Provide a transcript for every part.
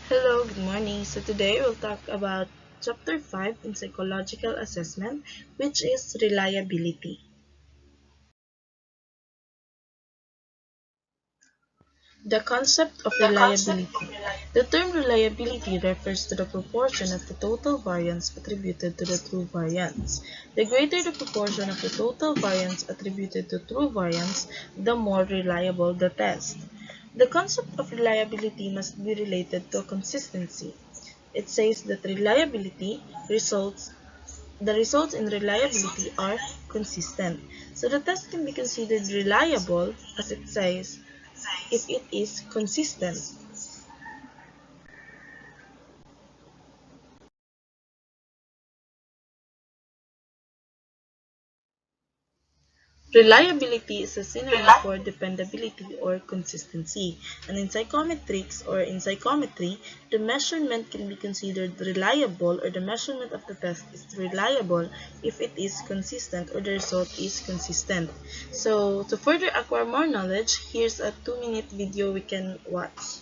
Hello, good morning. So today we'll talk about Chapter 5 in Psychological Assessment, which is reliability. The concept of reliability. The term reliability refers to the proportion of the total variance attributed to the true variance. The greater the proportion of the total variance attributed to true variance, the more reliable the test. The concept of reliability must be related to consistency. It says that the results in reliability are consistent. So the test can be considered reliable, as it says, if it is consistent. Reliability is a synonym for dependability or consistency, and in psychometry, the measurement can be considered reliable, or the measurement of the test is reliable if it is consistent or the result is consistent. So to further acquire more knowledge, here's a 2-minute video we can watch.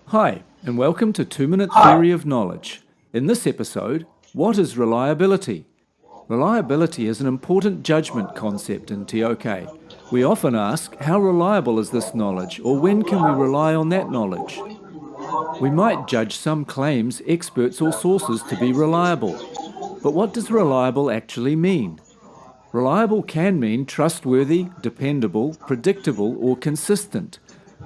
Hi, and welcome to 2-Minute Theory of Knowledge. In this episode, what is reliability? Reliability is an important judgment concept in TOK. We often ask, how reliable is this knowledge, or when can we rely on that knowledge? We might judge some claims, experts, or sources to be reliable. But what does reliable actually mean? Reliable can mean trustworthy, dependable, predictable, or consistent.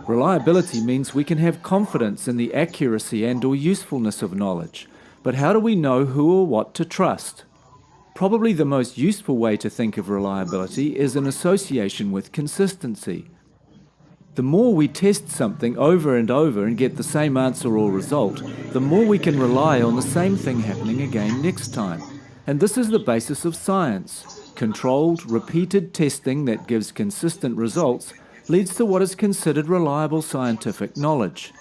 Reliability means we can have confidence in the accuracy and/or usefulness of knowledge. But how do we know who or what to trust? Probably the most useful way to think of reliability is in association with consistency. The more we test something over and over and get the same answer or result, the more we can rely on the same thing happening again next time. And this is the basis of science. Controlled, repeated testing that gives consistent results leads to what is considered reliable scientific knowledge.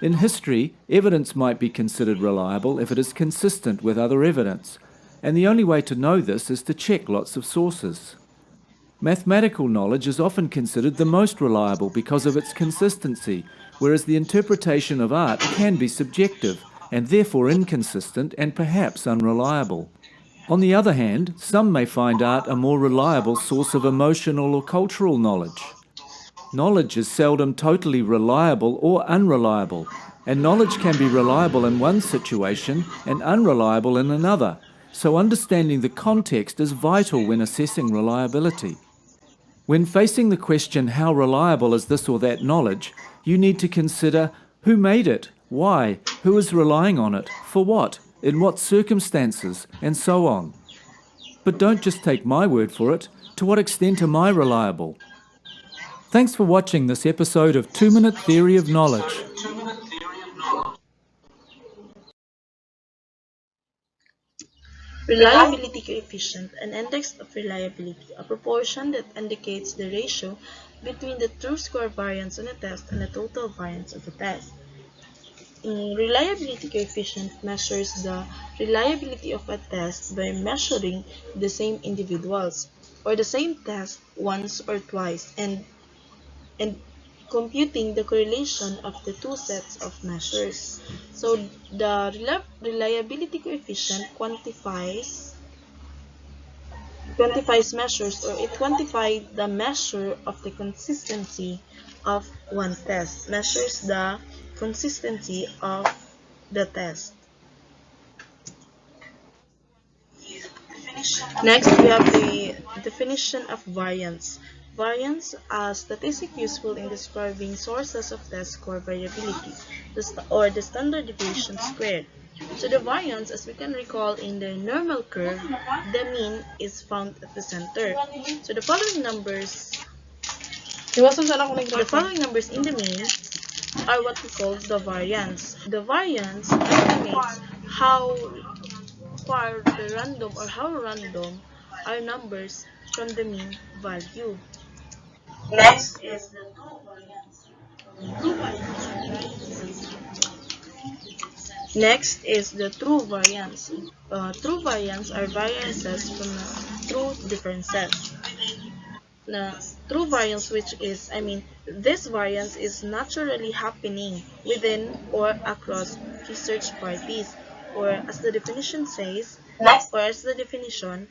In history, evidence might be considered reliable if it is consistent with other evidence, and the only way to know this is to check lots of sources. Mathematical knowledge is often considered the most reliable because of its consistency, whereas the interpretation of art can be subjective and therefore inconsistent and perhaps unreliable. On the other hand, some may find art a more reliable source of emotional or cultural knowledge. Knowledge is seldom totally reliable or unreliable, and knowledge can be reliable in one situation and unreliable in another, so understanding the context is vital when assessing reliability. When facing the question, how reliable is this or that knowledge, you need to consider who made it, why, who is relying on it, for what, in what circumstances, and so on. But don't just take my word for it. To what extent am I reliable? Thanks for watching this episode of 2-Minute Theory of Knowledge. Reliability coefficient, an index of reliability, a proportion that indicates the ratio between the true score variance on a test and the total variance of the test. Reliability coefficient measures the reliability of a test by measuring the same individuals or the same test once or twice and computing the correlation of the two sets of measures. So the reliability coefficient quantifies measures, or it quantifies the measure of the consistency of one test, measures the consistency of the test. Next, we have the definition of variance. Variance, a statistic useful in describing sources of test score variability, or the standard deviation squared. So the variance, as we can recall in the normal curve, the mean is found at the center. So the following numbers in the mean are what we call the variance. The variance estimates how far the random or how random are numbers from the mean value. Next is the true variance. Next is the true variance. True variance are variances from true differences. true variance, which is, this variance is naturally happening within or across research parties, or as the definition says, or as the definition,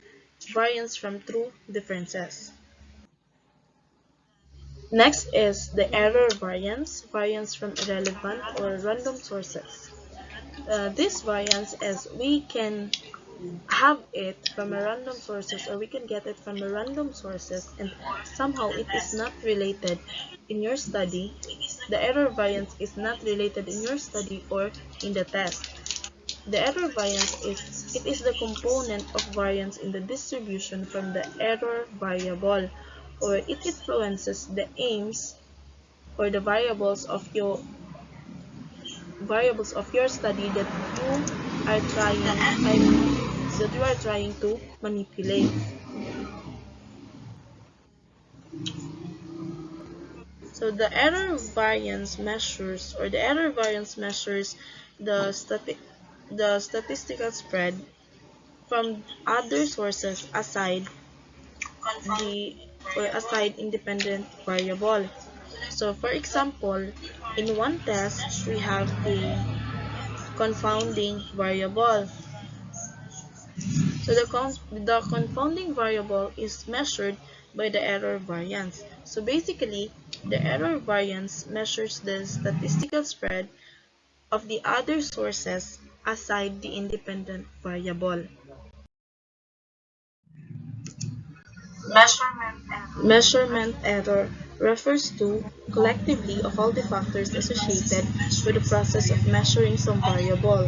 variance from true differences. Next is the error variance, variance from irrelevant or random sources. This variance is we can have it from a random sources, or we can get it from a random sources, and somehow it is not related in your study. The error variance is not related in your study or in the test. The error variance is it is the component of variance in the distribution from the error variable, or it influences the aims or the variables of your study that you are trying to manipulate. So the error variance measures the statistical spread from other sources the aside independent variable. So for example, in one test we have a confounding variable. So the confounding variable is measured by the error variance. So basically, the error variance measures the statistical spread of the other sources aside the independent variable. Measurement error refers to collectively of all the factors associated with the process of measuring some variable,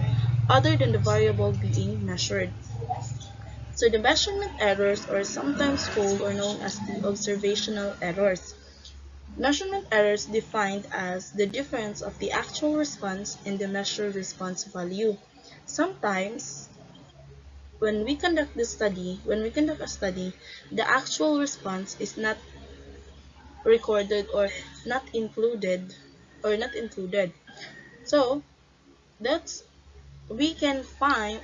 other than the variable being measured. So the measurement errors are sometimes called or known as the observational errors. Measurement errors defined as the difference of the actual response and the measured response value. Sometimes, when we conduct a study, the actual response is not recorded or not included not included. So that's we can find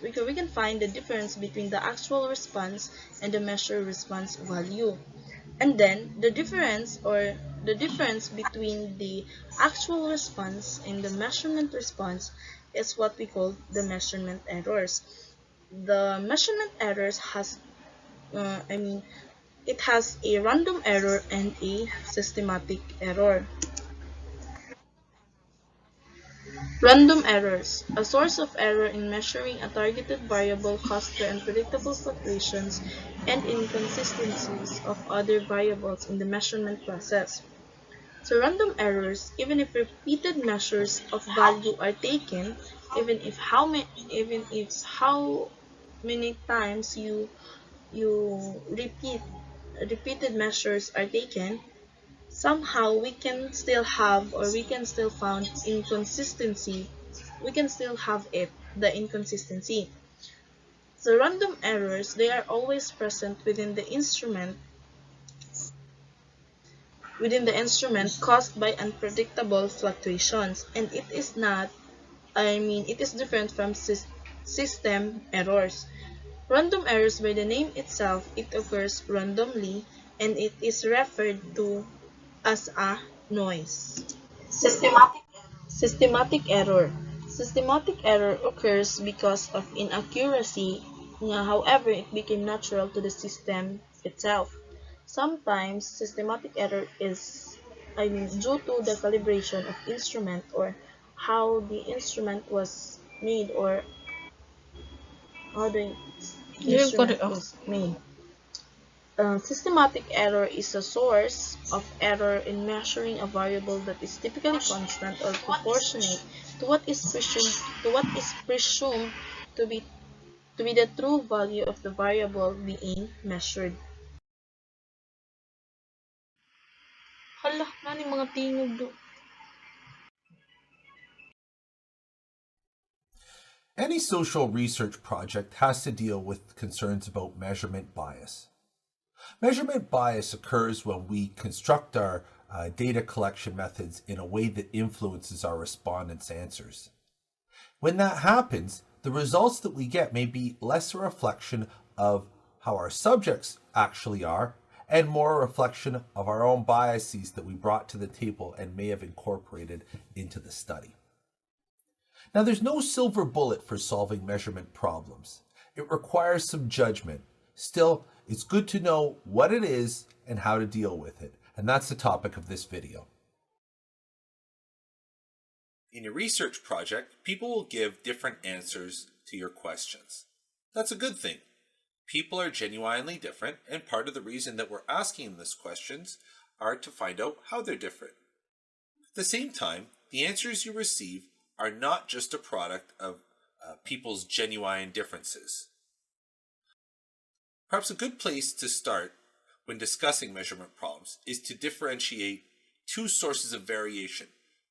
the difference between the actual response and the measured response value. And then the difference between the actual response and the measurement response is what we call the measurement errors. The measurement errors has it has a random error and a systematic error. Random errors, a source of error in measuring a targeted variable caused by unpredictable fluctuations and inconsistencies of other variables in the measurement process. So random errors, even if repeated measures of value are taken, even if how many times you repeated measures are taken, somehow we can still found inconsistency. We can still have the inconsistency. So random errors, they are always present within the instrument caused by unpredictable fluctuations, and it is not, it is different from system errors. Random errors, by the name itself, it occurs randomly, and it is referred to as a noise. Systematic error. Systematic error occurs because of inaccuracy, however, it became natural to the system itself. Sometimes systematic error is due to the calibration of instrument, or how the instrument was made, or how the instrument was made. Systematic error is a source of error in measuring a variable that is typically constant or proportionate to what is presumed to be the true value of the variable being measured. Hala, nani mga tingog do? Any social research project has to deal with concerns about measurement bias. Measurement bias occurs when we construct our data collection methods in a way that influences our respondents' answers. When that happens, the results that we get may be less a reflection of how our subjects actually are and more a reflection of our own biases that we brought to the table and may have incorporated into the study. Now, there's no silver bullet for solving measurement problems. It requires some judgment. Still, it's good to know what it is and how to deal with it. And that's the topic of this video. In your research project, people will give different answers to your questions. That's a good thing. People are genuinely different, and part of the reason that we're asking these questions are to find out how they're different. At the same time, the answers you receive are not just a product of people's genuine differences. Perhaps a good place to start when discussing measurement problems is to differentiate two sources of variation,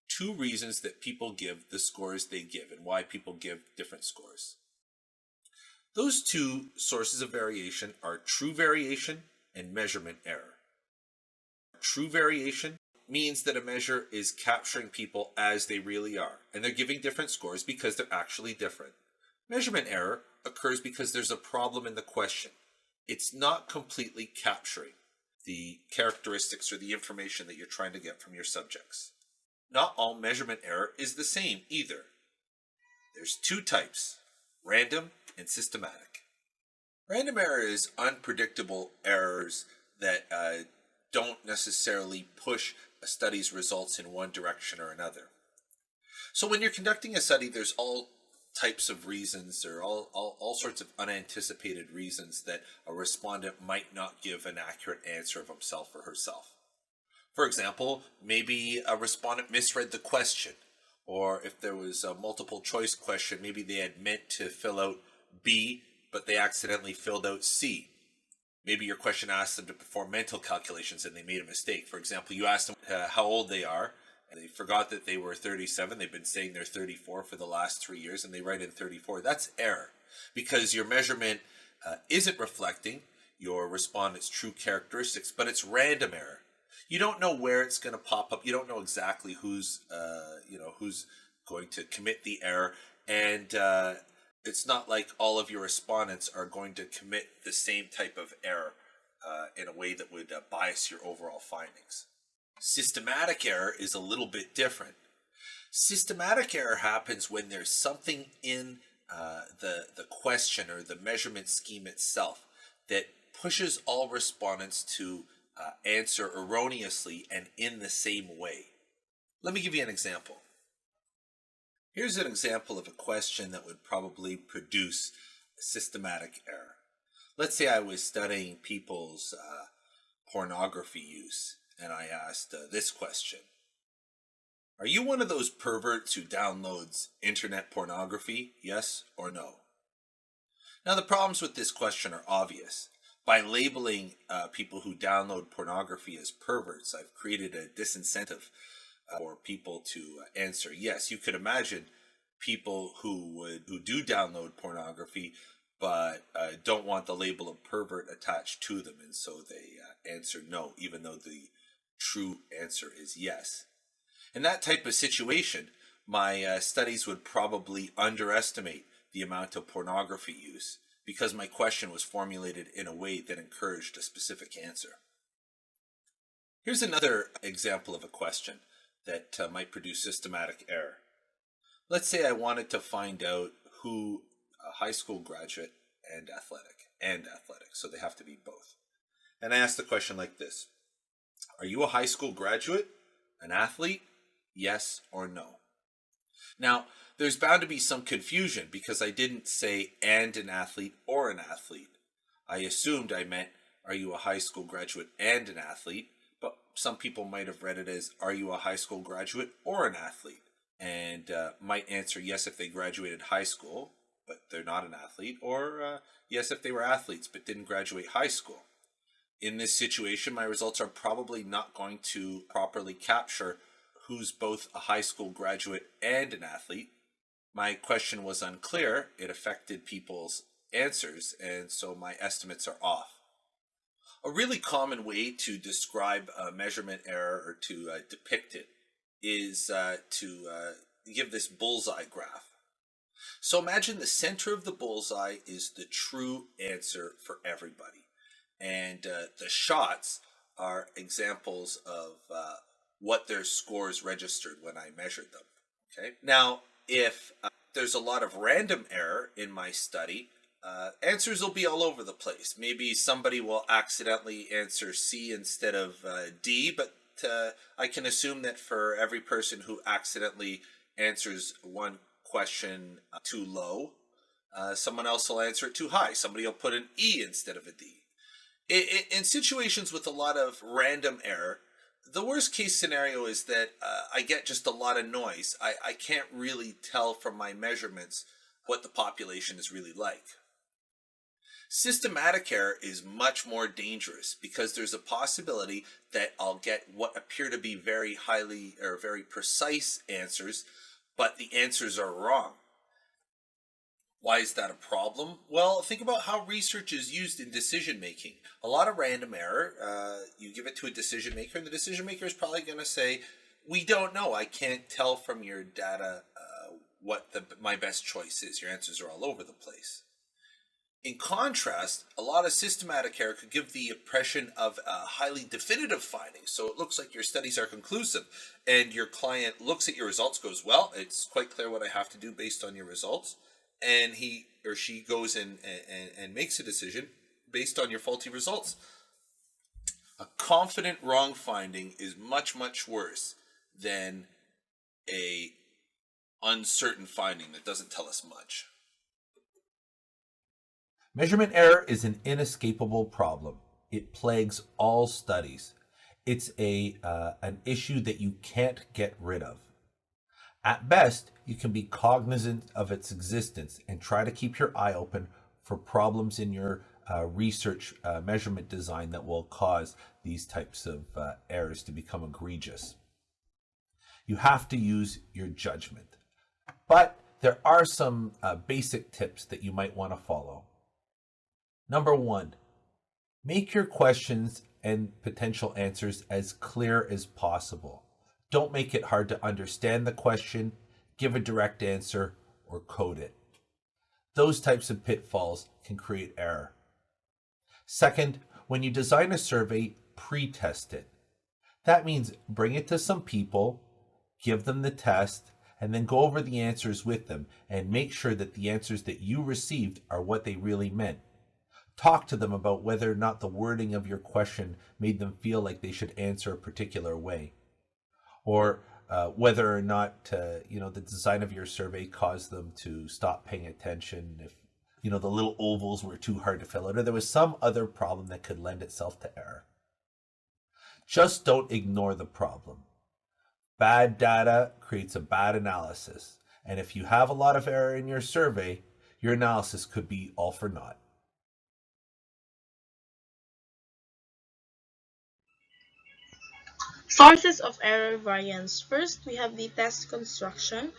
two reasons that people give the scores they give and why people give different scores. Those two sources of variation are true variation and measurement error. True variation means that a measure is capturing people as they really are, and they're giving different scores because they're actually different. Measurement error occurs because there's a problem in the question. It's not completely capturing the characteristics or the information that you're trying to get from your subjects. Not all measurement error is the same either. There's two types, random and systematic. Random error is unpredictable errors that don't necessarily push a study's results in one direction or another. So when you're conducting a study, there's all types of reasons or all sorts of unanticipated reasons that a respondent might not give an accurate answer of himself or herself. For example, maybe a respondent misread the question, or if there was a multiple choice question, maybe they had meant to fill out B, but they accidentally filled out C. Maybe your question asked them to perform mental calculations and they made a mistake. For example, you asked them how old they are, and they forgot that they were 37. They've been saying they're 34 for the last 3 years, and they write in 34. That's error, because your measurement isn't reflecting your respondent's true characteristics, but it's random error. You don't know where it's going to pop up. You don't know exactly who's going to commit the error, and it's not like all of your respondents are going to commit the same type of error in a way that would bias your overall findings. Systematic error is a little bit different. Systematic error happens when there's something in the question or the measurement scheme itself that pushes all respondents to answer erroneously and in the same way. Let me give you an example. Here's an example of a question that would probably produce systematic error. Let's say I was studying people's pornography use, and I asked this question. Are you one of those perverts who downloads internet pornography? Yes or no? Now, the problems with this question are obvious. By labeling people who download pornography as perverts, I've created a disincentive for people to answer yes. You could imagine people who do download pornography but don't want the label of pervert attached to them, and so they answer no, even though the true answer is yes. In that type of situation, my studies would probably underestimate the amount of pornography use because my question was formulated in a way that encouraged a specific answer. Here's another example of a question that might produce systematic error. Let's say I wanted to find out who a high school graduate and athletic, so they have to be both. And I asked the question like this. Are you a high school graduate, an athlete, yes or no? Now, there's bound to be some confusion because I didn't say and an athlete or an athlete. I assumed I meant, are you a high school graduate and an athlete? But some people might have read it as, are you a high school graduate or an athlete? And might answer yes if they graduated high school, but they're not an athlete, or yes if they were athletes but didn't graduate high school. In this situation, my results are probably not going to properly capture who's both a high school graduate and an athlete. My question was unclear. It affected people's answers, and so my estimates are off. A really common way to describe a measurement error or to depict it is to give this bullseye graph. So imagine the center of the bullseye is the true answer for everybody. and the shots are examples of what their scores registered when I measured them. Okay. Now, if there's a lot of random error in my study, answers will be all over the place. Maybe somebody will accidentally answer C instead of D, but I can assume that for every person who accidentally answers one question too low, someone else will answer it too high. Somebody will put an E instead of a D. In situations with a lot of random error, the worst case scenario is that I get just a lot of noise. I can't really tell from my measurements what the population is really like. Systematic error is much more dangerous because there's a possibility that I'll get what appear to be very highly or very precise answers, but the answers are wrong. Why is that a problem? Well, think about how research is used in decision making. A lot of random error, you give it to a decision maker, and the decision maker is probably going to say, "We don't know. I can't tell from your data what my best choice is. Your answers are all over the place." In contrast, a lot of systematic error could give the impression of a highly definitive finding. So it looks like your studies are conclusive, and your client looks at your results, goes, "Well, it's quite clear what I have to do based on your results." And he or she goes and makes a decision based on your faulty results. A confident wrong finding is much, much worse than a uncertain finding that doesn't tell us much. Measurement error is an inescapable problem. It plagues all studies. It's an issue that you can't get rid of. At best, you can be cognizant of its existence and try to keep your eye open for problems in your research measurement design that will cause these types of errors to become egregious. You have to use your judgment. But there are some basic tips that you might want to follow. Number one, make your questions and potential answers as clear as possible. Don't make it hard to understand the question, give a direct answer, or code it. Those types of pitfalls can create error. Second, when you design a survey, pre-test it. That means bring it to some people, give them the test, and then go over the answers with them and make sure that the answers that you received are what they really meant. Talk to them about whether or not the wording of your question made them feel like they should answer a particular way, or whether or not the design of your survey caused them to stop paying attention if the little ovals were too hard to fill out, or there was some other problem that could lend itself to error. Just don't ignore the problem. Bad data creates a bad analysis, and if you have a lot of error in your survey, your analysis could be all for naught. Sources of error variance. First, we have the test construction.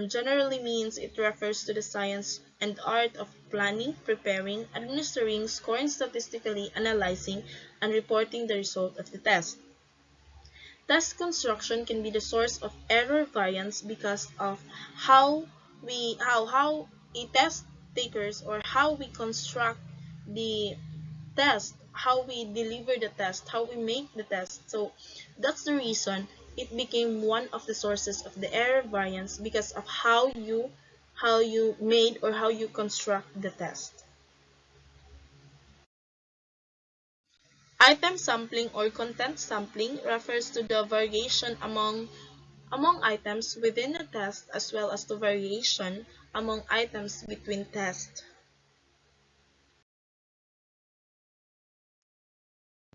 Generally means it refers to the science and art of planning, preparing, administering, scoring statistically, analyzing, and reporting the result of the test. Test construction can be the source of error variance because of how a test takers or how we construct the test, how we deliver the test, how we make the test. So that's the reason it became one of the sources of the error variance because of how you made or how you construct the test. Item sampling or content sampling refers to the variation among items within a test as well as the variation among items between tests.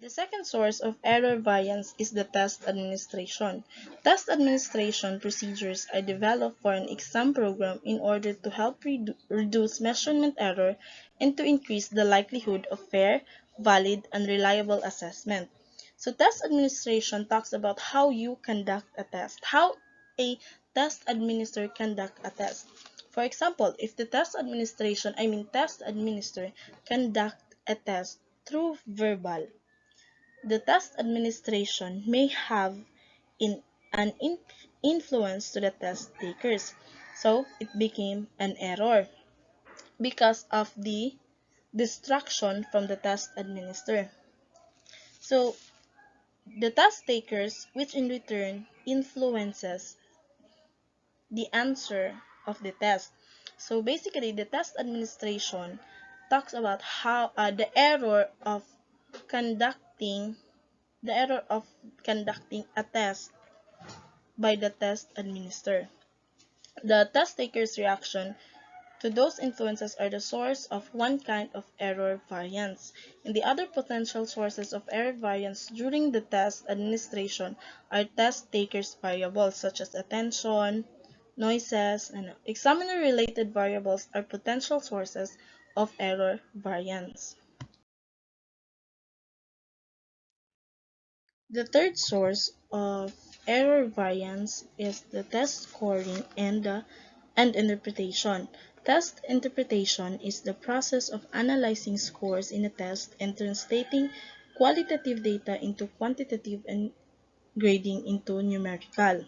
The second source of error variance is the test administration. Test administration procedures are developed for an exam program in order to help reduce measurement error and to increase the likelihood of fair, valid, and reliable assessment. So test administration talks about how you conduct a test, how a test administrator conduct a test. For example, if the test administrator conduct a test through verbal, the test administration may have in an influence to the test takers. So it became an error because of the distraction from the test administrator. So the test takers, which in return influences the answer of the test. So basically, the test administration talks about how conducting the error of conducting a test by the test administrator. The test taker's reaction to those influences are the source of one kind of error variance, and the other potential sources of error variance during the test administration are test takers variables such as attention, noises, and examiner-related variables are potential sources of error variance. The third source of error variance is the test scoring and interpretation. Test interpretation is the process of analyzing scores in a test and translating qualitative data into quantitative and grading into numerical.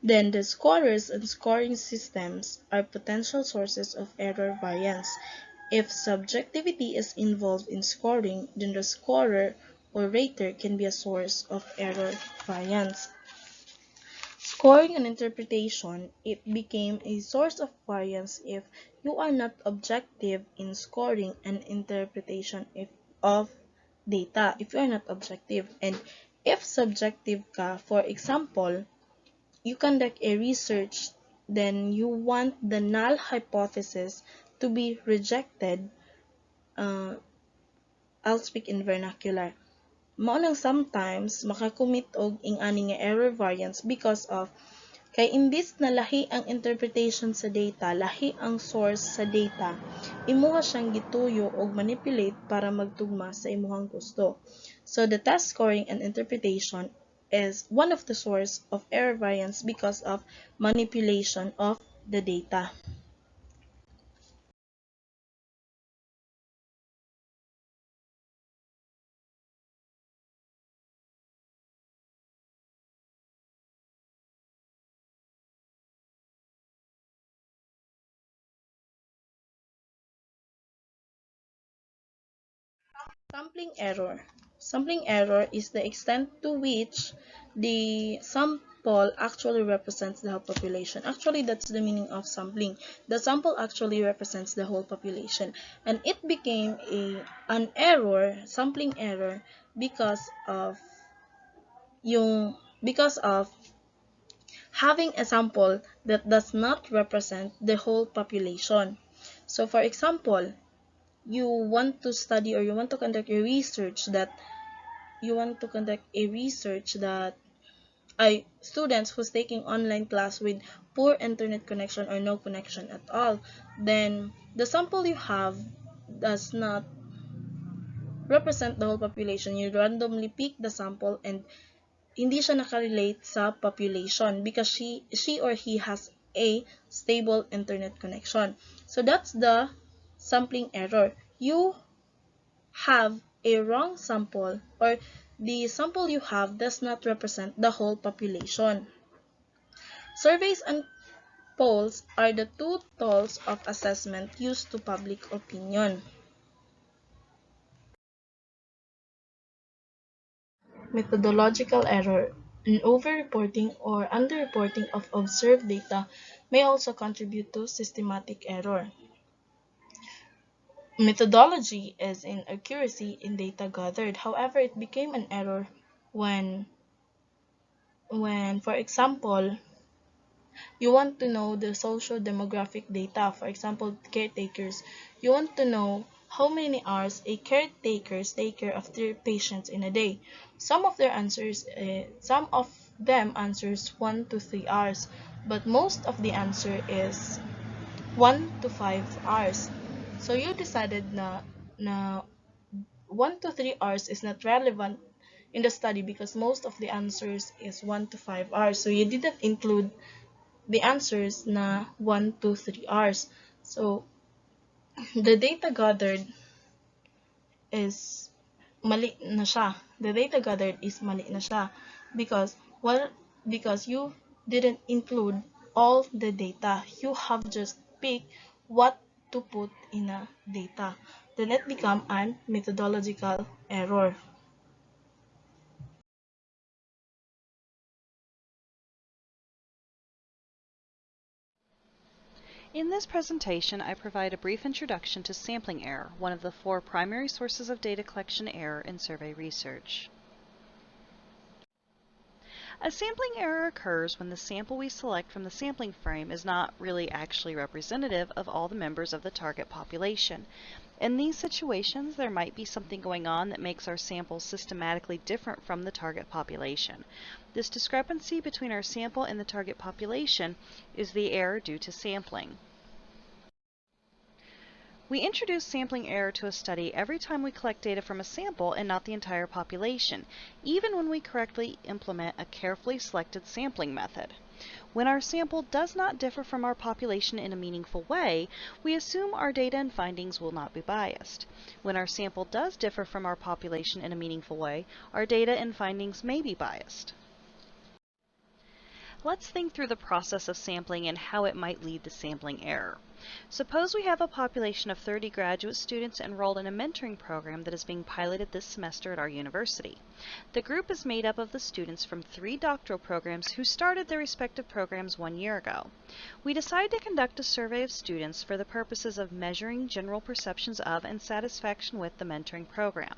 Then the scorers and scoring systems are potential sources of error variance. If subjectivity is involved in scoring, then the scorer or rater can be a source of error variance. Scoring and interpretation, it became a source of variance if you are not objective in scoring and interpretation of data, if you are not objective. And if subjective ka, for example, you conduct a research, then you want the null hypothesis to be rejected. uh, I'll speak in vernacular. Mao nang sometimes makakommit og ing-ani nga error variance because of kay imbis na lahi ang interpretation sa data, lahi ang source sa data, imuha siyang gituyo og manipulate para magtugma sa imuhang gusto. So the task scoring and interpretation is one of the source of error variance because of manipulation of the data. Sampling error. Sampling error is the extent to which the sample actually represents the whole population. Actually, that's the meaning of sampling. The sample actually represents the whole population. And it became an error, sampling error, because of because of having a sample that does not represent the whole population. So for example, you want to study or you want to conduct a research that students who's taking online class with poor internet connection or no connection at all, then the sample you have does not represent the whole population. You randomly pick the sample and hindi siya nakarelate sa population because she or he has a stable internet connection. So that's the sampling error. You have a wrong sample, or the sample you have does not represent the whole population. Surveys and polls are the two tools of assessment used to public opinion. Methodological error. An over-reporting or under-reporting of observed data may also contribute to systematic error. Methodology is inaccuracy in data gathered. However, it became an error when, for example, you want to know the social demographic data. For example, caretakers. You want to know how many hours a caretakers take care of their patients in a day. Some of them answers 1 to 3 hours, but most of the answer is 1 to 5 hours. So you decided na 1 to 3 hours is not relevant in the study because most of the answers is 1 to 5 hours. So you didn't include the answers na 1 to 3 hours. So the data gathered is mali na siya. The data gathered is mali na siya because you didn't include all the data. You have just picked what to put in a data. Then it become an methodological error. In this presentation, I provide a brief introduction to sampling error, one of the 4 primary sources of data collection error in survey research. A sampling error occurs when the sample we select from the sampling frame is not really actually representative of all the members of the target population. In these situations, there might be something going on that makes our sample systematically different from the target population. This discrepancy between our sample and the target population is the error due to sampling. We introduce sampling error to a study every time we collect data from a sample and not the entire population, even when we correctly implement a carefully selected sampling method. When our sample does not differ from our population in a meaningful way, we assume our data and findings will not be biased. When our sample does differ from our population in a meaningful way, our data and findings may be biased. Let's think through the process of sampling and how it might lead to sampling error. Suppose we have a population of 30 graduate students enrolled in a mentoring program that is being piloted this semester at our university. The group is made up of the students from 3 doctoral programs who started their respective programs 1 year ago. We decide to conduct a survey of students for the purposes of measuring general perceptions of and satisfaction with the mentoring program.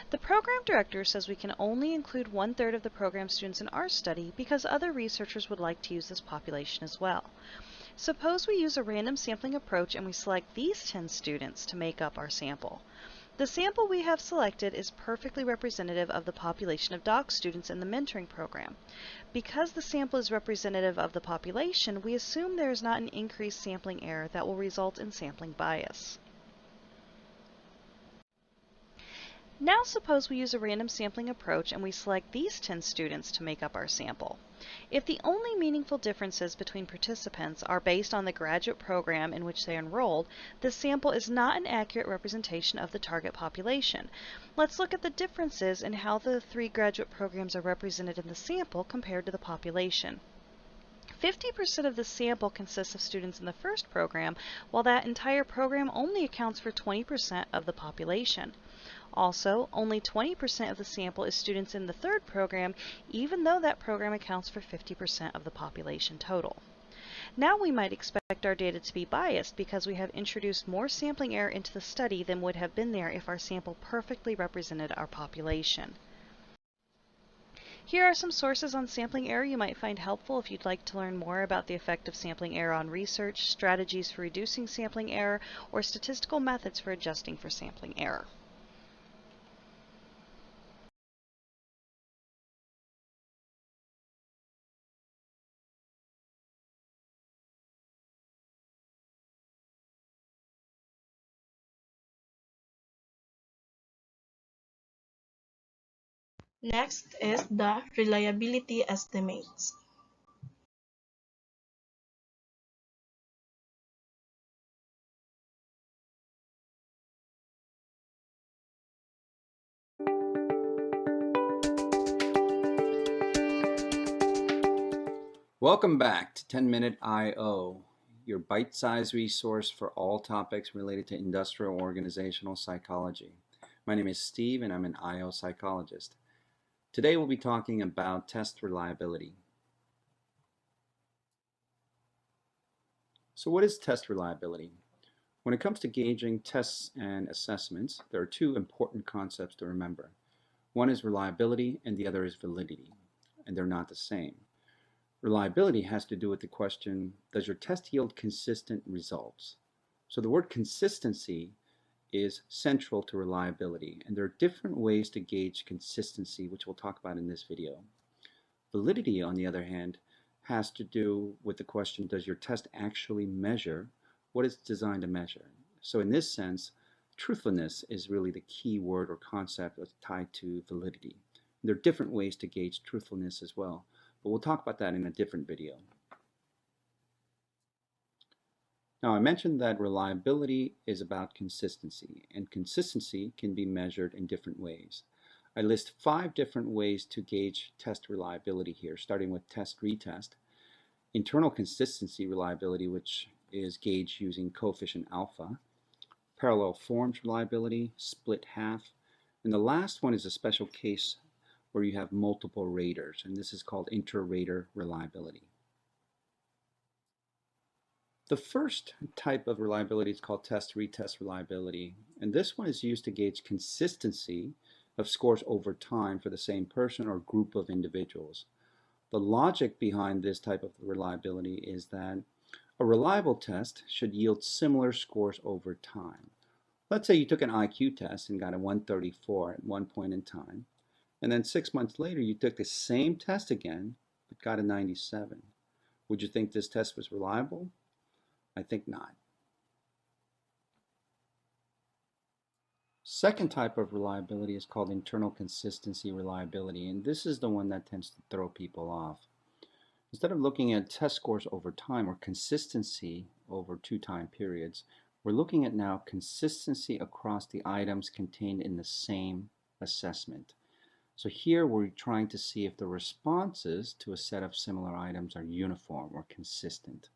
The program director says we can only include 1/3 of the program students in our study because other researchers would like to use this population as well. Suppose we use a random sampling approach and we select these 10 students to make up our sample. The sample we have selected is perfectly representative of the population of doc students in the mentoring program. Because the sample is representative of the population, we assume there is not an increased sampling error that will result in sampling bias. Now suppose we use a random sampling approach and we select these 10 students to make up our sample. If the only meaningful differences between participants are based on the graduate program in which they enrolled, the sample is not an accurate representation of the target population. Let's look at the differences in how the 3 graduate programs are represented in the sample compared to the population. 50% of the sample consists of students in the first program, while that entire program only accounts for 20% of the population. Also, only 20% of the sample is students in the third program, even though that program accounts for 50% of the population total. Now we might expect our data to be biased because we have introduced more sampling error into the study than would have been there if our sample perfectly represented our population. Here are some sources on sampling error you might find helpful if you'd like to learn more about the effect of sampling error on research, strategies for reducing sampling error, or statistical methods for adjusting for sampling error. Next is the reliability estimates. Welcome back to 10-Minute I.O., your bite-sized resource for all topics related to industrial organizational psychology. My name is Steve and I'm an I.O. psychologist. Today we'll be talking about test reliability. So what is test reliability? When it comes to gauging tests and assessments, there are 2 important concepts to remember. One is reliability and the other is validity, and they're not the same. Reliability has to do with the question, does your test yield consistent results? So the word consistency is central to reliability, and there are different ways to gauge consistency, which we'll talk about in this video. Validity, on the other hand, has to do with the question, does your test actually measure what it's designed to measure? So in this sense, truthfulness is really the key word or concept that's tied to validity. There are different ways to gauge truthfulness as well, but we'll talk about that in a different video. Now, I mentioned that reliability is about consistency, and consistency can be measured in different ways. I list 5 different ways to gauge test reliability here, starting with test-retest, internal consistency reliability, which is gauged using coefficient alpha. Parallel forms reliability, split half, and the last one is a special case where you have multiple raters, and this is called inter-rater reliability. The first type of reliability is called test-retest reliability, and this one is used to gauge consistency of scores over time for the same person or group of individuals. The logic behind this type of reliability is that a reliable test should yield similar scores over time. Let's say you took an IQ test and got a 134 at one point in time, and then 6 months later you took the same test again but got a 97. Would you think this test was reliable? I think not. Second type of reliability is called internal consistency reliability, and this is the one that tends to throw people off. Instead of looking at test scores over time or consistency over 2 time periods, we're looking at now consistency across the items contained in the same assessment. So here we're trying to see if the responses to a set of similar items are uniform or consistent.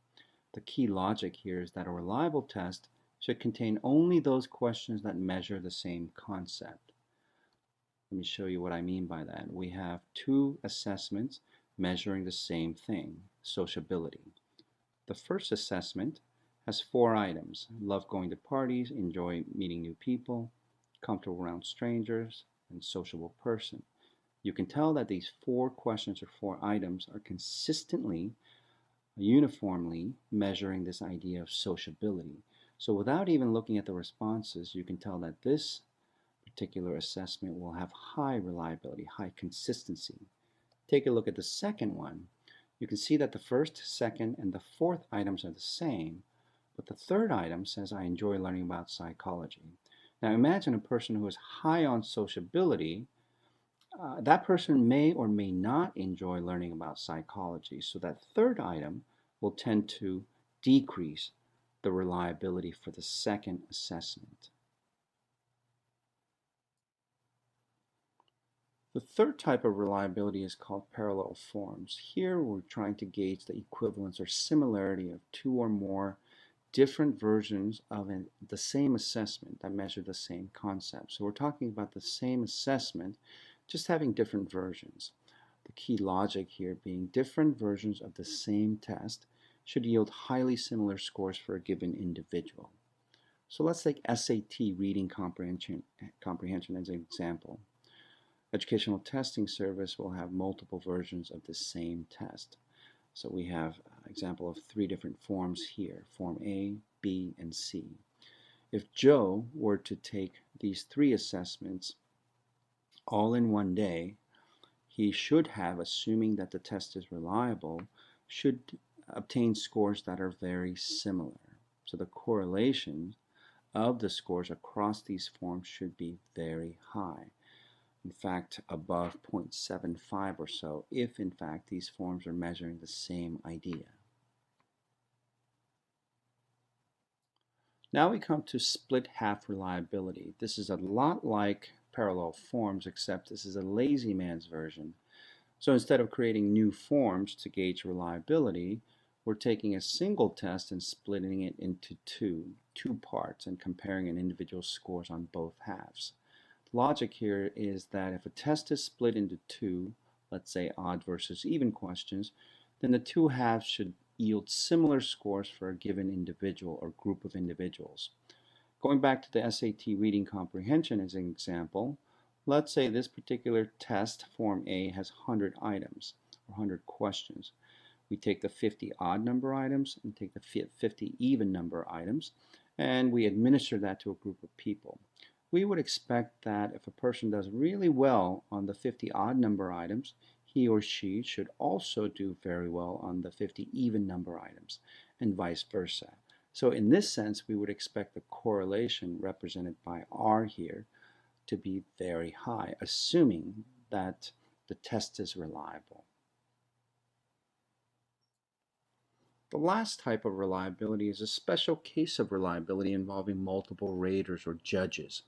The key logic here is that a reliable test should contain only those questions that measure the same concept. Let me show you what I mean by that. We have 2 assessments measuring the same thing, sociability. The first assessment has 4 items: love going to parties, enjoy meeting new people, comfortable around strangers, and sociable person. You can tell that these 4 questions or 4 items are consistently, uniformly measuring this idea of sociability. So without even looking at the responses, you can tell that this particular assessment will have high reliability, high consistency. Take a look at the second one. You can see that the first, second, and the fourth items are the same, but the third item says, I enjoy learning about psychology. Now imagine a person who is high on sociability. That person may or may not enjoy learning about psychology, so that third item will tend to decrease the reliability for the second assessment. The third type of reliability is called parallel forms. Here we're trying to gauge the equivalence or similarity of 2 or more different versions of the same assessment that measure the same concept. So we're talking about the same assessment, just having different versions. The key logic here being different versions of the same test should yield highly similar scores for a given individual. So let's take SAT reading comprehension as an example. Educational Testing Service will have multiple versions of the same test. So we have an example of 3 different forms here, Form A, B, and C. If Joe were to take these 3 assessments all in one day, he should have, assuming that the test is reliable, should obtain scores that are very similar. So the correlation of the scores across these forms should be very high. In fact, above 0.75 or so, if in fact these forms are measuring the same idea. Now we come to split half reliability. This is a lot like parallel forms, except this is a lazy man's version. So instead of creating new forms to gauge reliability, we're taking a single test and splitting it into two parts and comparing an individual's scores on both halves. Logic here is that if a test is split into 2, let's say odd versus even questions, then the 2 halves should yield similar scores for a given individual or group of individuals. Going back to the SAT reading comprehension as an example, let's say this particular test, Form A, has 100 items or 100 questions. We take the 50 odd number items and take the 50 even number items, and we administer that to a group of people. We would expect that if a person does really well on the 50 odd number items, he or she should also do very well on the 50 even number items, and vice versa. So in this sense, we would expect the correlation represented by R here to be very high, assuming that the test is reliable. The last type of reliability is a special case of reliability involving multiple raters or judges.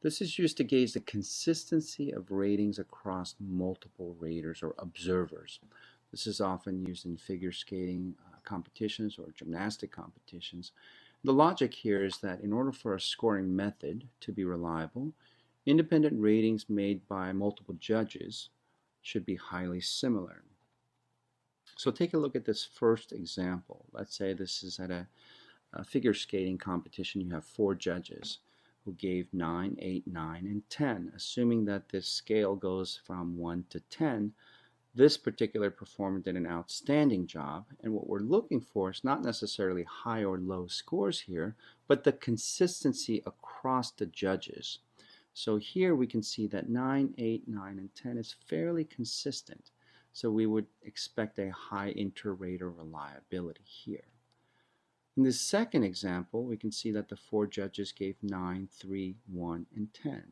This is used to gauge the consistency of ratings across multiple raters or observers. This is often used in figure skating, competitions or gymnastic competitions. The logic here is that in order for a scoring method to be reliable, independent ratings made by multiple judges should be highly similar. So take a look at this first example. Let's say this is at a figure skating competition. You have 4 judges who gave 9, 8, 9, and 10. Assuming that this scale goes from 1 to 10, this particular performer did an outstanding job, and what we're looking for is not necessarily high or low scores here, but the consistency across the judges. So here we can see that 9, 8, 9, and 10 is fairly consistent. So we would expect a high inter-rater reliability here. In this second example, we can see that the 4 judges gave 9, 3, 1, and 10.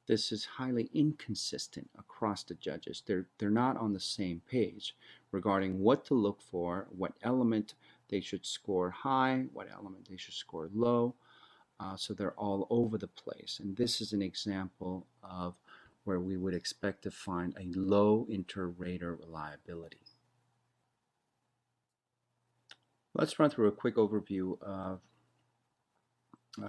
This is highly inconsistent across the judges. They're not on the same page regarding what to look for, what element they should score high, what element they should score low. So they're all over the place. And this is an example of where we would expect to find a low inter-rater reliability. Let's run through a quick overview of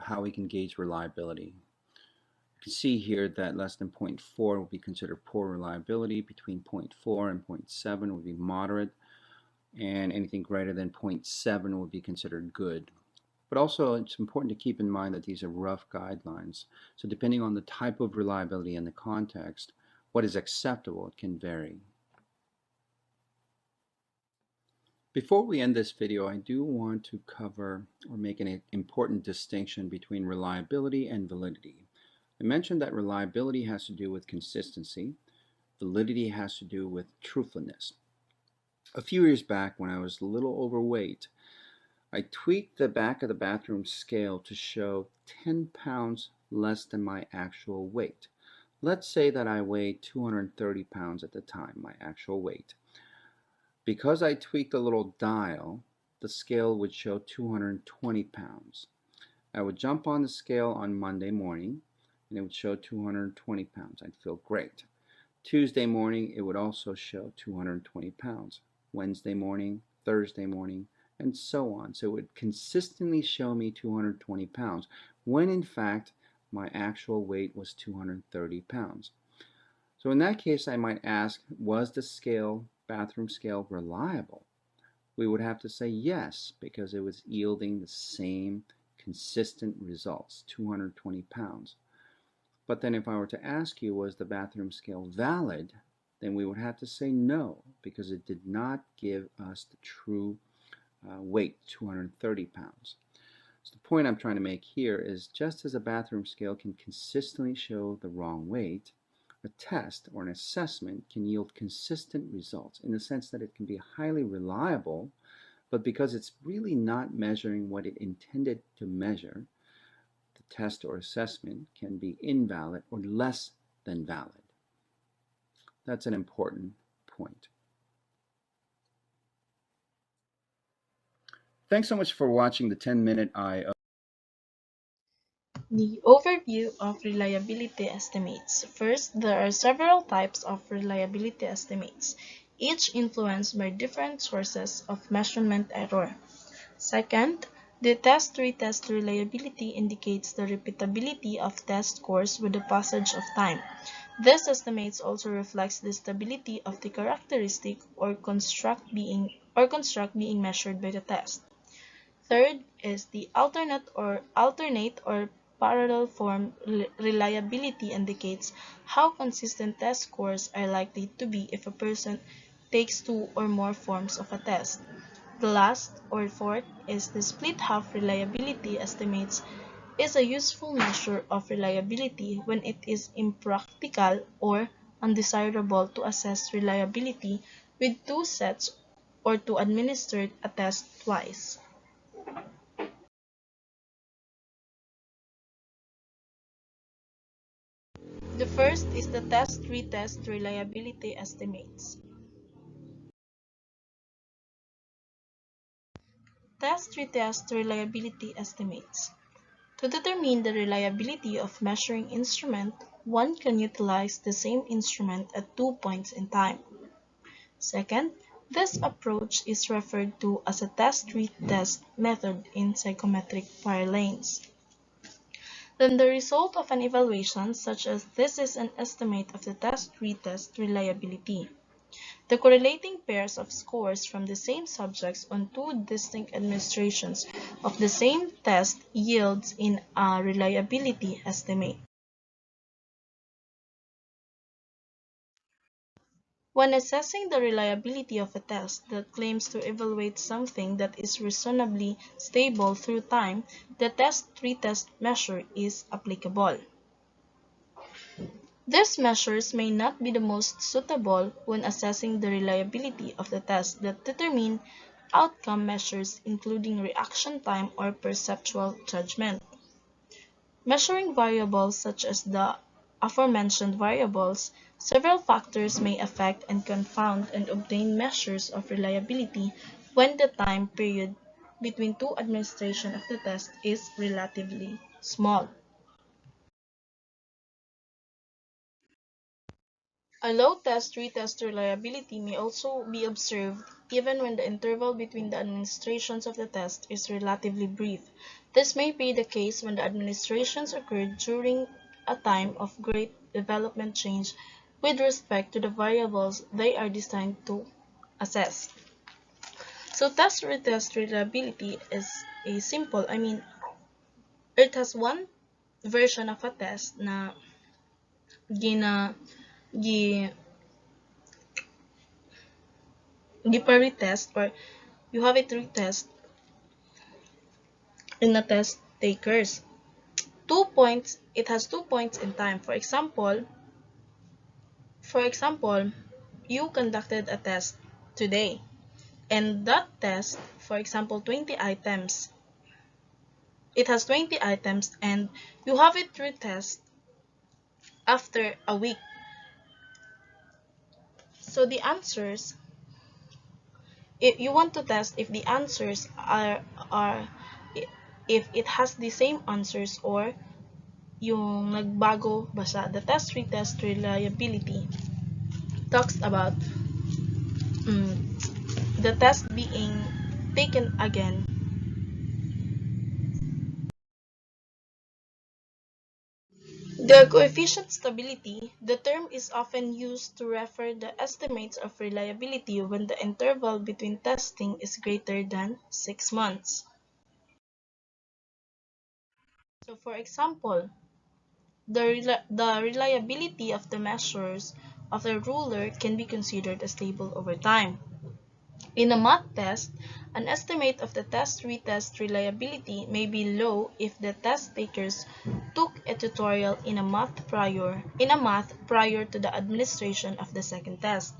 how we can gauge reliability. You can see here that less than 0.4 will be considered poor reliability, between 0.4 and 0.7 would be moderate, and anything greater than 0.7 would be considered good. But also it's important to keep in mind that these are rough guidelines. So depending on the type of reliability and the context, what is acceptable, it can vary. Before we end this video, I do want to cover or make an important distinction between reliability and validity. I mentioned that reliability has to do with consistency. Validity has to do with truthfulness. A few years back, when I was a little overweight, I tweaked the back of the bathroom scale to show 10 pounds less than my actual weight. Let's say that I weighed 230 pounds at the time, my actual weight. Because I tweaked a little dial, the scale would show 220 pounds. I would jump on the scale on Monday morning, and it would show 220 pounds. I'd feel great. Tuesday morning, it would also show 220 pounds. Wednesday morning, Thursday morning, and so on. So it would consistently show me 220 pounds, when in fact, my actual weight was 230 pounds. So in that case, I might ask, was the scale, bathroom scale, reliable? We would have to say yes, because it was yielding the same consistent results, 220 pounds. But then if I were to ask you, was the bathroom scale valid? Then we would have to say no, because it did not give us the true weight, 230 pounds. So the point I'm trying to make here is, just as a bathroom scale can consistently show the wrong weight, a test or an assessment can yield consistent results in the sense that it can be highly reliable, but because it's really not measuring what it intended to measure, the test or assessment can be invalid or less than valid. That's an important point. Thanks so much for watching the 10-minute I.O. The overview of reliability estimates. First, there are several types of reliability estimates, each influenced by different sources of measurement error. Second, the test-retest reliability indicates the repeatability of test scores with the passage of time. This estimates also reflects the stability of the characteristic or construct being measured by the test. Third is the alternate or parallel form reliability indicates how consistent test scores are likely to be if a person takes 2 or more forms of a test. The last or fourth is the split half reliability estimates is a useful measure of reliability when it is impractical or undesirable to assess reliability with 2 sets or to administer a test twice. The first is the test-retest reliability estimates. Test-retest reliability estimates. To determine the reliability of measuring instrument, one can utilize the same instrument at 2 points in time. Second, This approach is referred to as a test-retest method in psychometric parlance. Then the result of an evaluation such as this is an estimate of the test-retest reliability. The correlating pairs of scores from the same subjects on two distinct administrations of the same test yields in a reliability estimate. When assessing the reliability of a test that claims to evaluate something that is reasonably stable through time, the test-retest measure is applicable. These measures may not be the most suitable when assessing the reliability of the test that determine outcome measures including reaction time or perceptual judgment. Measuring variables such as the aforementioned variables, several factors may affect and confound and obtain measures of reliability when the time period between two administrations of the test is relatively small. A low test-retest reliability may also be observed even when the interval between the administrations of the test is relatively brief. This may be the case when the administrations occurred during a time of great development change with respect to the variables they are designed to assess. So test-retest reliability is a simple, it has one version of a test na gina gi retest, or you have it retest in the test takers. 2 points, it has 2 points in time. For example, you conducted a test today, and that test, for example, 20 items. It has 20 items, and you have it retest after a week. So the answers, if you want to test if the answers are if it has the same answers or yung nagbago ba siya. The test-retest reliability talks about the test being taken again. The coefficient stability, the term is often used to refer the estimates of reliability when the interval between testing is greater than 6 months. So for example, the reliability of the measures of the ruler can be considered as stable over time. In a math test, an estimate of the test-retest reliability may be low if the test takers took a tutorial in a math prior to the administration of the second test.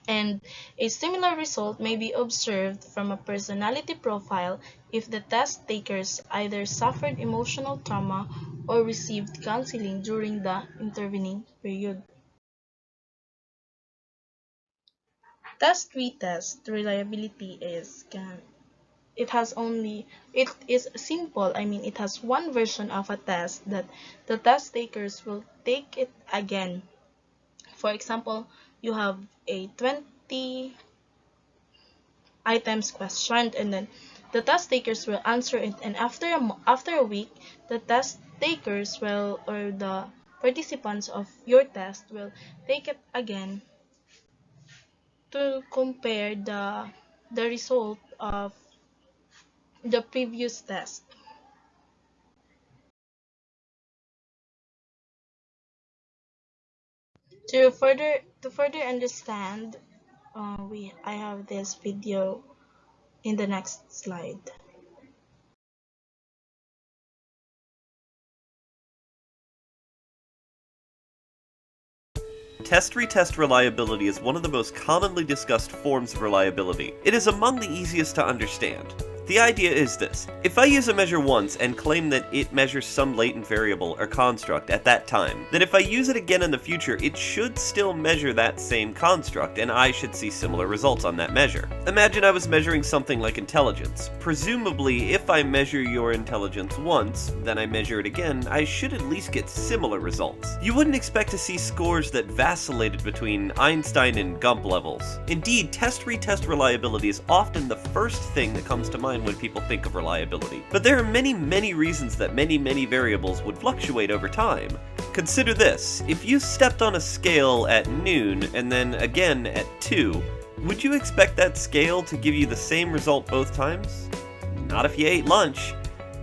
And a similar result may be observed from a personality profile if the test takers either suffered emotional trauma or received counseling during the intervening period. Test-retest reliability it is simple. It has one version of a test that the test takers will take it again. For example, you have a 20 items questioned, and then the test takers will answer it, and after a week the test takers will, or the participants of your test will take it again to compare the result of the previous test. To further understand, I have this video in the next slide. Test-retest reliability is one of the most commonly discussed forms of reliability. It is among the easiest to understand. The idea is this. If I use a measure once and claim that it measures some latent variable or construct at that time, then if I use it again in the future, it should still measure that same construct, and I should see similar results on that measure. Imagine I was measuring something like intelligence. Presumably, if I measure your intelligence once, then I measure it again, I should at least get similar results. You wouldn't expect to see scores that vacillated between Einstein and Gump levels. Indeed, test-retest reliability is often the first thing that comes to mind when people think of reliability. But there are many reasons that many variables would fluctuate over time. Consider this. If you stepped on a scale at noon and then again at 2, would you expect that scale to give you the same result both times? Not if you ate lunch.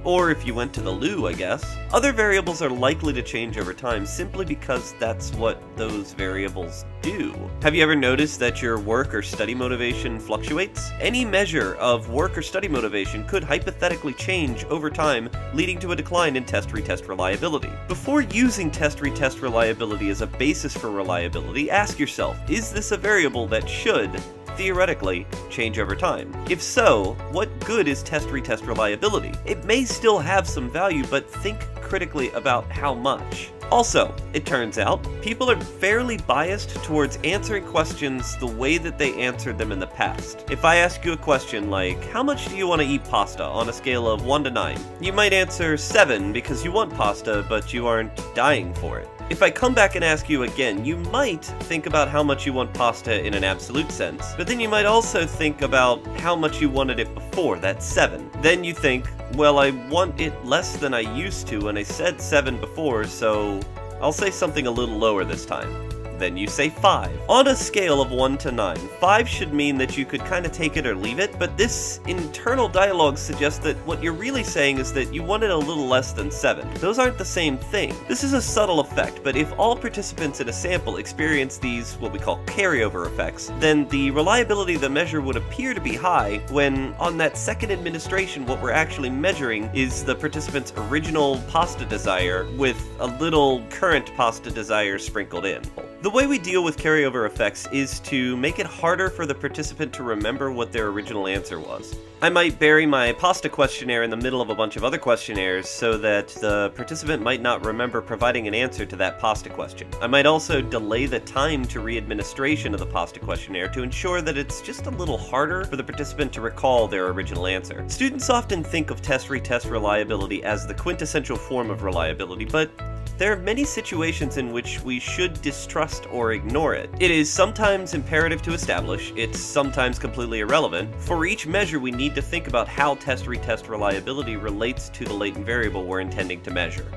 Or if you went to the loo, I guess. Other variables are likely to change over time simply because that's what those variables do. Have you ever noticed that your work or study motivation fluctuates? Any measure of work or study motivation could hypothetically change over time, leading to a decline in test-retest reliability. Before using test-retest reliability as a basis for reliability, ask yourself, is this a variable that should, theoretically, change over time? If so, what good is test-retest reliability? It may still have some value, but think critically about how much. Also, it turns out, people are fairly biased towards answering questions the way that they answered them in the past. If I ask you a question like, how much do you want to eat pasta on a scale of 1 to 9? You might answer 7 because you want pasta, but you aren't dying for it. If I come back and ask you again, you might think about how much you want pasta in an absolute sense, but then you might also think about how much you wanted it before, that's 7. Then you think, well, I want it less than I used to, and I said 7 before, so I'll say something a little lower this time. Then you say 5. On a scale of 1 to 9, 5 should mean that you could kind of take it or leave it, but this internal dialogue suggests that what you're really saying is that you want it a little less than 7. Those aren't the same thing. This is a subtle effect, but if all participants in a sample experience these, what we call carryover effects, then the reliability of the measure would appear to be high when, on that second administration, what we're actually measuring is the participant's original pasta desire with a little current pasta desire sprinkled in. The way we deal with carryover effects is to make it harder for the participant to remember what their original answer was. I might bury my pasta questionnaire in the middle of a bunch of other questionnaires so that the participant might not remember providing an answer to that pasta question. I might also delay the time to re-administration of the pasta questionnaire to ensure that it's just a little harder for the participant to recall their original answer. Students often think of test-retest reliability as the quintessential form of reliability, but there are many situations in which we should distrust or ignore it. It is sometimes imperative to establish, it's sometimes completely irrelevant. For each measure, we need to think about how test-retest reliability relates to the latent variable we're intending to measure.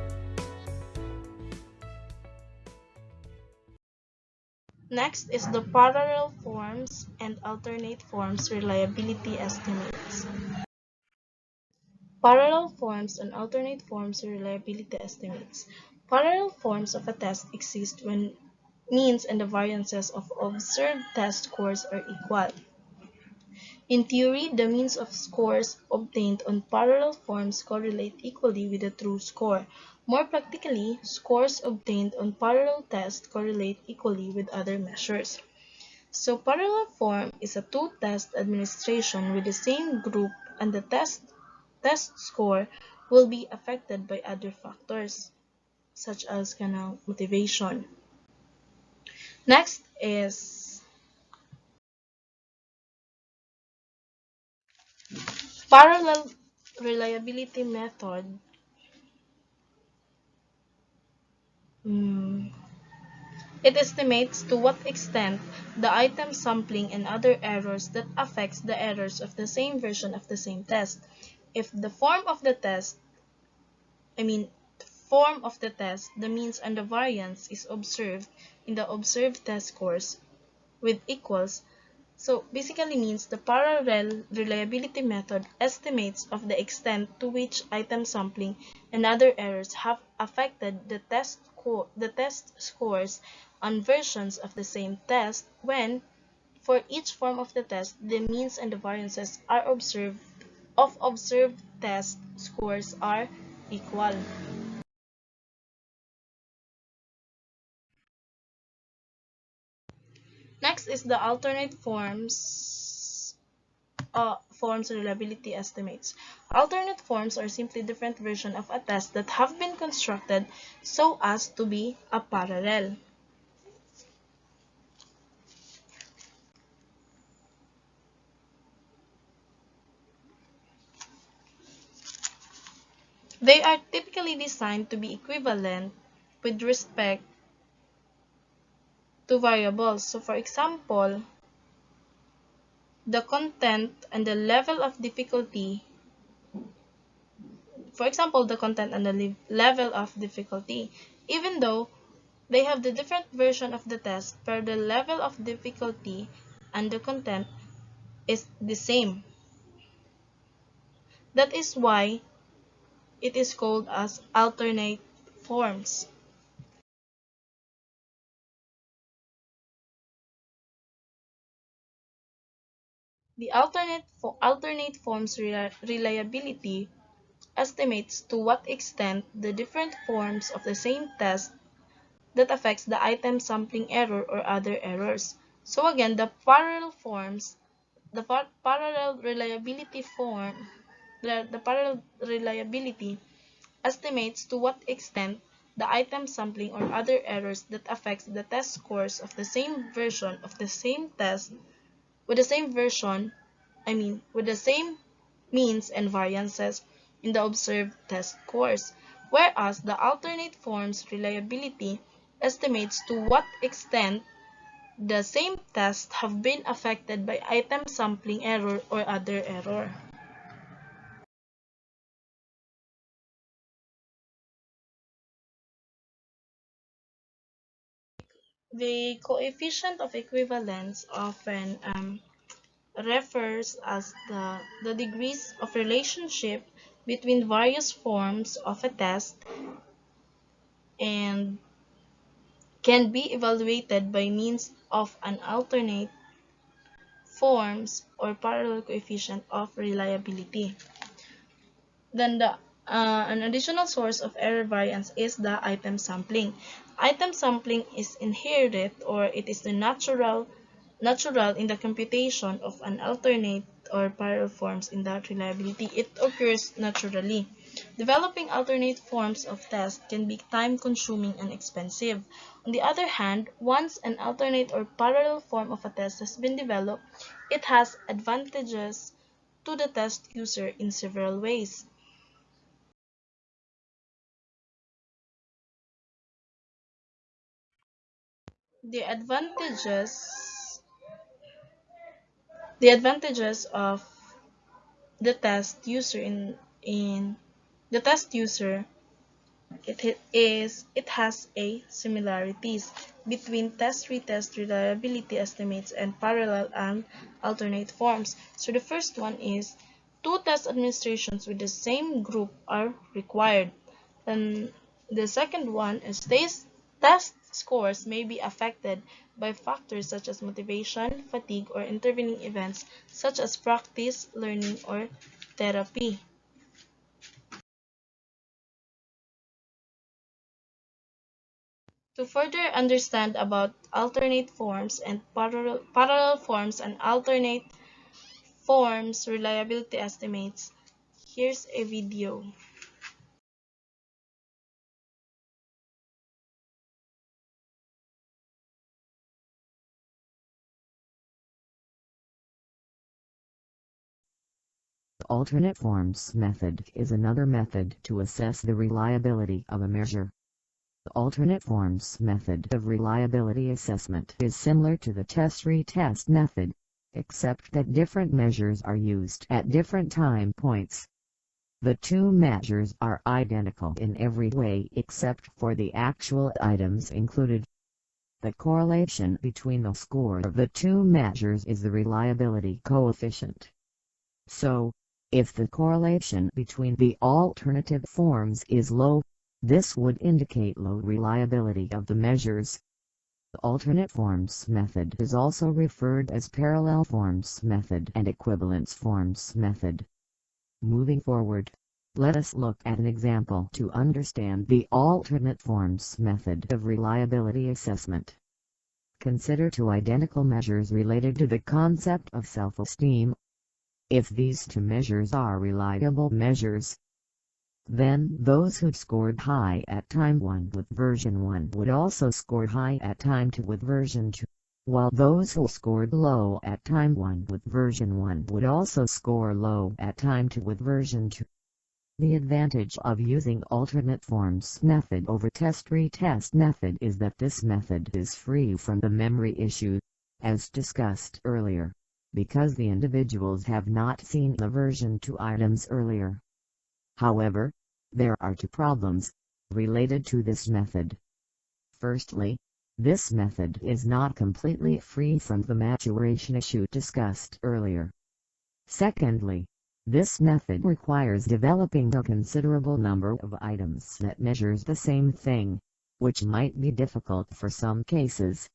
Next is the parallel forms and alternate forms reliability estimates. Parallel forms and alternate forms reliability estimates. Parallel forms of a test exist when means and the variances of observed test scores are equal. In theory, the means of scores obtained on parallel forms correlate equally with the true score. More practically, scores obtained on parallel tests correlate equally with other measures. So parallel form is a two-test administration with the same group, and the test score will be affected by other factors such as motivation. Next is parallel reliability method. It estimates to what extent the item sampling and other errors that affects the errors of the same version of the same test. If the form of the test, the means and the variance is observed in the observed test scores with equals, so basically means the parallel reliability method estimates of the extent to which item sampling and other errors have affected the test scores on versions of the same test when, for each form of the test, the means and the variances of observed test scores are equal. Next is the alternate forms forms reliability estimates. Alternate forms are simply different versions of a test that have been constructed so as to be a parallel. They are typically designed to be equivalent with respect to variables. So for example, the content and the level of difficulty, level of difficulty, even though they have the different version of the test, per the level of difficulty and the content is the same. That is why it is called as alternate forms. The alternate forms reliability estimates to what extent the different forms of the same test that affects the item sampling error or other errors. So again, the parallel reliability estimates to what extent the item sampling or other errors that affects the test scores of the same version of the same test with the same version, with the same means and variances in the observed test scores, whereas the alternate forms reliability estimates to what extent the same tests have been affected by item sampling error or other error. The coefficient of equivalence often refers as the degrees of relationship between various forms of a test and can be evaluated by means of an alternate forms or parallel coefficient of reliability. Then an additional source of error variance is the item sampling. Item sampling is inherited, or it is the natural in the computation of an alternate or parallel forms in that reliability. It occurs naturally. Developing alternate forms of test can be time-consuming and expensive. On the other hand, once an alternate or parallel form of a test has been developed, it has advantages to the test user in several ways. The advantages of the test user in the test user it has a similarities between test-retest reliability estimates and parallel and alternate forms. So the first one is two test administrations with the same group are required. And the second one is test scores may be affected by factors such as motivation, fatigue, or intervening events such as practice, learning, or therapy. To further understand about alternate forms and parallel forms and alternate forms reliability estimates, here's a video. The alternate forms method is another method to assess the reliability of a measure. The alternate forms method of reliability assessment is similar to the test-retest method, except that different measures are used at different time points. The two measures are identical in every way except for the actual items included. The correlation between the score of the two measures is the reliability coefficient. So, if the correlation between the alternative forms is low, this would indicate low reliability of the measures. The alternate forms method is also referred as parallel forms method and equivalence forms method. Moving forward, let us look at an example to understand the alternate forms method of reliability assessment. Consider two identical measures related to the concept of self-esteem. If these two measures are reliable measures, then those who scored high at time 1 with version 1 would also score high at time 2 with version 2, while those who scored low at time 1 with version 1 would also score low at time 2 with version 2. The advantage of using alternate forms method over test-retest method is that this method is free from the memory issue, as discussed earlier, because the individuals have not seen the version 2 items earlier. However, there are two problems related to this method. Firstly, this method is not completely free from the maturation issue discussed earlier. Secondly, this method requires developing a considerable number of items that measures the same thing, which might be difficult for some cases.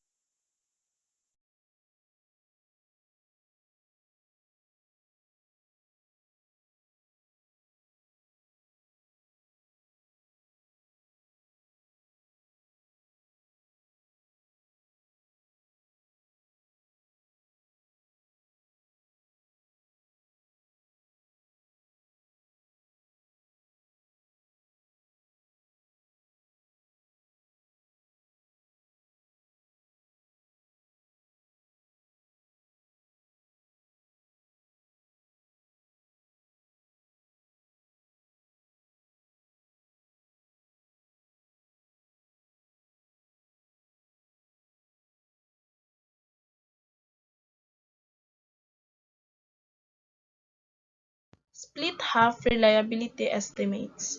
Split half reliability estimates.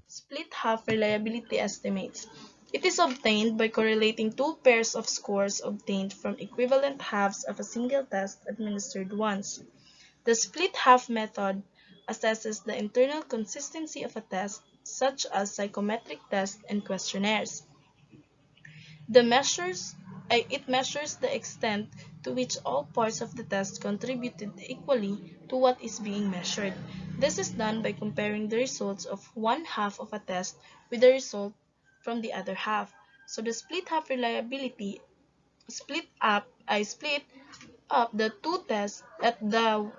Split half reliability estimates. It is obtained by correlating two pairs of scores obtained from equivalent halves of a single test administered once. The split half method assesses the internal consistency of a test, such as psychometric tests and questionnaires. It measures the extent to which all parts of the test contributed equally to what is being measured. This is done by comparing the results of one half of a test with the result from the other half. So the split half reliability split up the two tests at the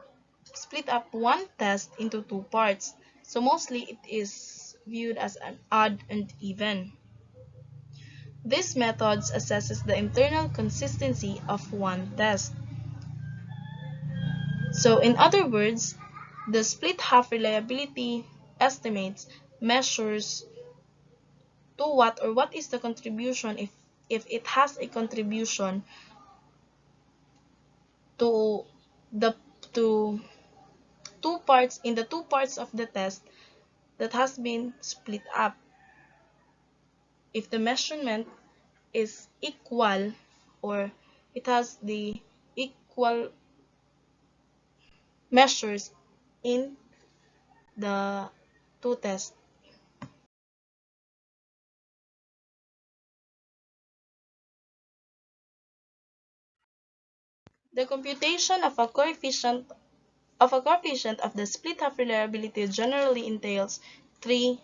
split up one test into two parts. So mostly it is viewed as an odd and even. This method assesses the internal consistency of one test. So in other words, the split half reliability estimates measures to what is the contribution if it has a contribution to the to two parts of the test that has been split up. If the measurement is equal, or it has the equal measures in the two tests. The computation of a coefficient of the split half reliability generally entails three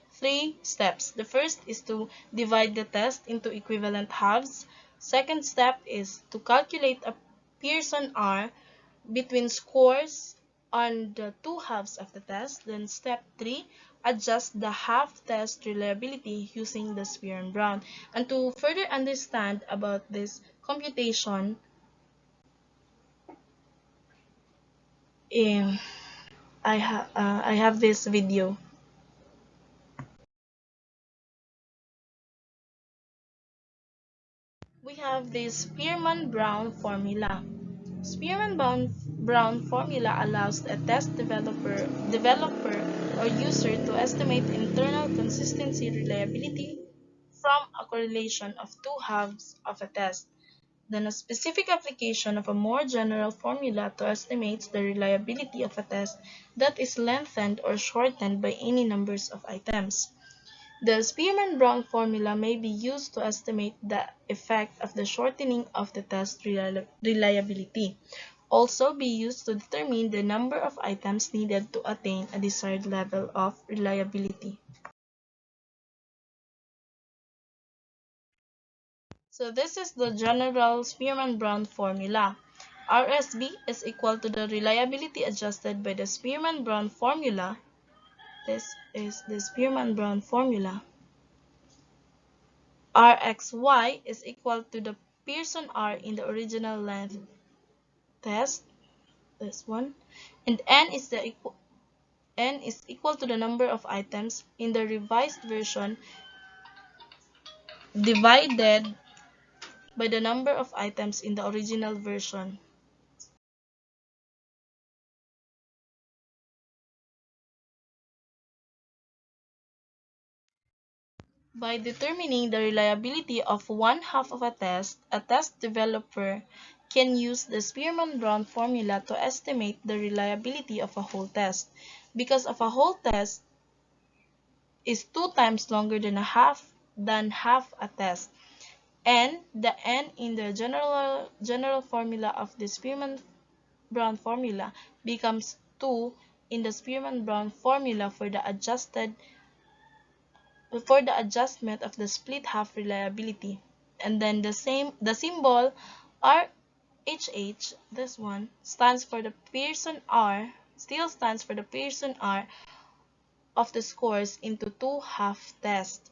steps. The first is to divide the test into equivalent halves. Second step is to calculate a Pearson R between scores on the two halves of the test. Then step 3, adjust the half-test reliability using the Spear and Brown. And to further understand about this computation, um, I have this video. We have this Spearman-Brown formula. Spearman-Brown formula allows a test developer or user to estimate internal consistency reliability from a correlation of two halves of a test. Then a specific application of a more general formula to estimate the reliability of a test that is lengthened or shortened by any numbers of items. The Spearman-Brown formula may be used to estimate the effect of the shortening of the test reliability. Also be used to determine the number of items needed to attain a desired level of reliability. So this is the general Spearman-Brown formula. RSB is equal to the reliability adjusted by the Spearman-Brown formula. This is the Spearman-Brown formula. RXY is equal to the Pearson R in the original length test, this one, and N is equal to the number of items in the revised version divided by the number of items in the original version. By determining the reliability of one half of a test developer can use the Spearman-Brown formula to estimate the reliability of a whole test. Because of a whole test is 2 times longer than half a test, and the n in the general formula of the Spearman-Brown formula becomes 2 in the Spearman-Brown formula for the adjustment of the split half reliability. And then the symbol RHH, this one, stands for the Pearson R, still stands for the Pearson R of the scores into 2 half tests.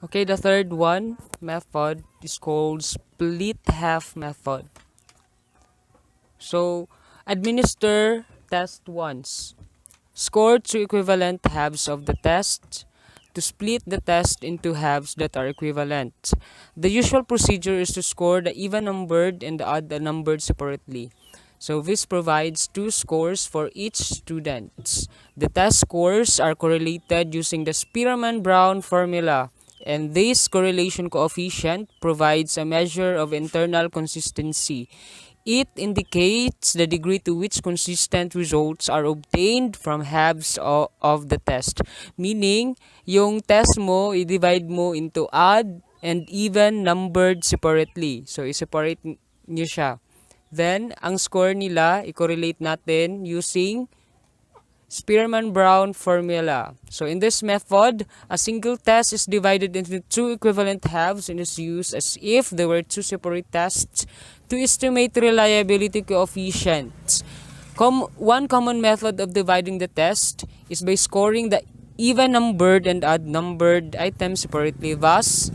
Okay, the third one method is called split half method. So, administer test once. Score 2 equivalent halves of the test to split the test into halves that are equivalent. The usual procedure is to score the even numbered and the odd numbered separately. So this provides 2 scores for each student. The test scores are correlated using the Spearman-Brown formula, and this correlation coefficient provides a measure of internal consistency. It indicates the degree to which consistent results are obtained from halves of the test. Meaning, yung test mo, i-divide mo into odd and even numbered separately. So, i-separate nyo siya. Then, ang score nila, i-correlate natin using Spearman-Brown formula. So in this method, a single test is divided into 2 equivalent halves and is used as if there were 2 separate tests to estimate reliability coefficients. One common method of dividing the test is by scoring the even numbered and odd numbered items separately. Thus,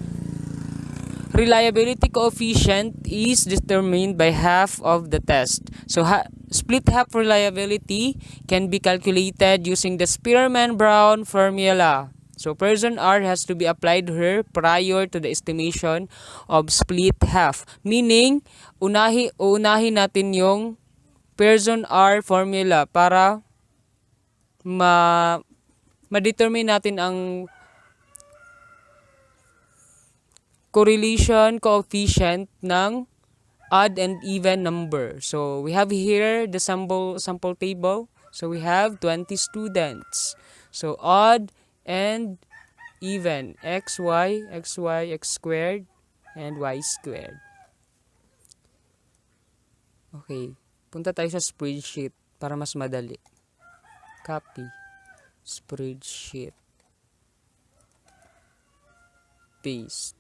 reliability coefficient is determined by half of the test. So split half reliability can be calculated using the Spearman-Brown formula. So Pearson R has to be applied here prior to the estimation of split half. Meaning, uunahin natin yung Pearson R formula para ma-determine natin ang correlation coefficient ng odd and even number. So we have here the sample table. So we have 20 students. So odd and even, x squared, and y squared. Okay, punta tayo sa spreadsheet para mas madali. Copy, spreadsheet, paste.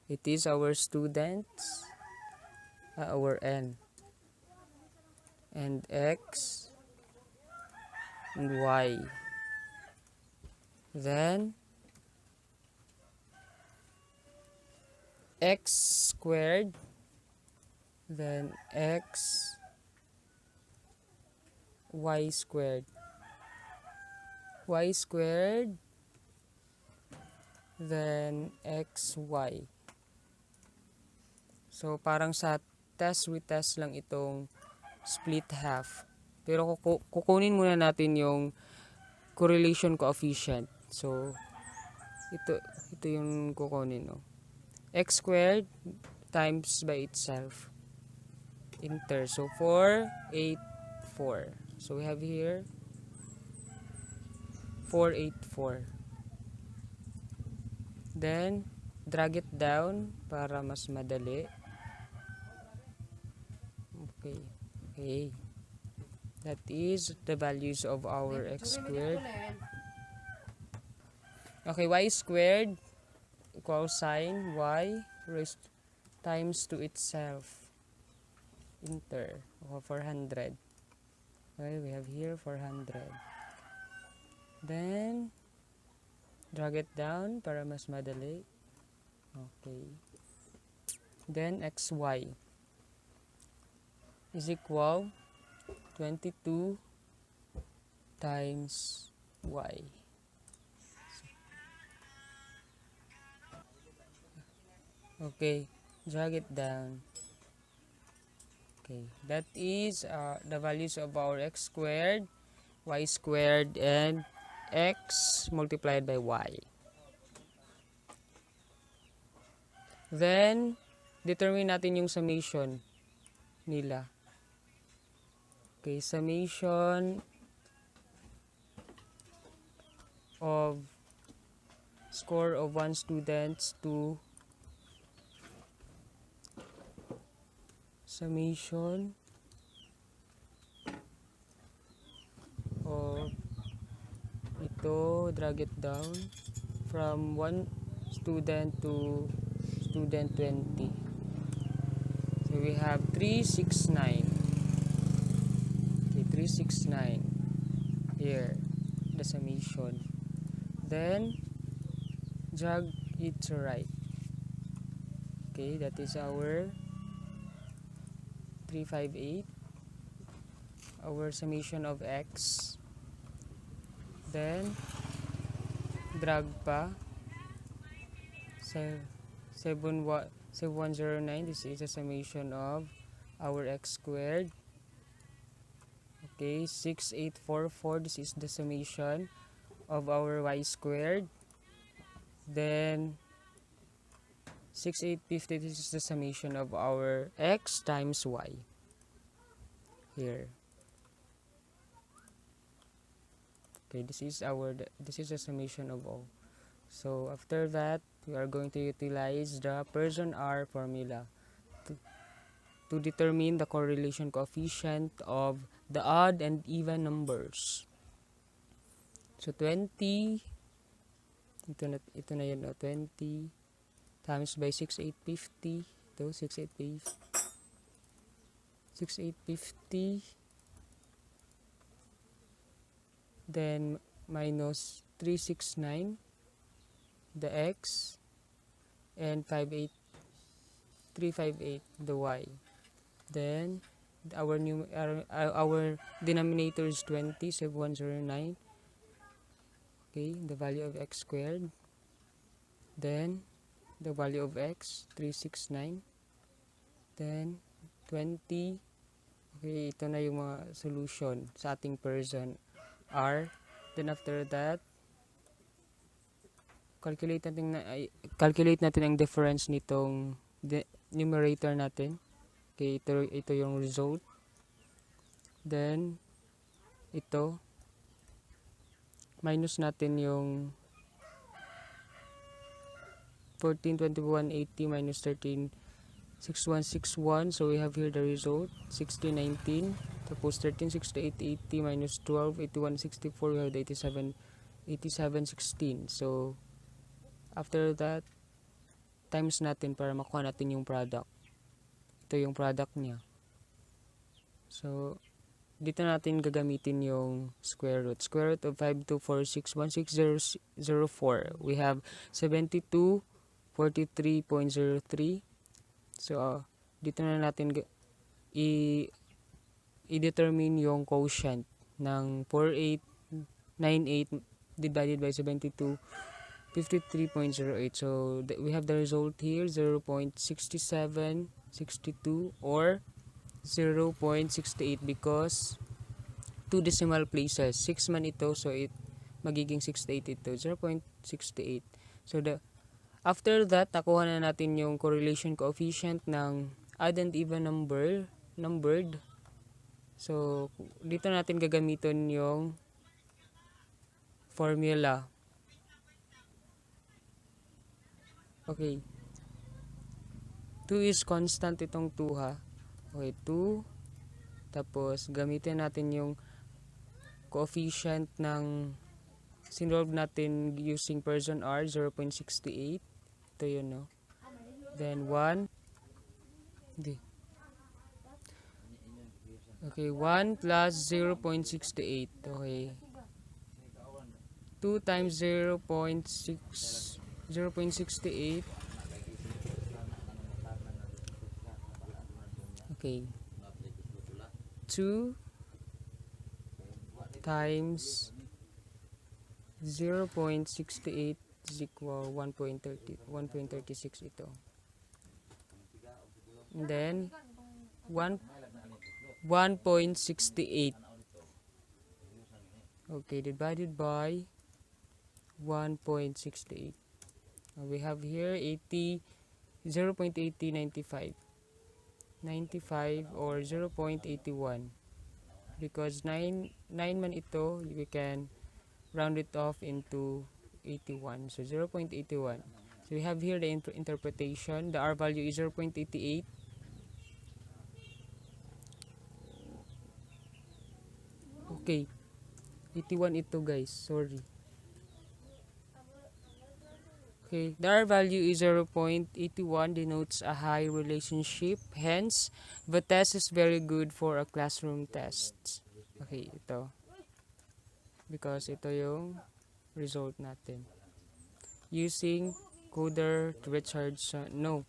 It is our students, our n, and x, and y. Then, x squared, then x, y squared, then xy. So, parang sa test with test lang itong split half. Pero kukunin muna natin yung correlation coefficient. So, ito yung kukunin. No? X squared times by itself. Enter. So, 4, 8, 4. So, we have here 4, 8, 4. Then, drag it down para mas madali. Okay. That is the values of our x squared. Okay, y squared equals sine y raised times to itself. Enter. Okay, 400. Okay, we have here 400. Then, drag it down para mas madali. Okay. Then, xy is equal 22 times y. Okay, drag it down. Okay, that is the values of our x squared, y squared, and x multiplied by y. Then, determine natin yung summation nila. Okay, summation of score of one student to summation of ito, drag it down from one student to student 20. So we have 369. Okay, 369 here, the summation. Then drag it to right. Okay, that is our 358, our summation of x. Then drag pa 7109. This is a summation of our x squared. Okay, 6844. This is the summation of our y squared. Then 6850. This is the summation of our x times y. Here. Okay, this is the summation of all. So after that, we are going to utilize the Pearson R formula to determine the correlation coefficient of the odd and even numbers. So 20, ito na yun, 20 times by 6850, ito 6850, then minus 369, the x, and 358, the y. Then our denominator is 20, 7109. Okay, the value of x squared. Then the value of x, 369. Then 20. Okay, ito na yung mga solution sa ating Pearson R. Then after that, calculate natin ang difference nitong numerator natin. Okay, ito yung result. Then ito minus natin yung 142180 minus 136161. So we have here the result 1619. Tapos 136880 minus 128164. We have the 8716. So after that, times natin para makuha natin yung product. Ito yung product niya. So dito natin gagamitin yung square root. Square root of 52461604. We have 7243.03. So dito na natin i-determine yung quotient ng 4898 divided by 7253.08. So we have the result here, 0.6762 or 0.68 because 2 decimal places. 6 man ito, so magiging 68 ito. 0.68. So after that, nakuha na natin yung correlation coefficient ng odd and even numbered. So dito natin gagamitin yung formula. Okay. 2 is constant itong 2 ha. Okay, 2. Tapos, gamitin natin yung coefficient ng Sinolve natin using person R, 0.68. Ito yun, no? Then 1. Hindi. Okay, 1 plus 0.68. Okay. 2 times 0.68. Okay. 2 times 0.68 is equal 1.36 ito. And then 1.68. Okay, divided by 1.68. We have here 0.8095. 95 or 0.81. Because 9 man ito, we can round it off into 81. So 0.81. So we have here the interpretation. The R value is 0.88. Okay. 81 ito guys. Sorry. Okay. The R value is 0.81 denotes a high relationship. Hence, the test is very good for a classroom test. Okay. Ito. Because ito yung result natin. Using Coder Richardson. No.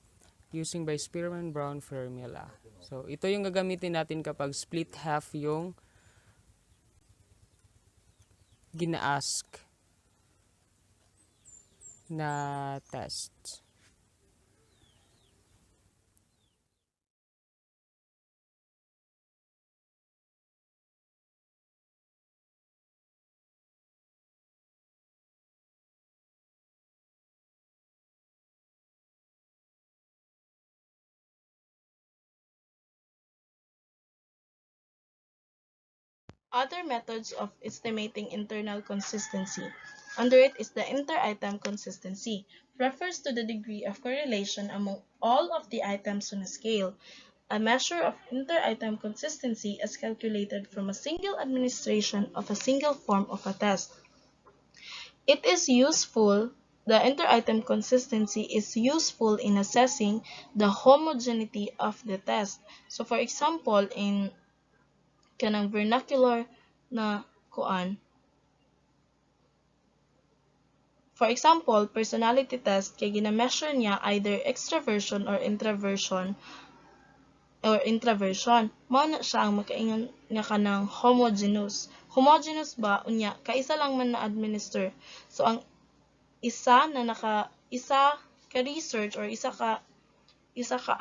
Using by Spearman-Brown formula. So, ito yung gagamitin natin kapag split half yung gina-ask na test. Other methods of estimating internal consistency. Under it is the inter-item consistency, refers to the degree of correlation among all of the items on a scale. A measure of inter-item consistency is calculated from a single administration of a single form of a test. It is useful The inter-item consistency is useful in assessing the homogeneity of the test. So for example, in kanang vernacular na kuan, for example, personality test kay gina-measure niya either extraversion or introversion. Mao na siya ang makaingon nga kanang homogeneous. Homogeneous ba unya kaisa lang man na administer. So ang isa ka research or isa ka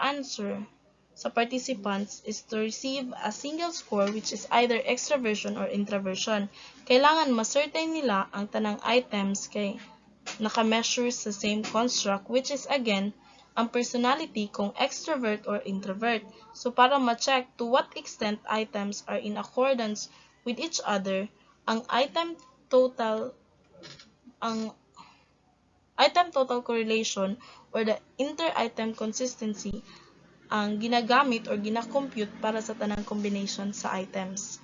answer sa participants is to receive a single score which is either extraversion or introversion. Kailangan ma-certain nila ang tanang items kay naka-measure sa same construct which is again ang personality kung extrovert or introvert. So para ma-check to what extent items are in accordance with each other, ang item total correlation or the inter-item consistency ang ginagamit or gina-compute para sa tanang combination sa items.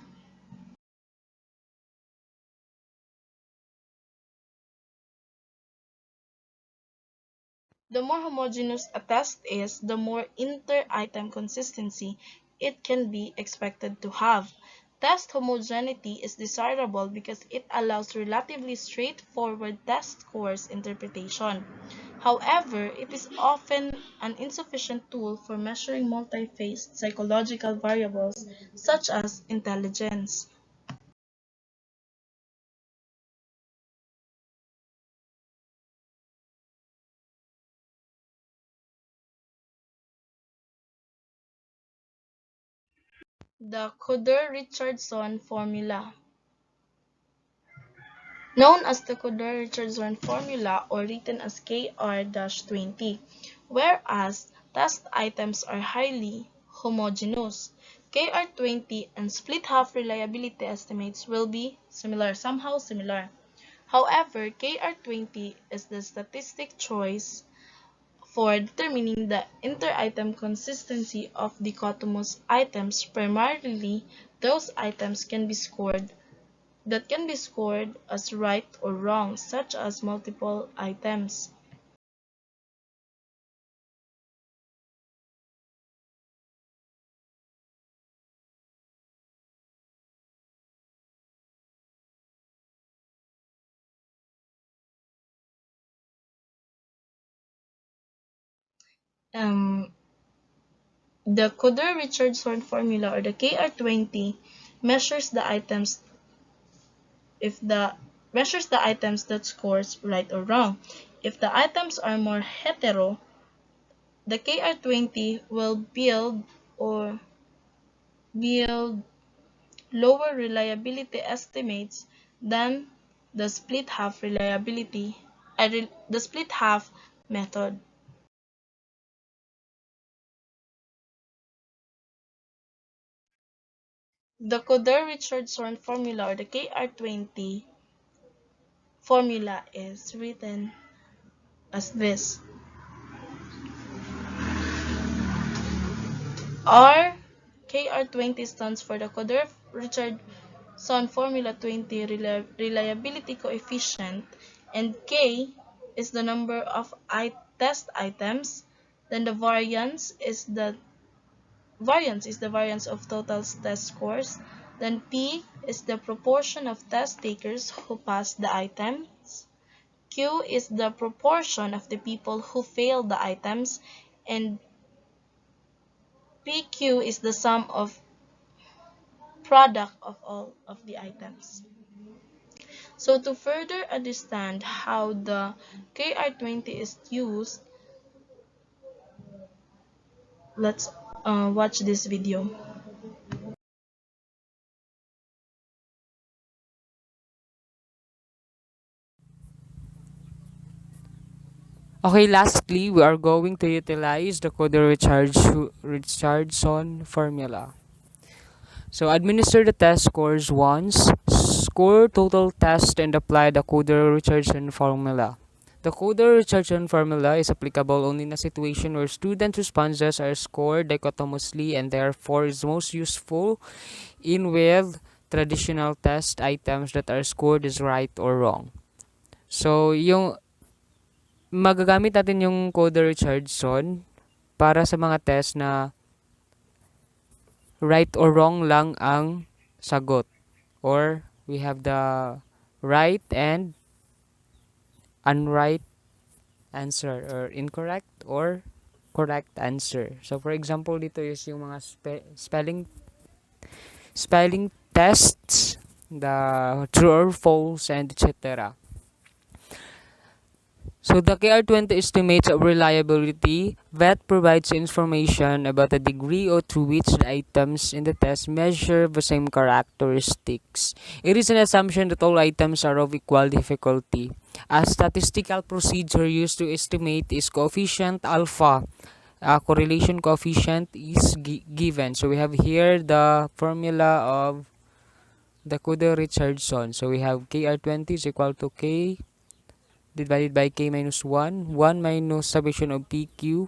The more homogeneous a test is, the more inter-item consistency it can be expected to have. Test homogeneity is desirable because it allows relatively straightforward test scores interpretation. However, it is often an insufficient tool for measuring multi-phased psychological variables such as intelligence. The Coder-Richardson formula. Known as the Coder-Richardson formula or written as KR-20, whereas test items are highly homogeneous. KR-20 and split half reliability estimates will be somehow similar. However, KR-20 is the statistic choice for determining the inter-item consistency of dichotomous items. Primarily, those items can be scored that can be scored as right or wrong, such as multiple items. Um, the Coder-Richardson formula, or the KR20, measures the items if the measures the items that scores right or wrong. If the items are more hetero, the KR20 will build lower reliability estimates than the split half the split half method. The Coder-Richardson formula, or the KR20 formula, is written as this. R KR20 stands for the Coder-Richardson formula 20 reliability coefficient, and K is the number of test items. Then the variance is the variance of total test scores. Then P is the proportion of test takers who pass the items. Q is the proportion of the people who fail the items, and PQ is the sum of product of all of the items. So to further understand how the KR20 is used, let's watch this video. Okay, lastly, we are going to utilize the Coder-Richardson formula. So administer the test scores once, score total test, and apply the Coder-Richardson formula. The Coder-Richardson formula is applicable only in a situation where student responses are scored dichotomously and therefore is most useful in with traditional test items that are scored as right or wrong. So, yung magagamit natin yung Coder-Richardson para sa mga test na right or wrong lang ang sagot. Or we have the right and unright answer, or incorrect or correct answer. So for example, dito is yung mga spelling tests, the true or false, and etc. So the KR20 estimates of reliability that provides information about the degree or through which the items in the test measure the same characteristics. It is an assumption that all items are of equal difficulty. A statistical procedure used to estimate is coefficient alpha. A correlation coefficient is given. So we have here the formula of the Coder-Richardson. So we have KR20 is equal to K divided by K minus 1 minus summation of PQ,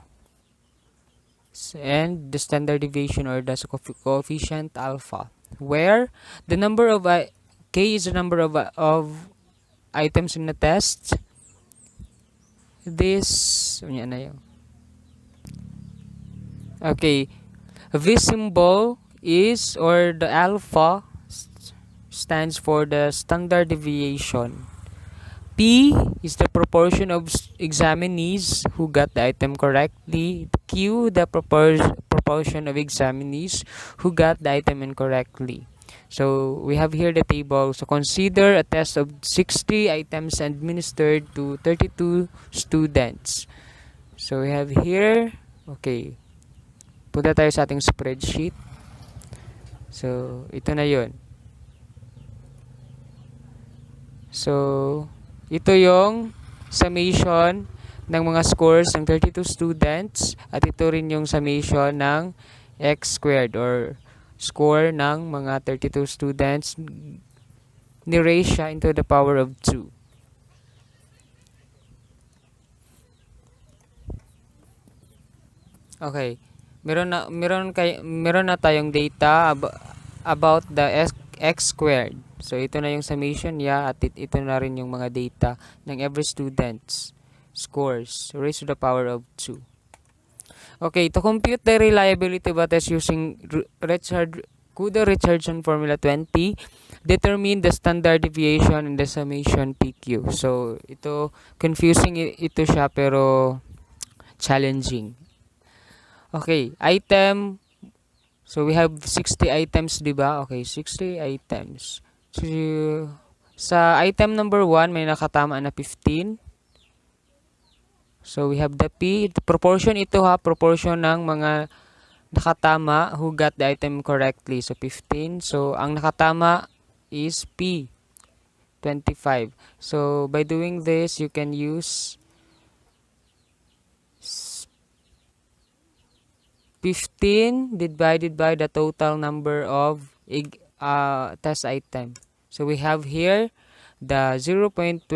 and the standard deviation, or the coefficient alpha, where the number of K is the number of items in the test. This okay, this symbol is, or the alpha stands for the standard deviation. P is the proportion of examinees who got the item correctly. Q, the proportion of examinees who got the item incorrectly. So we have here the table. So consider a test of 60 items administered to 32 students. So we have here, okay, punta tayo sa ating spreadsheet. So ito na yun. So ito yung summation ng mga scores ng 32 students, at ito rin yung summation ng x squared, or score ng mga 32 students ni-raise siya into the power of 2. Okay. Meron na tayong data about the x squared. So, ito na yung summation niya at ito na rin yung mga data ng every student's scores raised to the power of 2. Okay, to compute the reliability of a test using Kuder-Richardson formula 20, determine the standard deviation and the summation PQ. So, ito, confusing ito siya pero challenging. Okay, item. So, we have 60 items, di ba? Okay, 60 items. So, sa item number 1, may nakatama na 15. So, we have the P. Proportion ito ha. Proportion ng mga nakatama who got the item correctly. So, 15. So, ang nakatama is P. 25. So, by doing this, you can use 15 divided by the total number of test item. So, we have here the 0.25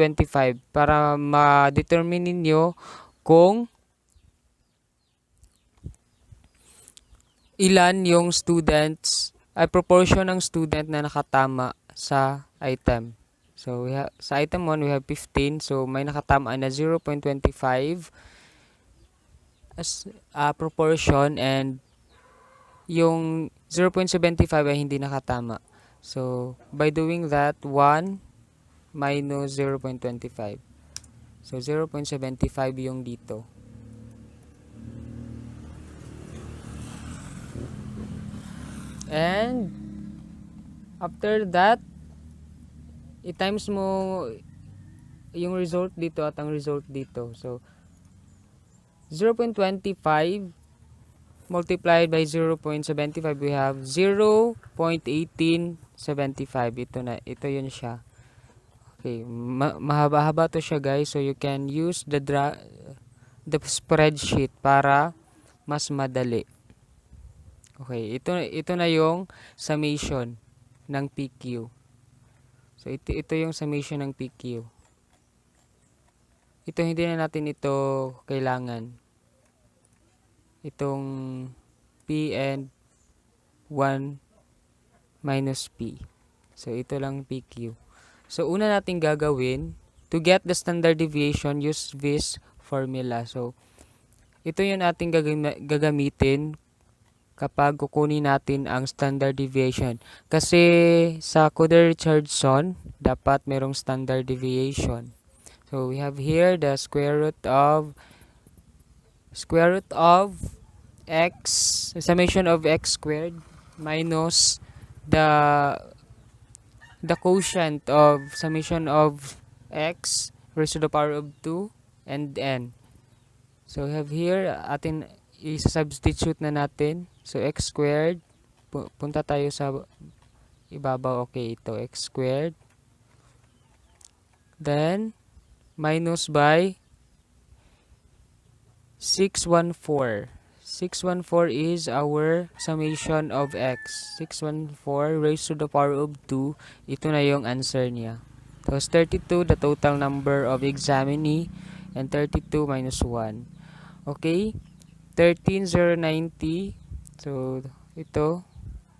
para ma-determine ninyo kung ilan yung students, ay proportion ng student na nakatama sa item. So, sa item 1, we have 15. So, may nakatama na 0.25 as proportion and yung 0.75 ay hindi nakatama. So, by doing that, 1 minus 0.25. So, 0.75 yung dito. And, after that, i-times mo yung result dito at ang result dito. So, 0.25 multiplied by 0.75, we have 0.1875. Ito yun siya. Okay, mahaba-haba to siya guys. So, you can use the spreadsheet para mas madali. Okay, ito na yung summation ng PQ. So, ito yung summation ng PQ. Ito, hindi na natin ito kailangan. Itong P and 1 minus P. So, ito lang PQ. So, una natin gagawin, to get the standard deviation, use this formula. So, ito yung ating gagamitin kapag kukunin natin ang standard deviation. Kasi sa Kuder-Richardson, dapat merong standard deviation. So, we have here the square root of x, summation of x squared minus the quotient of summation of x raised to the power of 2 and n. So, we have here, atin i-substitute na natin. So, x squared, punta tayo sa ibabaw. Okay, ito, x squared. Then, minus by 614. 614 is our summation of x. 614 raised to the power of 2. Ito na yung answer niya. So, 32, the total number of examinee, and 32 minus 1. Okay? 13,090. So, ito.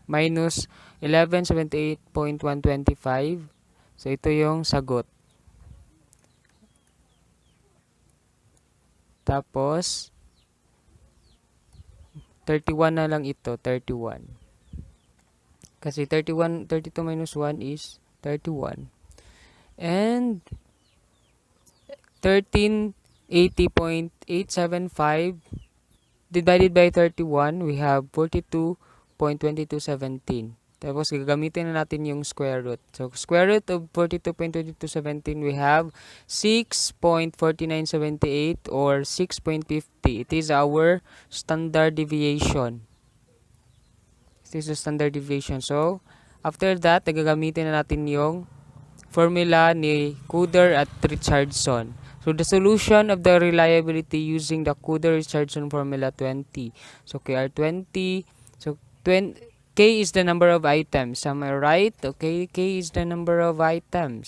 Minus 1178.125. So, ito yung sagot. Tapos, 31 na lang ito. 31. Kasi 32 minus 1 is 31. And, 1380.875 divided by 31, we have 42.2217. Tapos, gagamitin na natin yung square root. So, square root of 42.2217, we have 6.4978 or 6.50. It is our standard deviation. It is the standard deviation. So, after that, gagamitin na natin yung formula ni Kuder at Richardson. So, the solution of the reliability using the Kuder-Richardson formula 20. So, KR20. So, K is the number of items. Am I right? Okay, K is the number of items.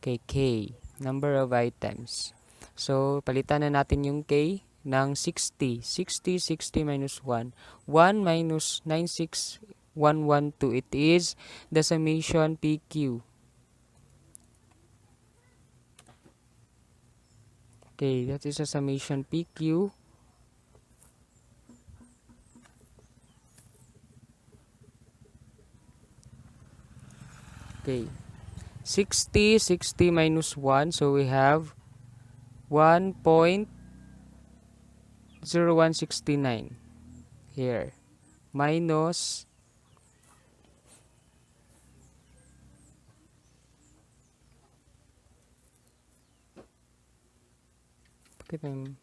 Okay, K. Number of items. So, palitan na natin yung K ng 60. 60 minus 1. 1 minus 96 112. It is the summation PQ. Okay, that is a summation PQ. Okay, 60 minus 1, so we have 1.0169 here, minus, bakit may-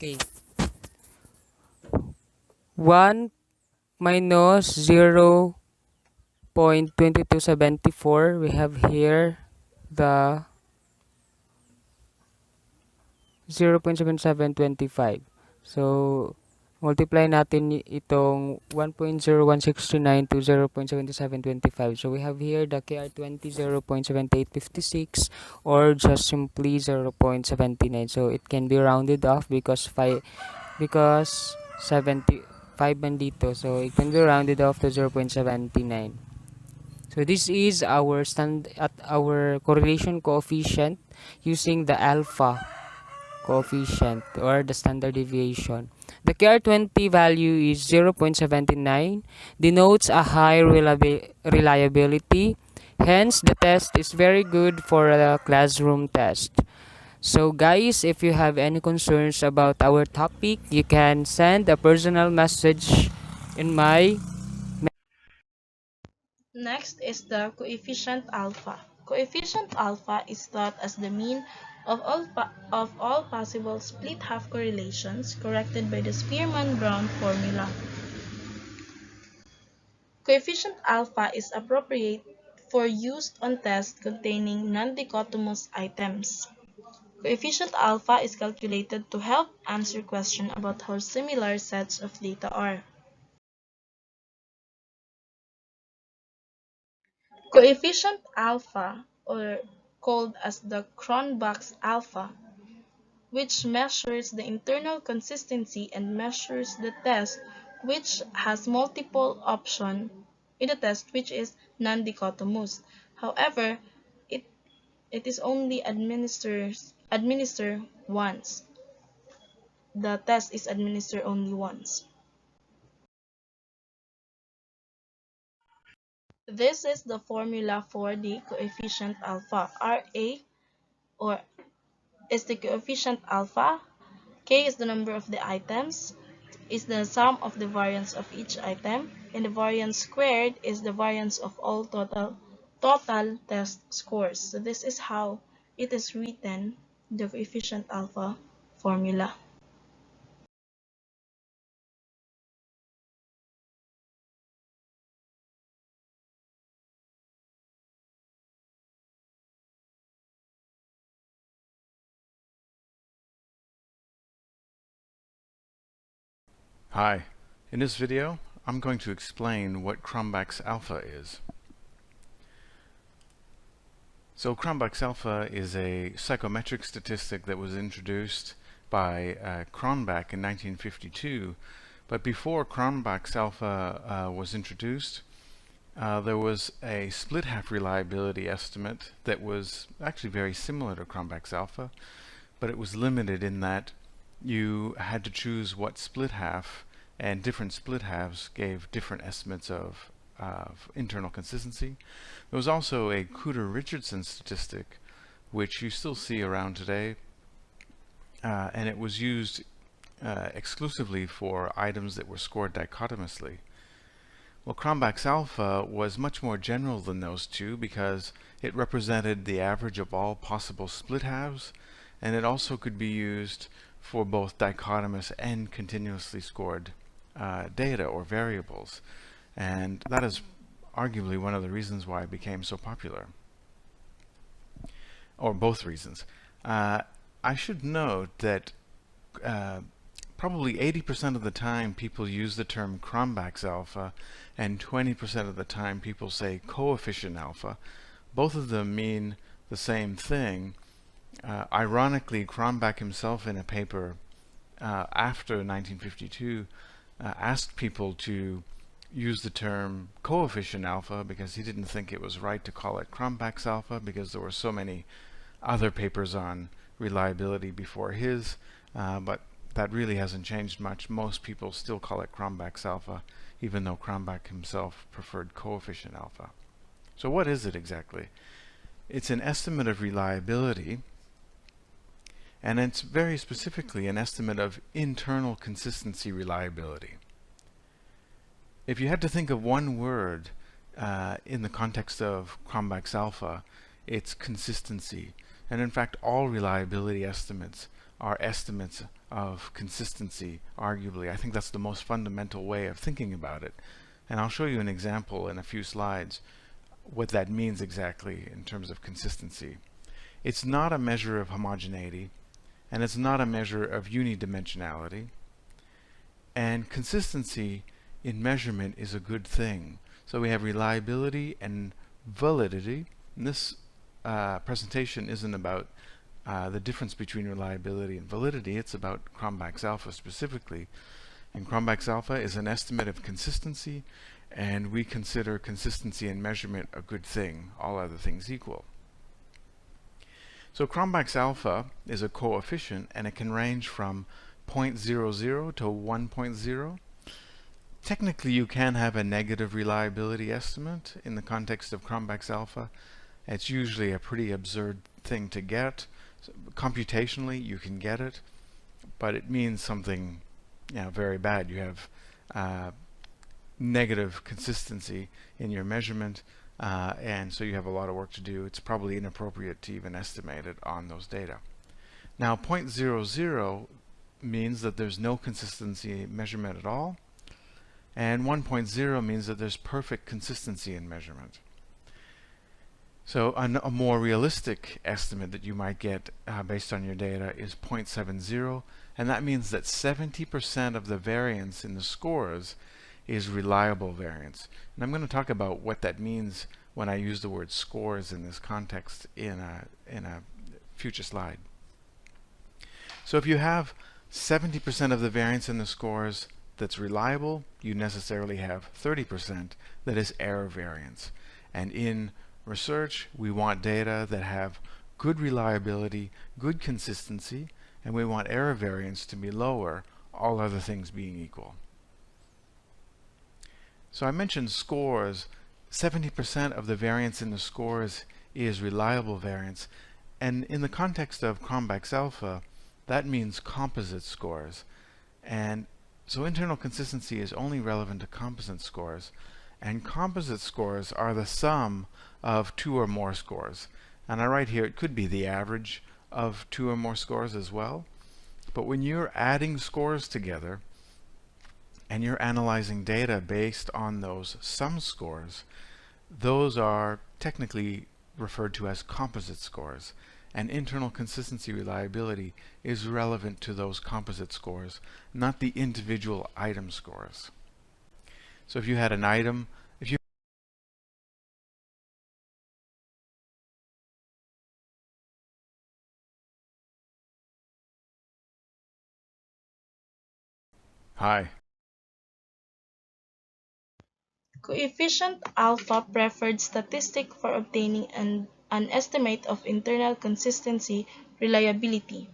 okay, 1 minus 0.2274, we have here the 0.7725. So, multiply natin itong 1.0169 to 0.7725. So, we have here the KR20 0.7856 or just simply 0.79. So, it can be rounded off because 75 man dito. So, it can be rounded off to 0.79. So this is our our correlation coefficient using the alpha coefficient or the standard deviation. The KR20 value is 0.79, denotes a high reliability. Hence, the test is very good for a classroom test. So guys, if you have any concerns about our topic, you can send a personal message in my. Next is the coefficient alpha. Coefficient alpha is thought as the mean of all possible split half correlations corrected by the Spearman-Brown formula. Coefficient alpha is appropriate for use on tests containing non-dichotomous items. Coefficient alpha is calculated to help answer questions about how similar sets of data are. Coefficient alpha, or called as the Cronbach's alpha, which measures the internal consistency and measures the test which has multiple options in the test which is non-dichotomous. However, it, it is only administered once. The test is administered only once. This is the formula for the coefficient alpha. Ra, or is the coefficient alpha. K is the number of the items, is the sum of the variance of each item, and the variance squared is the variance of all total test scores. So this is how it is written, the coefficient alpha formula. Hi, in this video I'm going to explain what Cronbach's alpha is. So Cronbach's alpha is a psychometric statistic that was introduced by Cronbach in 1952, but before Cronbach's alpha was introduced, there was a split half reliability estimate that was actually very similar to Cronbach's alpha, but it was limited in that you had to choose what split half, and different split halves gave different estimates of internal consistency. There was also a Cooter-Richardson statistic, which you still see around today, and it was used exclusively for items that were scored dichotomously. Well, Cronbach's alpha was much more general than those two because it represented the average of all possible split halves, and it also could be used for both dichotomous and continuously scored data or variables. And that is arguably one of the reasons why it became so popular. Or both reasons. I should note that probably 80% of the time people use the term Cronbach's alpha, and 20% of the time people say coefficient alpha. Both of them mean the same thing. Ironically, Cronbach himself in a paper after 1952 asked people to use the term coefficient alpha because he didn't think it was right to call it Cronbach's alpha because there were so many other papers on reliability before his, but that really hasn't changed much. Most people still call it Cronbach's alpha, even though Cronbach himself preferred coefficient alpha. So what is it exactly? It's an estimate of reliability, and it's very specifically an estimate of internal consistency reliability. If you had to think of one word in the context of Cronbach's alpha, it's consistency. And in fact, all reliability estimates are estimates of consistency, arguably. I think that's the most fundamental way of thinking about it. And I'll show you an example in a few slides what that means exactly in terms of consistency. It's not a measure of homogeneity, and it's not a measure of unidimensionality. And consistency in measurement is a good thing. So we have reliability and validity. And this presentation isn't about the difference between reliability and validity. It's about Cronbach's alpha specifically. And Cronbach's alpha is an estimate of consistency, and we consider consistency in measurement a good thing, all other things equal. So Cronbach's alpha is a coefficient, and it can range from 0.00 to 1.0. Technically, you can have a negative reliability estimate in the context of Cronbach's alpha. It's usually a pretty absurd thing to get. So, computationally, you can get it, but it means something very bad. You have negative consistency in your measurement, and so you have a lot of work to do. It's probably inappropriate to even estimate it on those data. Now, 0.00 means that there's no consistency measurement at all, and 1.0 means that there's perfect consistency in measurement. So a more realistic estimate that you might get based on your data is 0.70, and that means that 70% of the variance in the scores is reliable variance. And I'm going to talk about what that means when I use the word scores in this context in a future slide. So if you have 70% of the variance in the scores that's reliable, you necessarily have 30% that is error variance. And in research, we want data that have good reliability, good consistency, and we want error variance to be lower, all other things being equal. So I mentioned scores. 70% of the variance in the scores is reliable variance, and in the context of Cronbach's alpha, that means composite scores. And so internal consistency is only relevant to composite scores, and composite scores are the sum of two or more scores. And I write here it could be the average of two or more scores as well. But when you're adding scores together and you're analyzing data based on those sum scores, those are technically referred to as composite scores. And internal consistency reliability is relevant to those composite scores, not the individual item scores. So if you had an item, Hi. Coefficient alpha preferred statistic for obtaining an estimate of internal consistency reliability.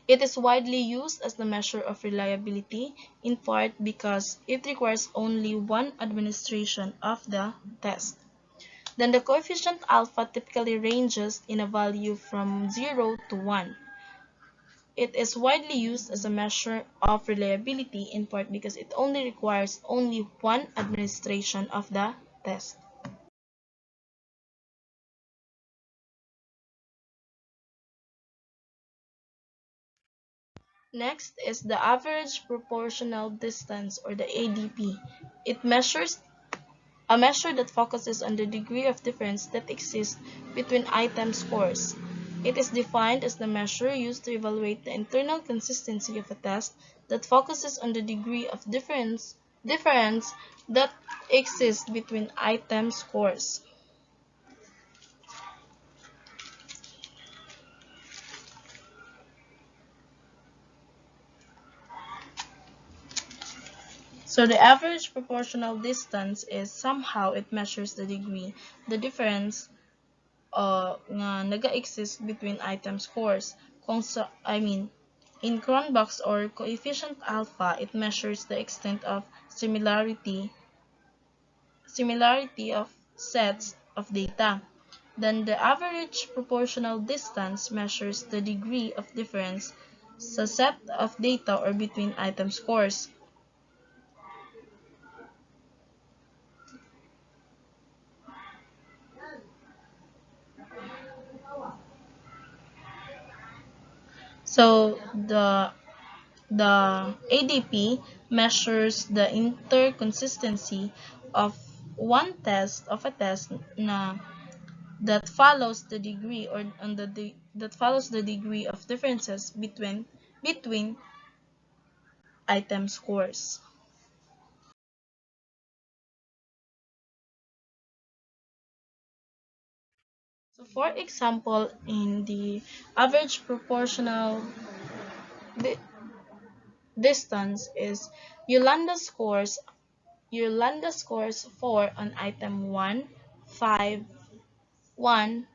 It is widely used as the measure of reliability, in part because it requires only one administration of the test. Then the coefficient alpha typically ranges in a value from 0 to 1. It is widely used as a measure of reliability, in part because it only requires only one administration of the test. Next is the average proportional distance, or the ADP. It measures a measure that focuses on the degree of difference that exists between item scores. It is defined as the measure used to evaluate the internal consistency of a test that focuses on the degree of difference that exists between item scores. So the average proportional distance is somehow it measures the degree, the difference nga naga-exist between item scores. In Cronbach's or coefficient alpha, it measures the extent of similarity of sets of data. Then the average proportional distance measures the degree of difference sa set of data or between item scores. So the ADP measures the interconsistency of a test na that follows the degree or on that follows the degree of differences between item scores. So for example, in the average proportional di- distance is Yolanda scores Yolanda scores 4 on item 1, 5, 1,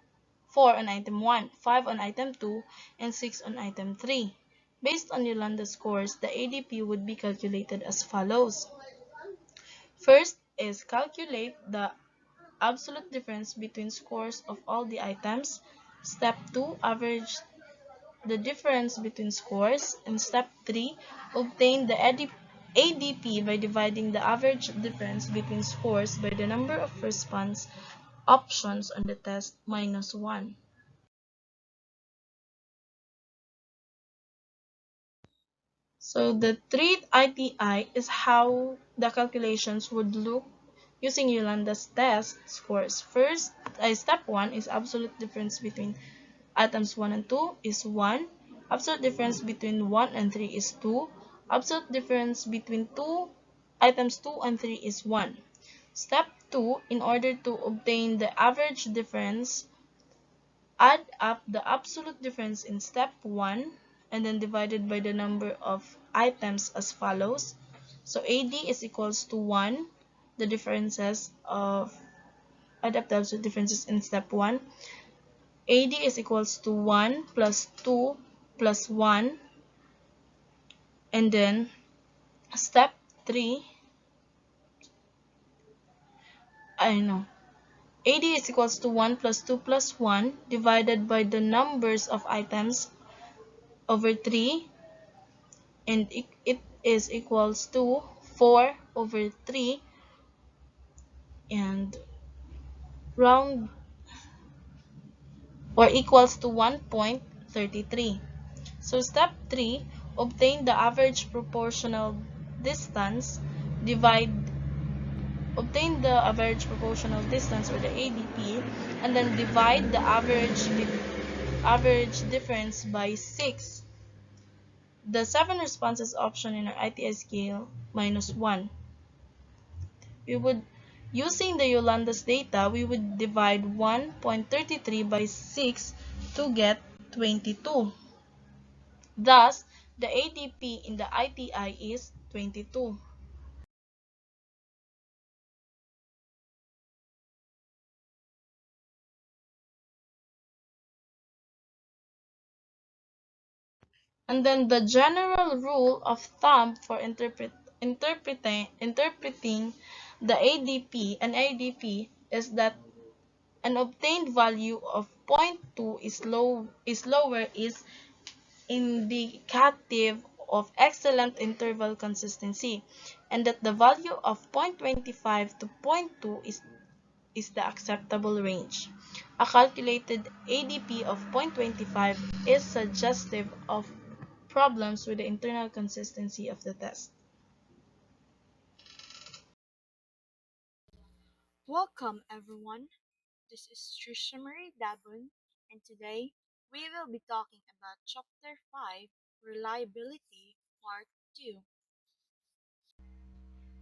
4 on item 1, 5 on item 2, and 6 on item 3. Based on Yolanda's scores, the ADP would be calculated as follows. First is calculate the absolute difference between scores of all the items. Step 2, average the difference between scores. And step 3, obtain the ADP by dividing the average difference between scores by the number of response options on the test minus 1. So the treat ITI is how the calculations would look using Yolanda's test scores. Step 1 is absolute difference between items 1 and 2 is 1. Absolute difference between 1 and 3 is 2. Absolute difference between items 2 and 3 is 1. Step 2, in order to obtain the average difference, add up the absolute difference in step 1 and then divided by the number of items as follows. So AD is equals to 1, the differences of add up the absolute differences in step 1. AD is equals to 1 plus 2 plus 1, and then step 3, I know. AD is equals to 1 plus 2 plus 1 divided by the numbers of items over 3, and it is equals to 4 over 3 and round or equals to 1.33. So step 3, obtain the average proportional distance, divide obtain the average proportional distance or the ADP, and then divide the average difference by 6. The 7 responses option in our ITI scale minus 1. We would, using the Yolanda's data, we would divide 1.33 by 6 to get 22. Thus, the ADP in the ITI is 22. And then the general rule of thumb for interpreting the ADP is that an obtained value of zero point 0.2 is indicative of excellent interval consistency, and that the value of 0.25 to zero point 0.2 is the acceptable range. A calculated ADP of 0.25 is suggestive of problems with the internal consistency of the test. Welcome everyone. This is Trisha Marie-Dabon, and today we will be talking about Chapter 5, Reliability, Part 2.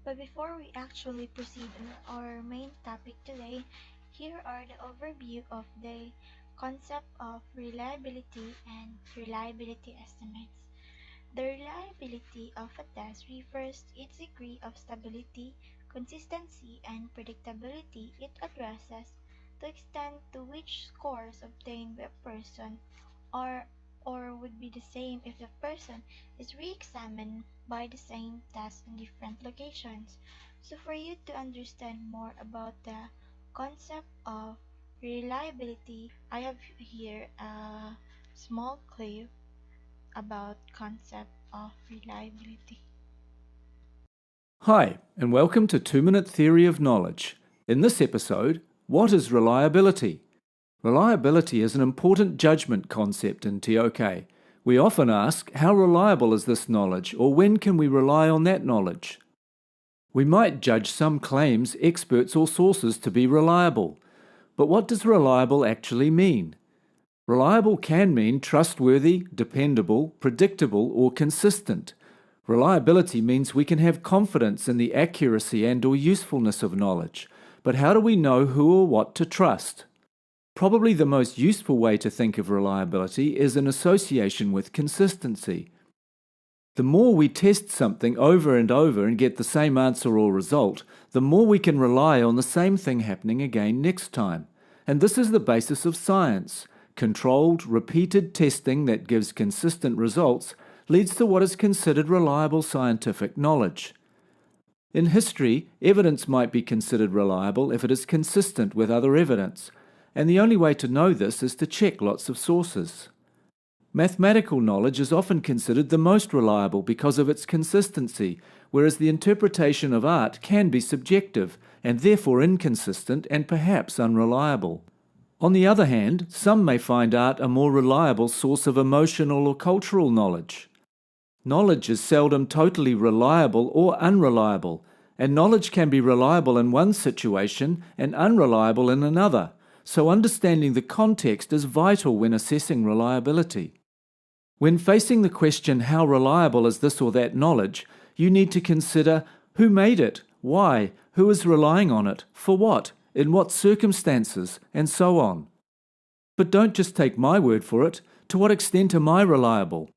But before we actually proceed on our main topic today, here are the overview of the concept of reliability and reliability estimates. The reliability reliability of a test refers to its degree of stability, consistency, and predictability. It addresses the extent to which scores obtained by a person are or would be the same if the person is re-examined by the same test in different locations. So for you to understand more about the concept of reliability, I have here a small clip about concept of reliability. Hi, and welcome to 2 Minute Theory of Knowledge. In this episode, what is reliability? Reliability is an important judgment concept in TOK. We often ask, how reliable is this knowledge, or when can we rely on that knowledge? We might judge some claims, experts, or sources to be reliable. But what does reliable actually mean? Reliable can mean trustworthy, dependable, predictable, or consistent. Reliability means we can have confidence in the accuracy and/or usefulness of knowledge. But how do we know who or what to trust? Probably the most useful way to think of reliability is in association with consistency. The more we test something over and over and get the same answer or result, the more we can rely on the same thing happening again next time. And this is the basis of science. Controlled, repeated testing that gives consistent results leads to what is considered reliable scientific knowledge. In history, evidence might be considered reliable if it is consistent with other evidence, and the only way to know this is to check lots of sources. Mathematical knowledge is often considered the most reliable because of its consistency, whereas the interpretation of art can be subjective and therefore inconsistent and perhaps unreliable. On the other hand, some may find art a more reliable source of emotional or cultural knowledge. Knowledge is seldom totally reliable or unreliable, and knowledge can be reliable in one situation and unreliable in another, so understanding the context is vital when assessing reliability. When facing the question, how reliable is this or that knowledge, you need to consider who made it, why, who is relying on it, for what, in what circumstances, and so on. But don't just take my word for it. To what extent am I reliable?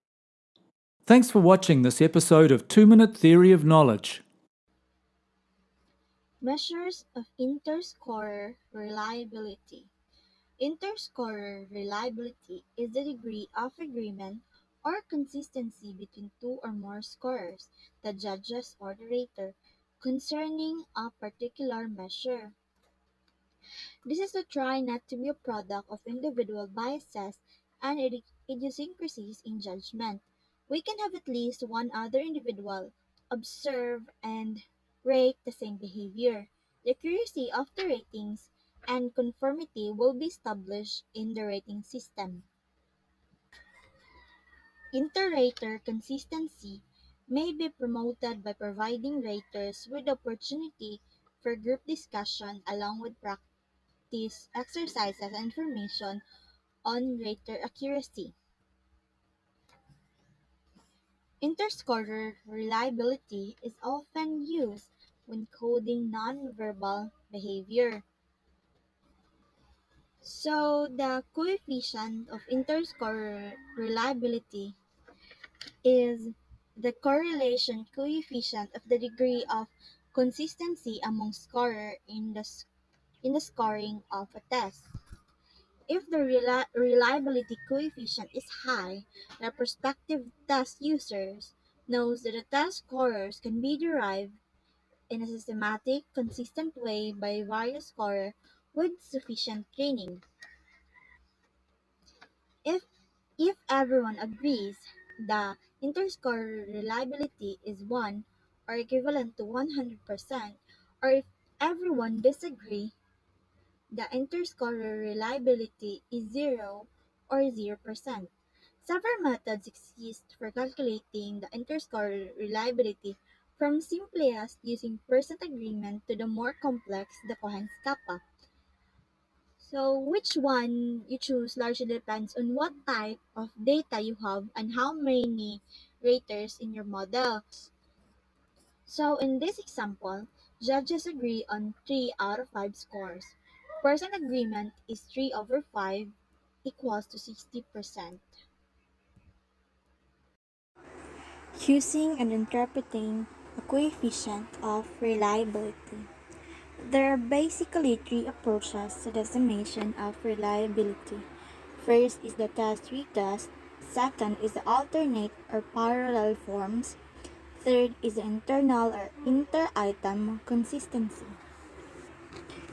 Thanks for watching this episode of 2 Minute Theory of Knowledge. Measures of interscorer reliability. Interscorer reliability is the degree of agreement or consistency between two or more scorers, the judges or the rater, concerning a particular measure. This is to try not to be a product of individual biases and idiosyncrasies in judgment. We can have at least one other individual observe and rate the same behavior. The accuracy of the ratings and conformity will be established in the rating system. Inter-rater consistency may be promoted by providing raters with the opportunity for group discussion along with practice exercises and information on rater accuracy. Interscorer reliability is often used when coding nonverbal behavior. So the coefficient of interscorer reliability is the correlation coefficient of the degree of consistency among scorer in the scoring of a test. If the reliability coefficient is high, the prospective test users knows that the test scorers can be derived in a systematic, consistent way by various scorers with sufficient training. If if everyone agrees the interscore reliability is 1 or equivalent to 100%, or if everyone disagree, the interscore reliability is 0 or 0%. Several methods exist for calculating the interscore reliability, from simplest using percent agreement to the more complex, the Cohen's kappa. So which one you choose largely depends on what type of data you have and how many raters in your model. So in this example, judges agree on 3 out of 5 scores. Percent agreement is 3 over 5 equals to 60%. using and interpreting a coefficient of reliability. There are basically three approaches to the estimation of reliability. First is the test-retest, second is the alternate or parallel forms, third is the internal or inter-item consistency.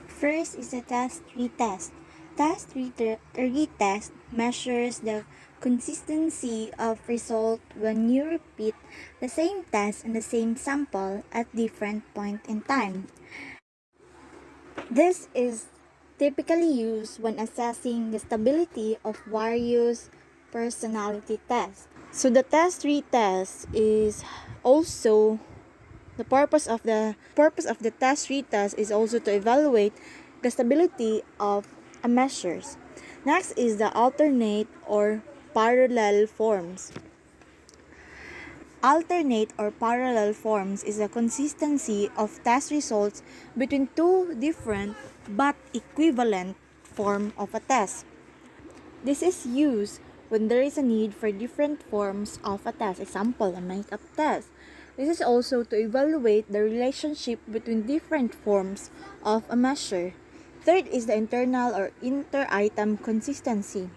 First is the test-retest. Test-retest measures the consistency of result when you repeat the same test in the same sample at different point in time. This is typically used when assessing the stability of various personality tests. So the test-retest is also the test retest is also to evaluate the stability of a measures. Next is the alternate or parallel forms. Alternate or parallel forms is the consistency of test results between two different but equivalent form of a test. This is used when there is a need for different forms of a test. Example, a makeup test. This is also to evaluate the relationship between different forms of a measure. Third is the internal or inter-item consistency.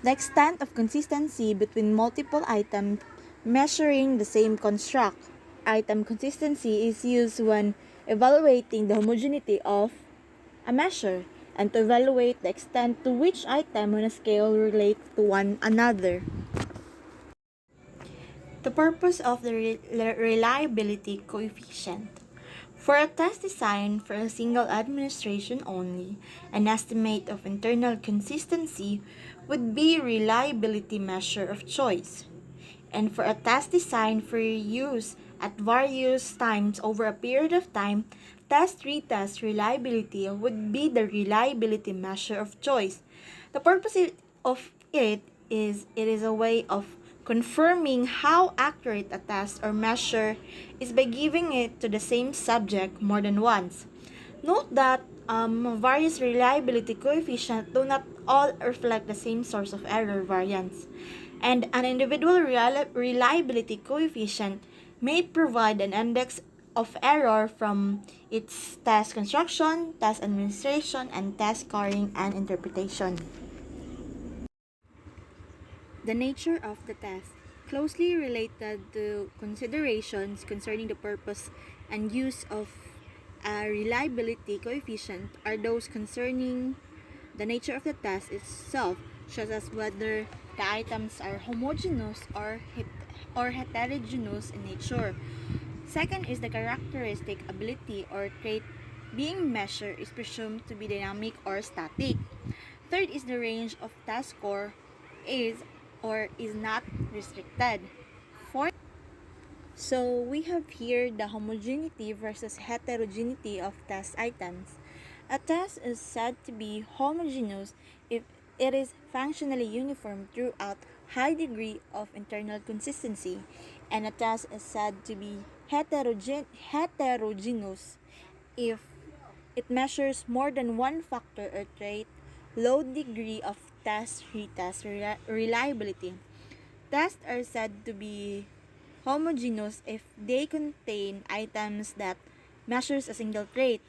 The extent of consistency between multiple items measuring the same construct. Item consistency is used when evaluating the homogeneity of a measure and to evaluate the extent to which item on a scale relate to one another. The purpose of the reliability coefficient. For a test designed for a single administration only, an estimate of internal consistency would be reliability measure of choice. And for a test designed for use at various times over a period of time, test-retest reliability would be the reliability measure of choice. The purpose of it is a way of confirming how accurate a test or measure is by giving it to the same subject more than once. Note that various reliability coefficients do not all reflect the same source of error variance, and an individual reliability coefficient may provide an index of error from its test construction, test administration, and test scoring and interpretation. The nature of the test closely related to considerations concerning the purpose and use of a reliability coefficient are those concerning the nature of the test itself, such as whether the items are homogeneous or heterogeneous in nature. Second is the characteristic ability or trait being measured is presumed to be dynamic or static. Third is the range of test score is or is not restricted. Fourth, so we have here the homogeneity versus heterogeneity of test items. A test is said to be homogeneous if it is functionally uniform throughout high degree of internal consistency, and a test is said to be heterogeneous if it measures more than one factor or trait, low degree of test-retest reliability. Tests are said to be homogeneous if they contain items that measures a single trait.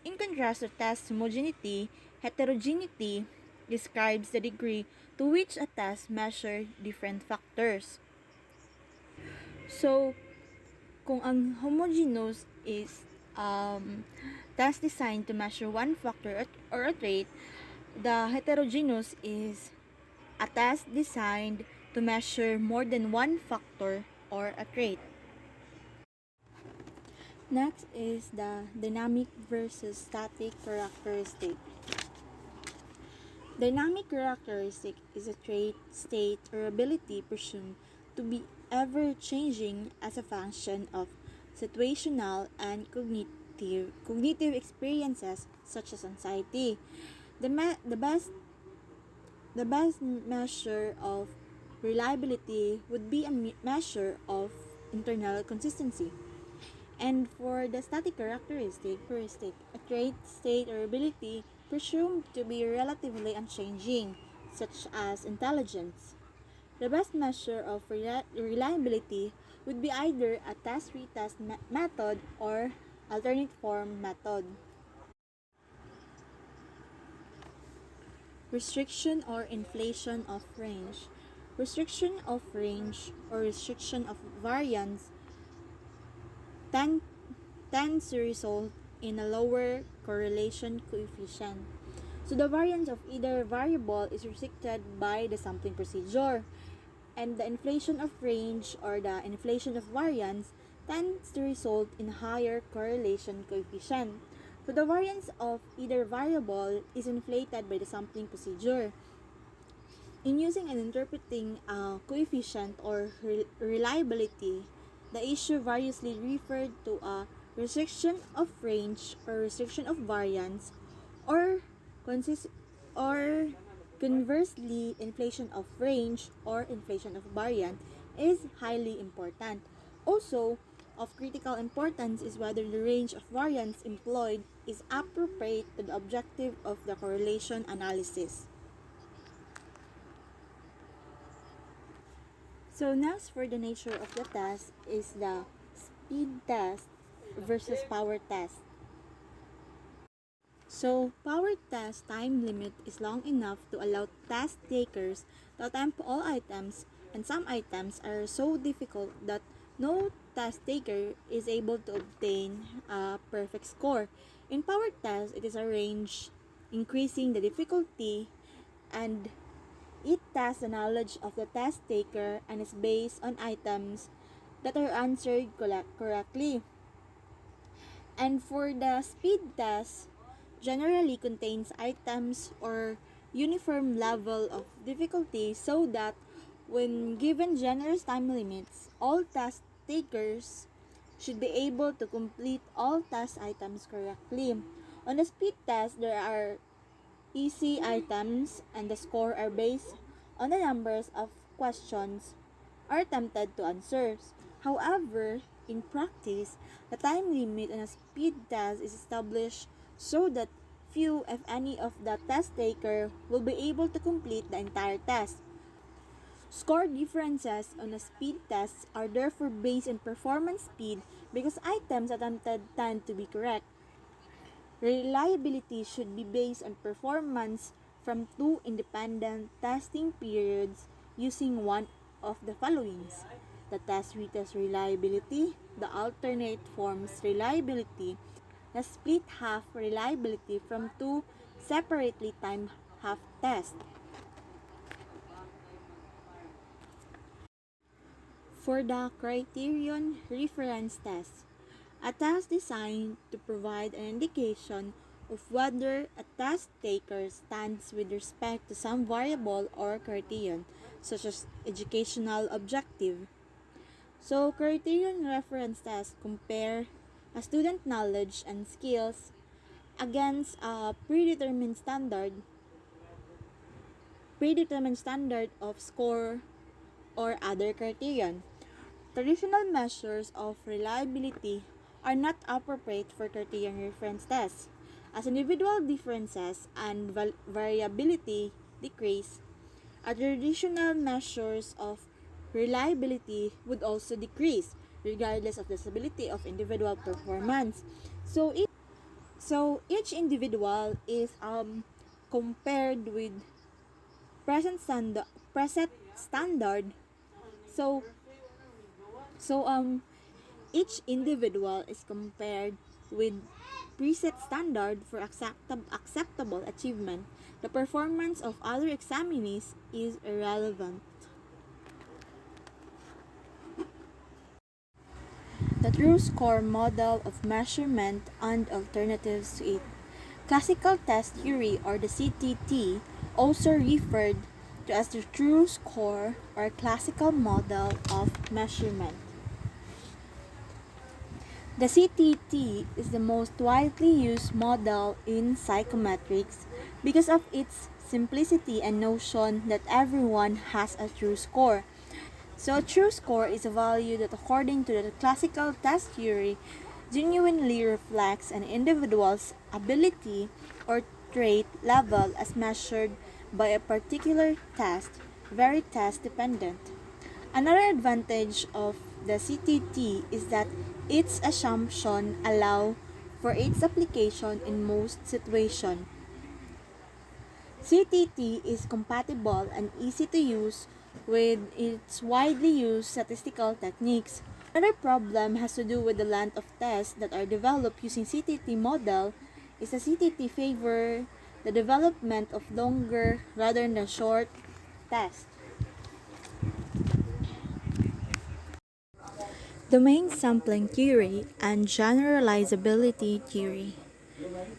In contrast to test homogeneity, heterogeneity describes the degree to which a test measures different factors. So, kung ang homogeneous is test designed to measure one factor or a trait, the heterogeneous is a test designed to measure more than one factor or a trait. Next is the dynamic versus static characteristic. Dynamic characteristic is a trait, state, or ability presumed to be ever-changing as a function of situational and cognitive experiences such as anxiety. The best measure of reliability would be a measure of internal consistency. And for the static characteristic, a trait, state, or ability presumed to be relatively unchanging, such as intelligence. The best measure of reliability would be either a test-retest method or alternate form method. Restriction or inflation of range. Restriction of range or restriction of variance tend, tends to result in a lower correlation coefficient. So the variance of either variable is restricted by the sampling procedure, and the inflation of range or the inflation of variance tends to result in higher correlation coefficient. So the variance of either variable is inflated by the sampling procedure. In using and interpreting a coefficient or reliability, the issue variously referred to a restriction of range or restriction of variance, or or conversely inflation of range or inflation of variance is highly important. Also, of critical importance is whether the range of variance employed is appropriate to the objective of the correlation analysis. So next for the nature of the test is the speed test versus power test. So power test time limit is long enough to allow test takers to attempt all items, and some items are so difficult that no test taker is able to obtain a perfect score. In power test, it is arranged increasing the difficulty, and it tests the knowledge of the test taker and is based on items that are answered correctly. And for the speed test, generally contains items or uniform level of difficulty so that when given generous time limits, all test takers should be able to complete all test items correctly. On the speed test, there are easy items and the score are based on the numbers of questions are attempted to answer. However, in practice, the time limit on a speed test is established so that few, if any, of the test taker will be able to complete the entire test. Score differences on a speed test are therefore based on performance speed because items attempted tend to be correct. Reliability should be based on performance from two independent testing periods using one of the followings: the test-retest reliability, the alternate forms reliability, the split half reliability from two separately timed half tests. For the criterion reference test, a test designed to provide an indication of whether a test taker stands with respect to some variable or criterion, such as educational objective. So, criterion reference tests compare a student knowledge and skills against a predetermined standard of score or other criterion. Traditional measures of reliability are not appropriate for criterion reference tests. As individual differences and variability decrease, traditional measures of reliability would also decrease, regardless of the stability of individual performance. So, each individual is compared with present standard. So so each individual is compared with preset standard for acceptable achievement. The performance of other examinees is irrelevant. The true score model of measurement and alternatives to it. Classical test theory, or the CTT, also referred to as the true score or classical model of measurement. The CTT is the most widely used model in psychometrics because of its simplicity and notion that everyone has a true score. So a true score is a value that, according to the classical test theory, genuinely reflects an individual's ability or trait level as measured by a particular test. very test dependent. Another advantage of the CTT is that its assumption allow for its application in most situations. CTT is compatible and easy to use with its widely used statistical techniques. Another problem has to do with the length of tests that are developed using CTT model is the CTT favor the development of longer rather than short tests. Domain sampling theory and generalizability theory.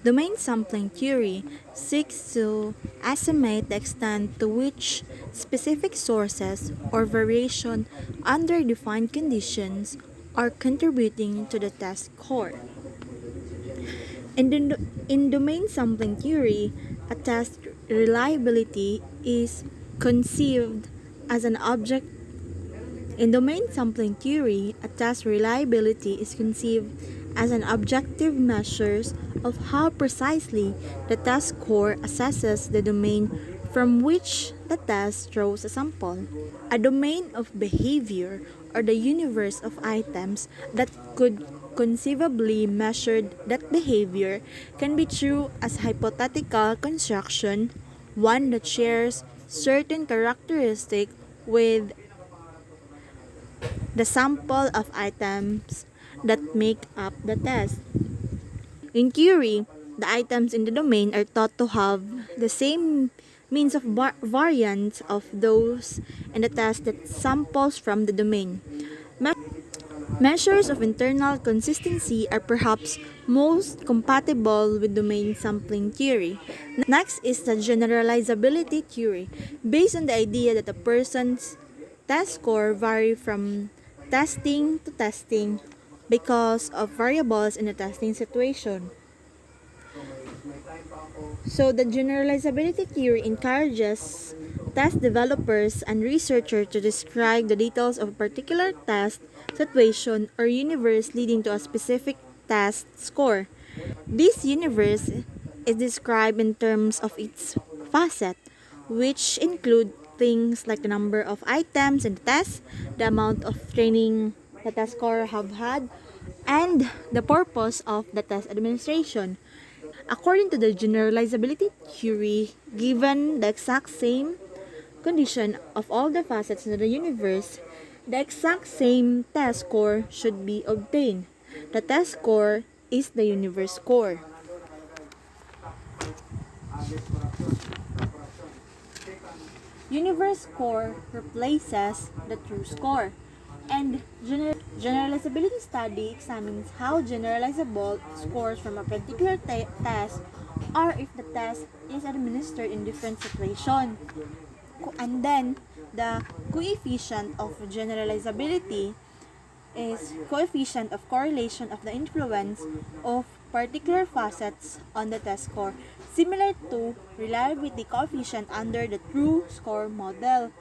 Domain sampling theory seeks to estimate the extent to which specific sources or variation under defined conditions are contributing to the test score. In domain sampling theory, a test reliability is conceived as an object. In domain sampling theory, a test reliability is conceived as an objective measure of how precisely the test score assesses the domain from which the test draws a sample. A domain of behavior or the universe of items that could conceivably measure that behavior can be true as hypothetical construction, one that shares certain characteristics with the sample of items that make up the test. In theory, the items in the domain are thought to have the same means of variance of those in the test that samples from the domain. Measures of internal consistency are perhaps most compatible with domain sampling theory. Next is the generalizability theory, based on the idea that a person's test score vary from testing to testing because of variables in the testing situation. So the generalizability theory encourages test developers and researchers to describe the details of a particular test situation or universe leading to a specific test score. This universe is described in terms of its facet, which include things like the number of items in the test, the amount of training the test scorer have had, and the purpose of the test administration. According to the generalizability theory, given the exact same condition of all the facets of the universe, the exact same test score should be obtained. The test score is the universe score. Universe score replaces the true score, and generalizability study examines how generalizable scores from a particular test are if the test is administered in different situations. And then the coefficient of generalizability is coefficient of correlation of the influence of particular facets on the test score, similar to reliability coefficient under the true score model.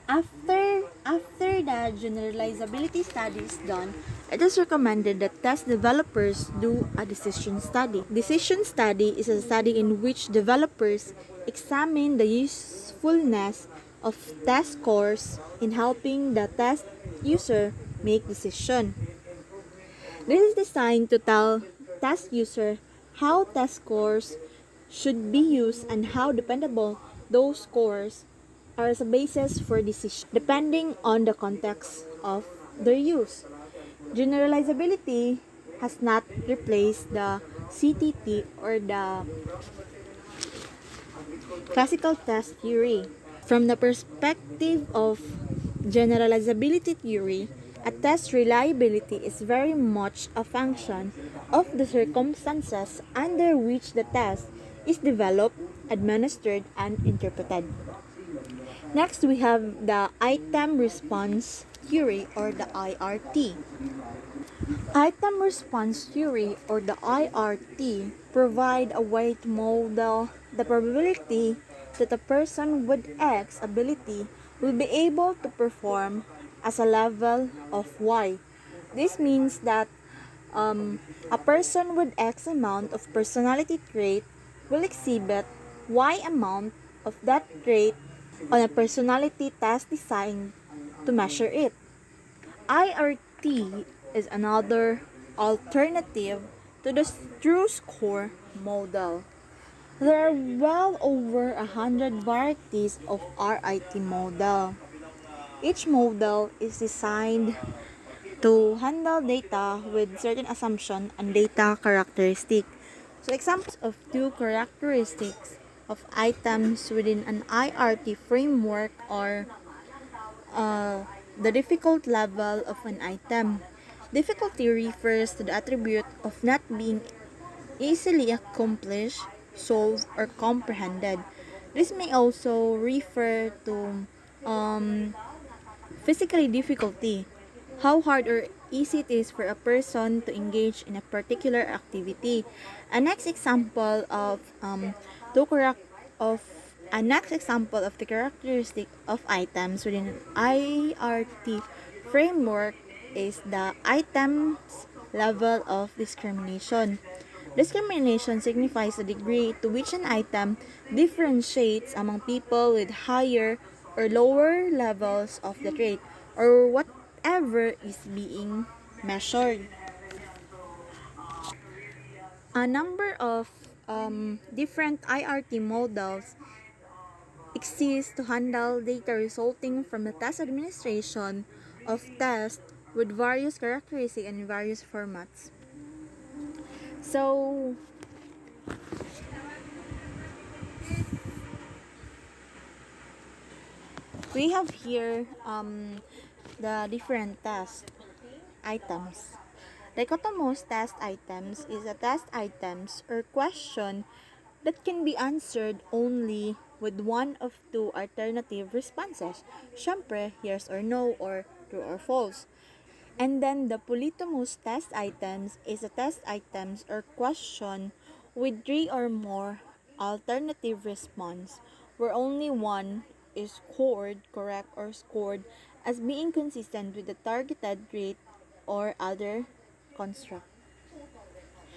After the generalizability study is done, it is recommended that test developers do a decision study. Decision study is a study in which developers examine the usefulness of test scores in helping the test user make decision. This is designed to tell test user how test scores should be used and how dependable those scores are as a basis for decision, depending on the context of their use. Generalizability has not replaced the CTT or the classical test theory. From the perspective of generalizability theory, a test reliability is very much a function of the circumstances under which the test is developed, administered, and interpreted. Next, we have the item response theory or the IRT. Item response theory or the IRT provide a way to model the probability that a person with X ability will be able to perform as a level of Y. This means that a person with X amount of personality trait will exhibit Y amount of that trait on a personality test designed to measure it. IRT is another alternative to the true score model. There are well over 100 varieties of RIT model. Each model is designed to handle data with certain assumption and data characteristic. So examples of two characteristics of items within an IRT framework are the difficult level of an item. Difficulty refers to the attribute of not being easily accomplished, solved, or comprehended. This may also refer to physically difficulty, how hard or easy it is for a person to engage in a particular activity. A next example of two correct of a next example of the characteristic of items within an IRT framework is the item's level of discrimination. Discrimination signifies the degree to which an item differentiates among people with higher or lower levels of the trait, or whatever is being measured. A number of different IRT models exist to handle data resulting from the test administration of tests with various characteristics and various formats. So, we have here the different test items. Dichotomous test items is a test items or question that can be answered only with one of two alternative responses. Syempre, yes or no, or true or false. And then the polytomous test items is a test items or question with three or more alternative response where only one is scored correct or scored as being consistent with the targeted rate or other construct.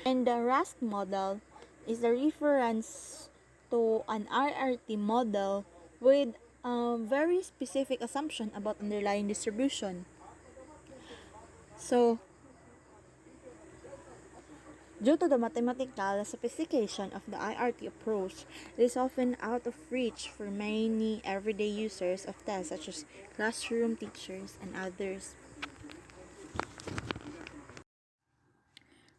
And the RASC model is the reference to an RRT model with a very specific assumption about underlying distribution. So, due to the mathematical sophistication of the IRT approach, it is often out of reach for many everyday users of tests such as classroom teachers and others.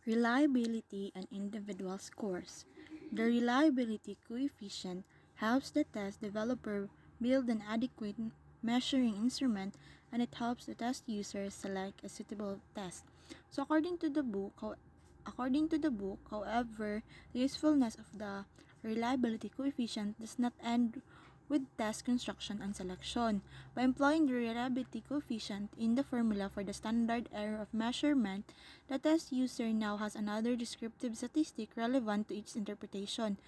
Reliability and individual scores. The reliability coefficient helps the test developer build an adequate measuring instrument, and it helps the test user select a suitable test. So according to the book, however, the usefulness of the reliability coefficient does not end with test construction and selection. By employing the reliability coefficient in the formula for the standard error of measurement, the test user now has another descriptive statistic relevant to its interpretation.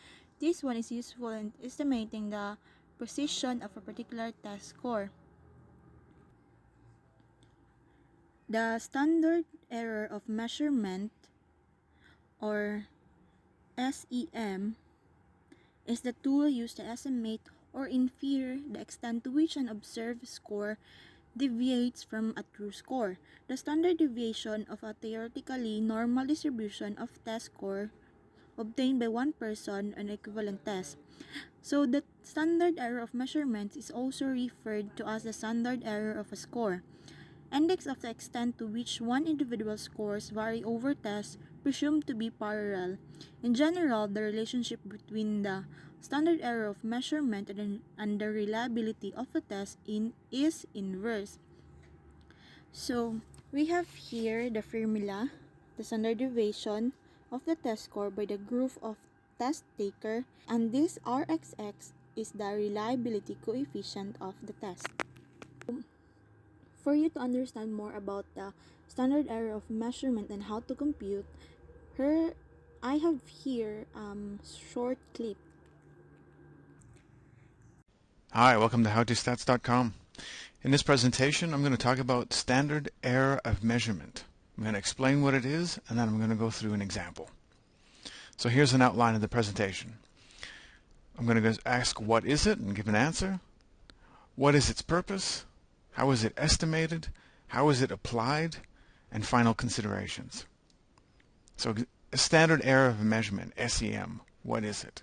This one is useful in estimating the precision of a particular test score. The standard error of measurement, or SEM, is the tool used to estimate or infer the extent to which an observed score deviates from a true score. The standard deviation of a theoretically normal distribution of test score obtained by one person on equivalent test. So the standard error of measurement is also referred to as the standard error of a score. Index of the extent to which one individual scores vary over tests presumed to be parallel. In general, the relationship between the standard error of measurement and the reliability of a test is inverse. So, we have here the formula, the standard deviation of the test score by the group of test taker, and this RXX is the reliability coefficient of the test. For you to understand more about the standard error of measurement and how to compute, I have here short clip. Hi, welcome to howtostats.com. In this presentation, I'm going to talk about standard error of measurement. I'm going to explain what it is, and then I'm going to go through an example. So here's an outline of the presentation. I'm going to ask what is it and give an answer. what is its purpose, how is it estimated, how is it applied, and final considerations. So a standard error of measurement, SEM, what is it?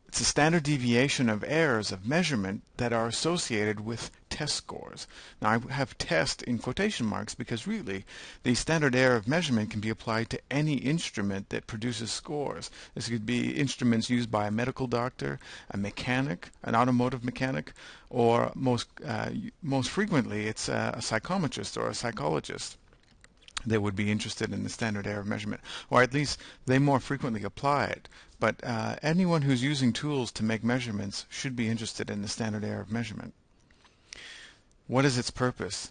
It's a standard deviation of errors of measurement that are associated with test scores. Now I have test in quotation marks because really the standard error of measurement can be applied to any instrument that produces scores. This could be instruments used by a medical doctor, a mechanic, an automotive mechanic, or most frequently it's a psychometrist or a psychologist that would be interested in the standard error of measurement, or at least they more frequently apply it. But anyone who's using tools to make measurements should be interested in the standard error of measurement. What is its purpose?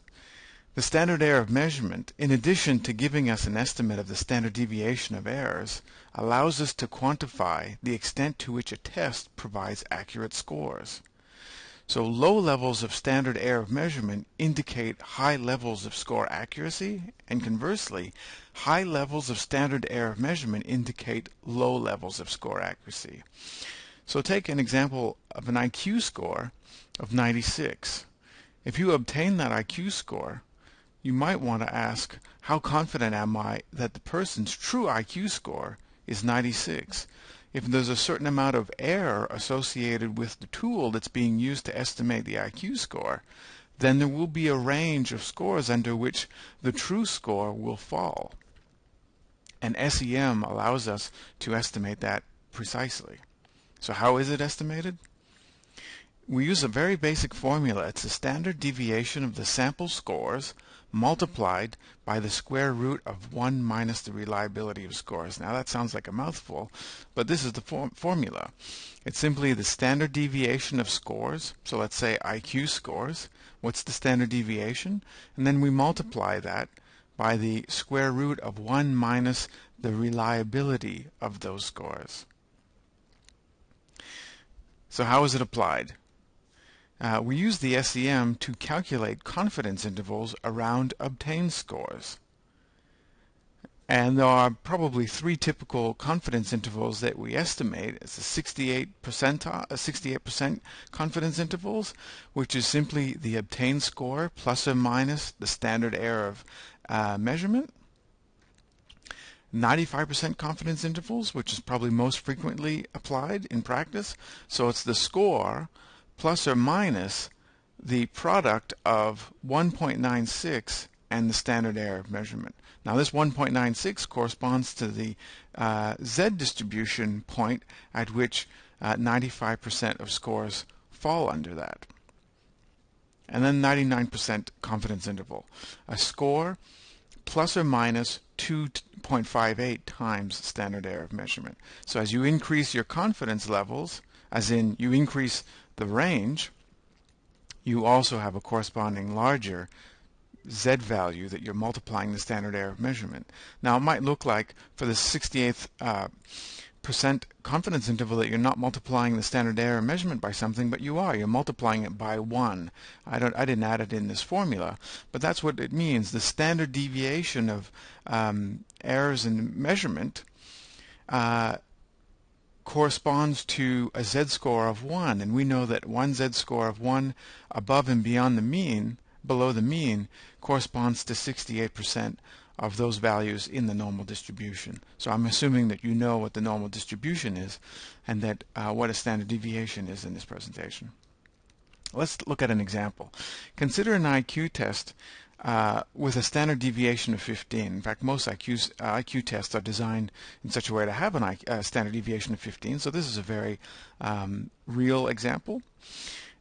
The standard error of measurement, in addition to giving us an estimate of the standard deviation of errors, allows us to quantify the extent to which a test provides accurate scores. So low levels of standard error of measurement indicate high levels of score accuracy, and conversely, high levels of standard error of measurement indicate low levels of score accuracy. So take an example of an IQ score of 96. If you obtain that IQ score, you might want to ask, how confident am I that the person's true IQ score is 96? If there's a certain amount of error associated with the tool that's being used to estimate the IQ score, then there will be a range of scores under which the true score will fall. And SEM allows us to estimate that precisely. So how is it estimated? We use a very basic formula. It's a standard deviation of the sample scores multiplied by the square root of 1 minus the reliability of scores. Now that sounds like a mouthful, but this is the formula. It's simply the standard deviation of scores. So let's say IQ scores. What's the standard deviation? And then we multiply that by the square root of 1 minus the reliability of those scores. So how is it applied? We use the SEM to calculate confidence intervals around obtained scores. And there are probably three typical confidence intervals that we estimate. It's a 68% confidence intervals, which is simply the obtained score plus or minus the standard error of measurement. 95% confidence intervals, which is probably most frequently applied in practice. So it's the score plus or minus the product of 1.96 and the standard error of measurement. Now this 1.96 corresponds to the Z distribution point at which 95% of scores fall under that. And then 99% confidence interval. A score plus or minus 2.58 times standard error of measurement. So as you increase your confidence levels, as in you increase the range, you also have a corresponding larger Z value that you're multiplying the standard error of measurement. Now it might look like for the 68th percent confidence interval that you're not multiplying the standard error measurement by something, but you are. You're multiplying it by 1. I didn't add it in this formula, but that's what it means. The standard deviation of errors in measurement corresponds to a z-score of 1, and we know that one z-score of 1 above and beyond the mean, below the mean, corresponds to 68% of those values in the normal distribution. So I'm assuming that you know what the normal distribution is and that what a standard deviation is in this presentation. Let's look at an example. Consider an IQ test with a standard deviation of 15. In fact, most IQ tests are designed in such a way to have a standard deviation of 15, so this is a very real example.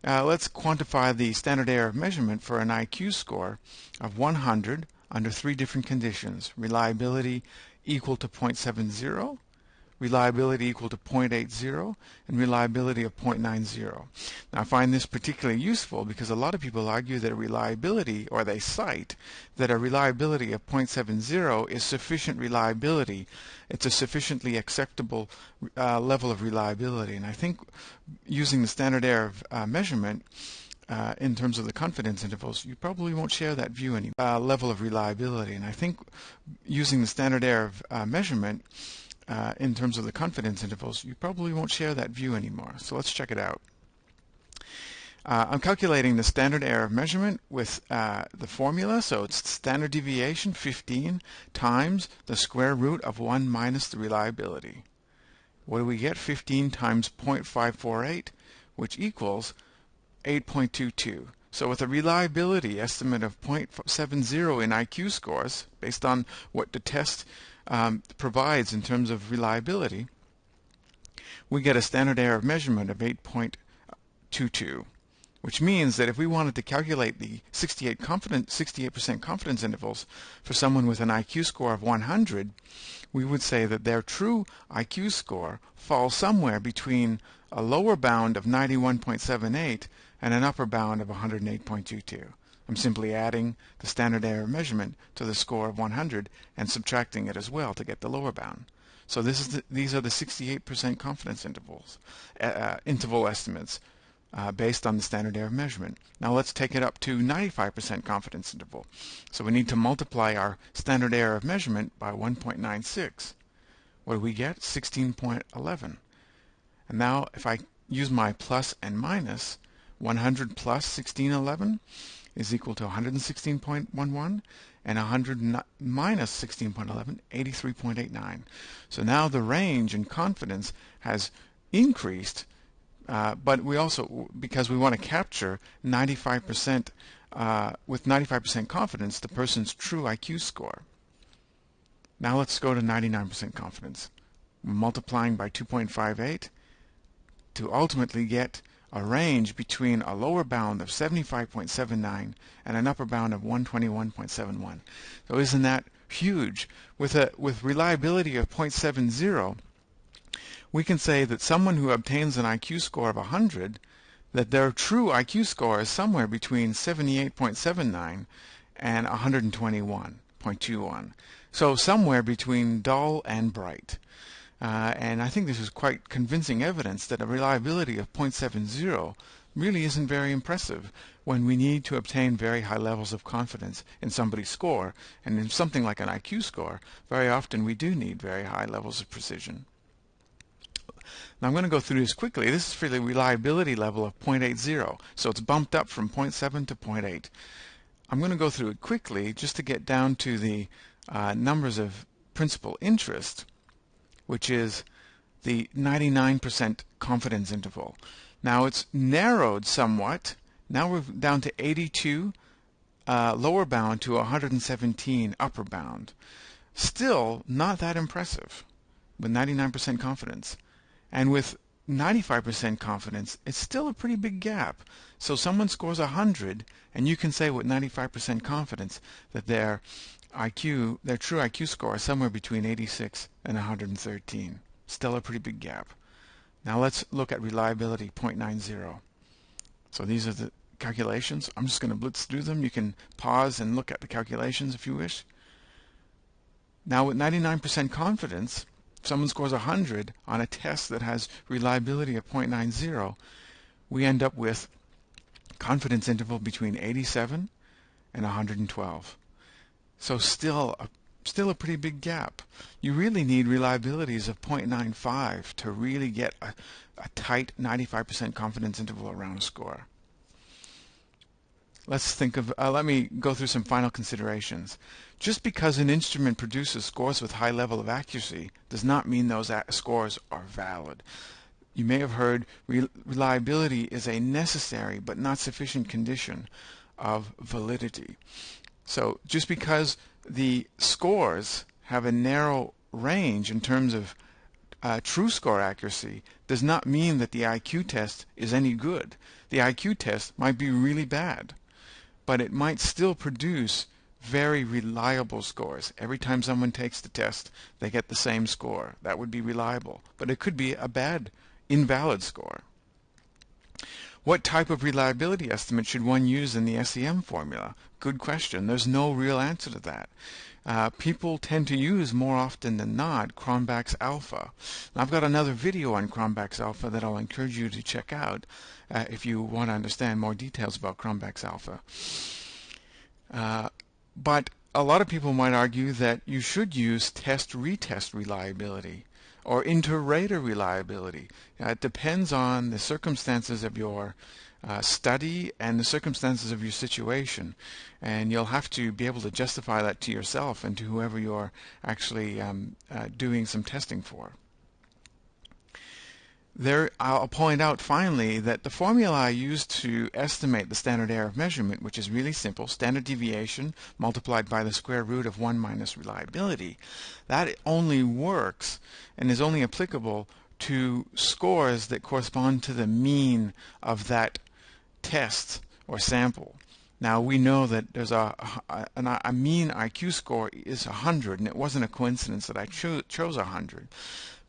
Let's quantify the standard error of measurement for an IQ score of 100 under three different conditions: reliability equal to 0.70, reliability equal to 0.80, and reliability of 0.90. Now I find this particularly useful because a lot of people argue that a reliability, or they cite that a reliability of 0.70 is sufficient reliability. It's a sufficiently acceptable level of reliability. And I think using the standard error of measurement in terms of the confidence intervals, you probably won't share that view anymore. Level of reliability. And I think using the standard error of measurement in terms of the confidence intervals, you probably won't share that view anymore. So let's check it out. I'm calculating the standard error of measurement with the formula, so it's standard deviation 15 times the square root of 1 minus the reliability. What do we get? 15 times 0.548, which equals 8.22. So with a reliability estimate of 0.70 in IQ scores, based on what the test provides in terms of reliability, we get a standard error of measurement of 8.22. Which means that if we wanted to calculate the 68% confidence intervals for someone with an IQ score of 100, we would say that their true IQ score falls somewhere between a lower bound of 91.78 and an upper bound of 108.22. I'm simply adding the standard error measurement to the score of 100 and subtracting it as well to get the lower bound. So these are the 68% confidence intervals, interval estimates based on the standard error measurement. Now let's take it up to 95% confidence interval. So we need to multiply our standard error of measurement by 1.96. What do we get? 16.11. And now if I use my plus and minus, 100 plus 1611 is equal to 116.11, and 100 minus 16.11, 83.89. So now the range in confidence has increased, but we also, because we want to capture 95%, with 95% confidence, the person's true IQ score. Now let's go to 99% confidence. We're multiplying by 2.58 to ultimately get a range between a lower bound of 75.79 and an upper bound of 121.71. So isn't that huge? With reliability of 0.70, we can say that someone who obtains an IQ score of 100, that their true IQ score is somewhere between 78.79 and 121.21. So somewhere between dull and bright. And I think this is quite convincing evidence that a reliability of 0.70 really isn't very impressive when we need to obtain very high levels of confidence in somebody's score. And in something like an IQ score, very often we do need very high levels of precision. Now I'm going to go through this quickly. This is for the reliability level of 0.80, so it's bumped up from 0.7 to 0.8. I'm going to go through it quickly just to get down to the numbers of principal interest, which is the 99% confidence interval. Now it's narrowed somewhat. Now we're down to 82 lower bound to 117 upper bound. Still not that impressive with 99% confidence. And with 95% confidence, it's still a pretty big gap. So someone scores 100, and you can say with 95% confidence that their true IQ score is somewhere between 86 and 113. Still a pretty big gap. Now let's look at reliability 0.90. So these are the calculations. I'm just going to blitz through them. You can pause and look at the calculations if you wish. Now with 99% confidence, if someone scores 100 on a test that has reliability of 0.90, we end up with confidence interval between 87 and 112. So still a pretty big gap. You really need reliabilities of 0.95 to really get a tight 95% confidence interval around a score. Let's think of, let me go through some final considerations. Just because an instrument produces scores with high level of accuracy does not mean those scores are valid. You may have heard reliability is a necessary but not sufficient condition of validity. So just because the scores have a narrow range in terms of true score accuracy does not mean that the IQ test is any good. The IQ test might be really bad, but it might still produce very reliable scores. Every time someone takes the test, they get the same score. That would be reliable. But it could be a bad, invalid score. What type of reliability estimate should one use in the SEM formula? Good question. There's no real answer to that. People tend to use more often than not Cronbach's alpha. Now, I've got another video on Cronbach's alpha that I'll encourage you to check out if you want to understand more details about Cronbach's alpha. But a lot of people might argue that you should use test-retest reliability or inter-rater reliability. It depends on the circumstances of your study and the circumstances of your situation, and you'll have to be able to justify that to yourself and to whoever you're actually doing some testing for. There, I'll point out finally that the formula I used to estimate the standard error of measurement, which is really simple, standard deviation multiplied by the square root of 1 minus reliability, that only works and is only applicable to scores that correspond to the mean of that test or sample. Now we know that there's a mean IQ score is 100, and it wasn't a coincidence that I chose 100.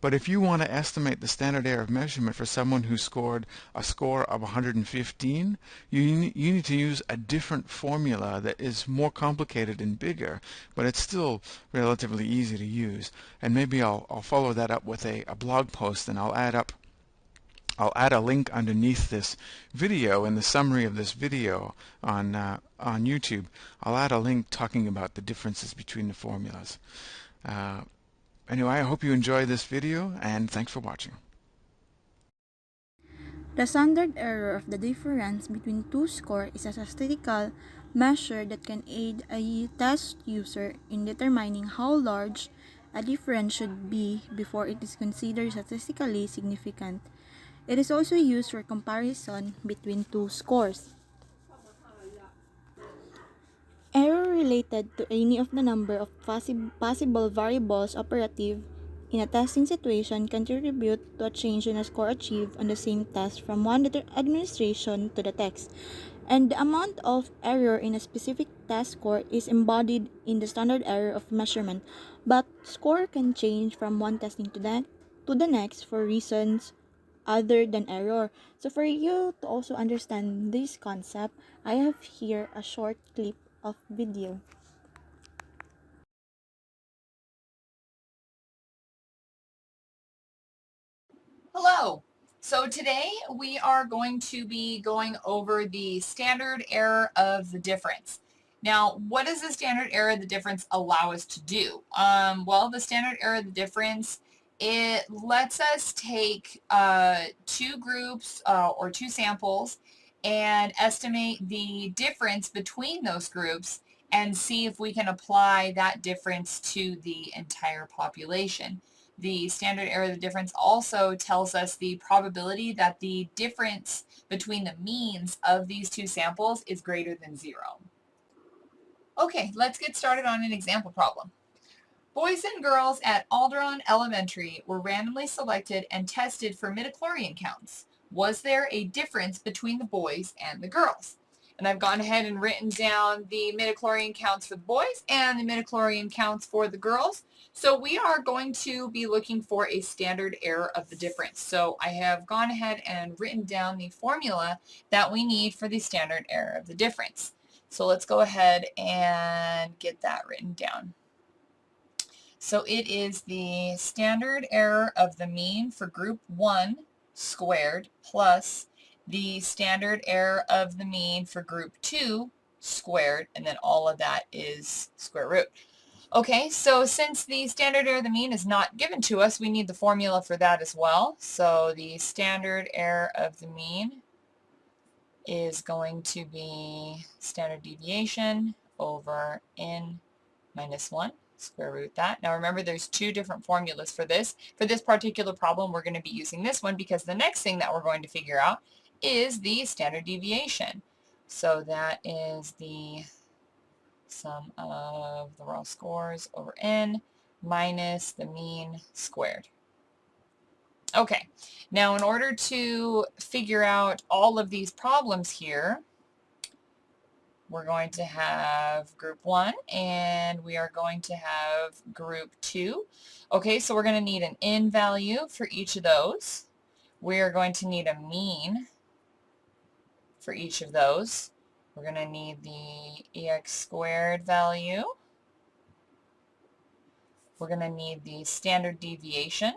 But if you want to estimate the standard error of measurement for someone who scored a score of 115, you need to use a different formula that is more complicated and bigger, but it's still relatively easy to use. And maybe I'll follow that up with a blog post, and I'll add a link underneath this video in the summary of this video on YouTube. I'll add a link talking about the differences between the formulas. Anyway, I hope you enjoyed this video, and thanks for watching. The standard error of the difference between two scores is a statistical measure that can aid a test user in determining how large a difference should be before it is considered statistically significant. It is also used for comparison between two scores. Error related to any of the number of possible variables operative in a testing situation can contribute to a change in a score achieved on the same test from one administration to the next, and the amount of error in a specific test score is embodied in the standard error of measurement, but score can change from one testing to the next for reasons other than error. So for you to also understand this concept, I have here a short clip of video. Hello! So today we are going to be going over the standard error of the difference. Now, what does the standard error of the difference allow us to do? Well, the standard error of the difference, it lets us take two groups or two samples and estimate the difference between those groups and see if we can apply that difference to the entire population. The standard error of the difference also tells us the probability that the difference between the means of these two samples is greater than 0. Okay, let's get started on an example problem. Boys and girls at Alderon Elementary were randomly selected and tested for midichlorian counts. Was there a difference between the boys and the girls? And I've gone ahead and written down the midichlorian counts for the boys and the midichlorian counts for the girls. So we are going to be looking for a standard error of the difference. So I have gone ahead and written down the formula that we need for the standard error of the difference. So let's go ahead and get that written down. So it is the standard error of the mean for group 1 squared plus the standard error of the mean for group 2 squared, and then all of that is square root. Okay, so since the standard error of the mean is not given to us, we need the formula for that as well. So the standard error of the mean is going to be standard deviation over n minus 1, square root that. Now remember, there's two different formulas for this. For this particular problem, we're going to be using this one because the next thing that we're going to figure out is the standard deviation. So that is the sum of the raw scores over n minus the mean squared. Okay, now in order to figure out all of these problems here, we're going to have group 1 and we are going to have group 2. Okay, so we're going to need an n value for each of those. We are going to need a mean for each of those. We're going to need the ex squared value. We're going to need the standard deviation.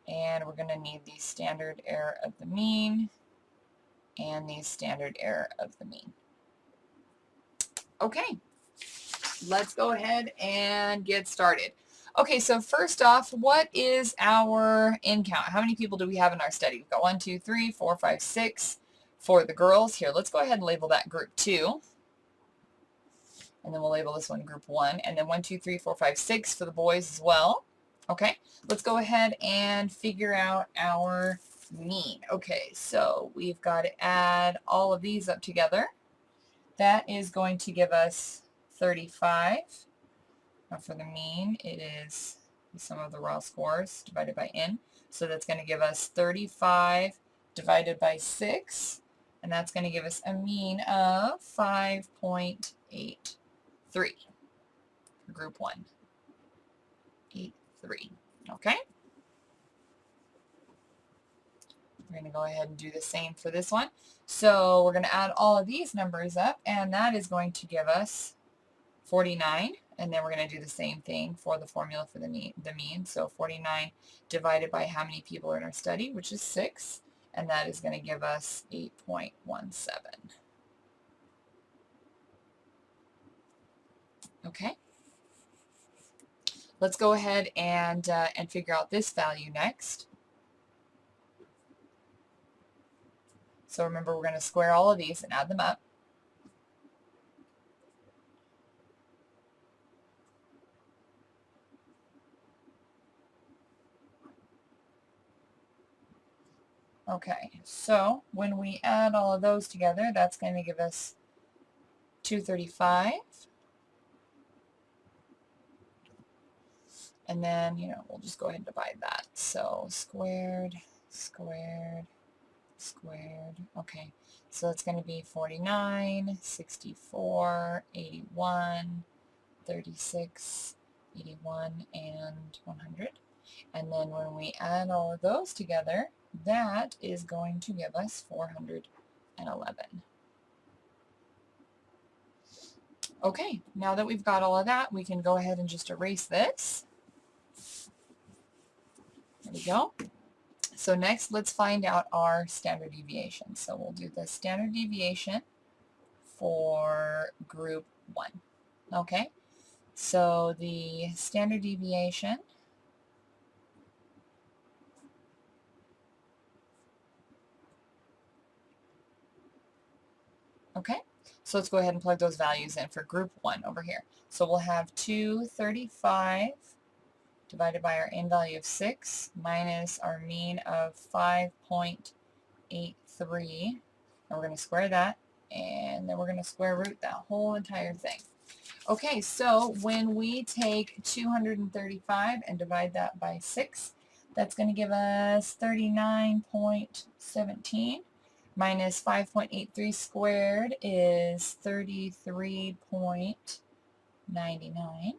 And we're going to need the standard error of the mean and the standard error of the mean. Okay, let's go ahead and get started. Okay, so first off, what is our in count? How many people do we have in our study? We've got 1, 2, 3, 4, 5, 6 for the girls. Here, let's go ahead and label that group 2. And then we'll label this one group 1. And then 1, 2, 3, 4, 5, 6 for the boys as well. Okay, let's go ahead and figure out our mean. Okay, so we've got to add all of these up together. That is going to give us 35. Now for the mean, it is the sum of the raw scores divided by n. So that's going to give us 35 divided by 6. And that's going to give us a mean of 5.83 for group 1. 83. Okay? We're going to go ahead and do the same for this one. So we're going to add all of these numbers up, and that is going to give us 49. And then we're going to do the same thing for the formula for the mean. So 49 divided by how many people are in our study, which is 6. And that is going to give us 8.17. Okay? Let's go ahead and figure out this value next. So remember, we're going to square all of these and add them up. Okay, so when we add all of those together, that's going to give us 235. And then, we'll just go ahead and divide that. So squared, squared, squared. Okay, so it's going to be 49, 64, 81, 36, 81, and 100. And then when we add all of those together, that is going to give us 411. Okay, now that we've got all of that, we can go ahead and just erase this. There we go. So next, let's find out our standard deviation. So we'll do the standard deviation for group 1. Okay, so the standard deviation okay, so let's go ahead and plug those values in for group 1 over here. So we'll have 235 divided by our n value of 6 minus our mean of 5.83. And we're going to square that, and then we're going to square root that whole entire thing. Okay, so when we take 235 and divide that by 6, that's going to give us 39.17 minus 5.83 squared is 33.99.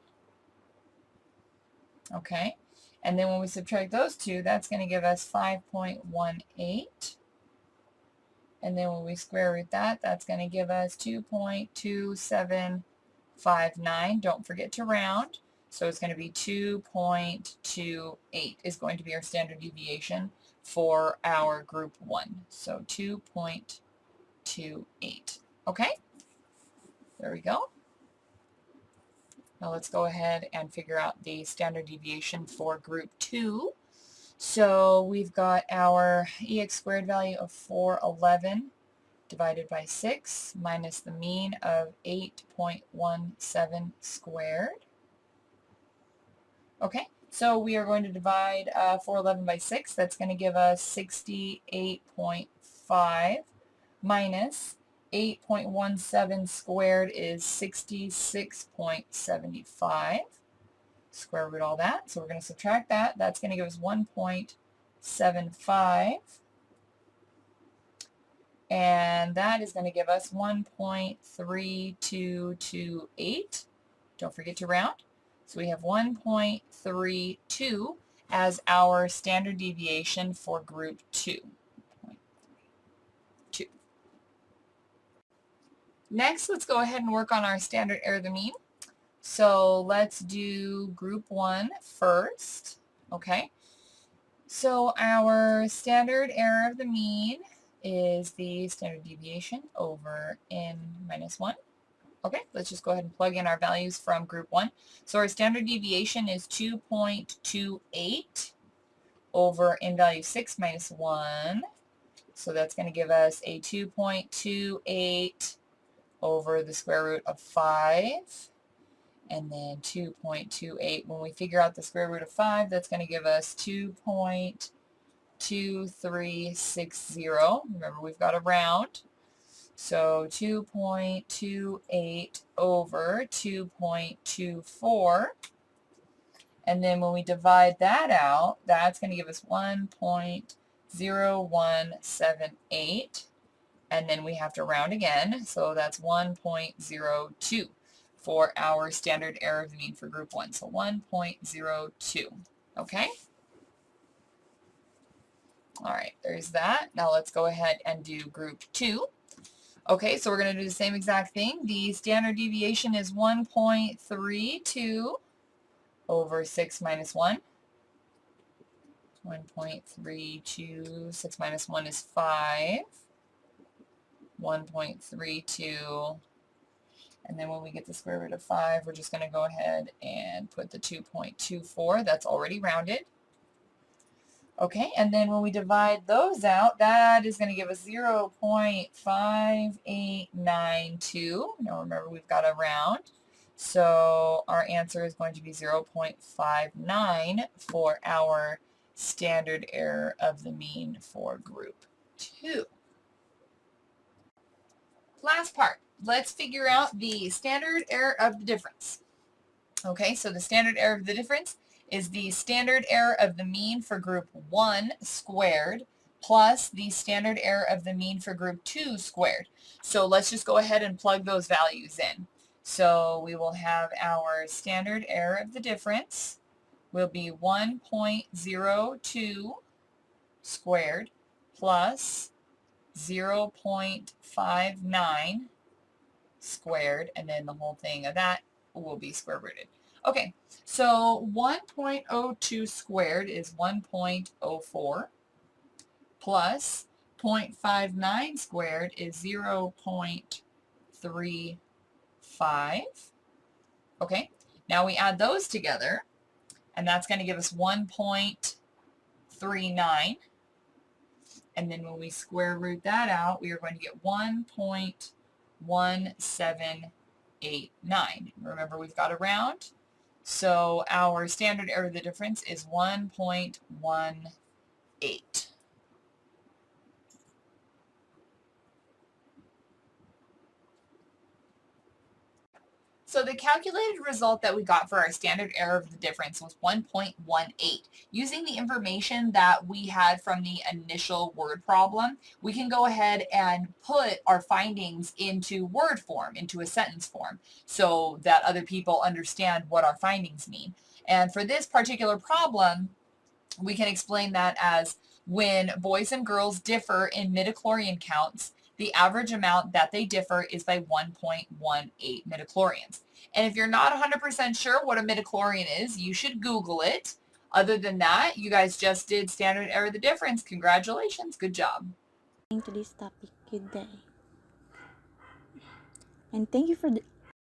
Okay, and then when we subtract those two, that's going to give us 5.18. And then when we square root that, that's going to give us 2.2759. Don't forget to round. So it's going to be 2.28 is going to be our standard deviation for our group 1. So 2.28. Okay, there we go. Now let's go ahead and figure out the standard deviation for group 2. So we've got our EX squared value of 411 divided by 6 minus the mean of 8.17 squared. Okay, so we are going to divide 411 by 6. That's going to give us 68.5 minus 8.17 squared is 66.75. Square root all that. So we're going to subtract that. That's going to give us 1.75. And that is going to give us 1.3228. Don't forget to round. So we have 1.32 as our standard deviation for group 2. Next, let's go ahead and work on our standard error of the mean. So let's do group 1 first. Okay. So our standard error of the mean is the standard deviation over n minus 1. Okay, let's just go ahead and plug in our values from group 1. So our standard deviation is 2.28 over n value 6 minus 1. So that's going to give us a 2.28 over the square root of 5. And then 2.28. When we figure out the square root of 5, that's going to give us 2.2360. Remember, we've got a round. So 2.28 over 2.24. And then when we divide that out, that's going to give us 1.0178. And then we have to round again. So that's 1.02 for our standard error of the mean for group 1. So 1.02. Okay? All right, there's that. Now let's go ahead and do group 2. Okay, so we're going to do the same exact thing. The standard deviation is 1.32 over 6 minus 1. 1.32, 6 minus 1 is 5. 1.32. And then when we get the square root of 5, we're just going to go ahead and put the 2.24. That's already rounded. Okay, and then when we divide those out, that is going to give us 0.5892. Now remember, we've got a round. So our answer is going to be 0.59 for our standard error of the mean for group 2. Last part. Let's figure out the standard error of the difference. Okay, so the standard error of the difference is the standard error of the mean for group 1 squared plus the standard error of the mean for group 2 squared. So let's just go ahead and plug those values in. So we will have our standard error of the difference will be 1.02 squared plus 0.59 squared, and then the whole thing of that will be square rooted. Okay, so 1.02 squared is 1.04 plus 0.59 squared is 0.35. Okay, now we add those together, and that's going to give us 1.39. And then when we square root that out, we are going to get 1.1789. Remember, we've got a round. So our standard error of the difference is 1.18. So the calculated result that we got for our standard error of the difference was 1.18. Using the information that we had from the initial word problem, we can go ahead and put our findings into word form, into a sentence form, so that other people understand what our findings mean. And for this particular problem, we can explain that as when boys and girls differ in midichlorian counts, the average amount that they differ is by 1.18 midichlorians. And if you're not 100% sure what a midichlorian is, you should Google it. Other than that, you guys just did standard error of the difference. Congratulations. Good job. To this topic. Good day. And thank you for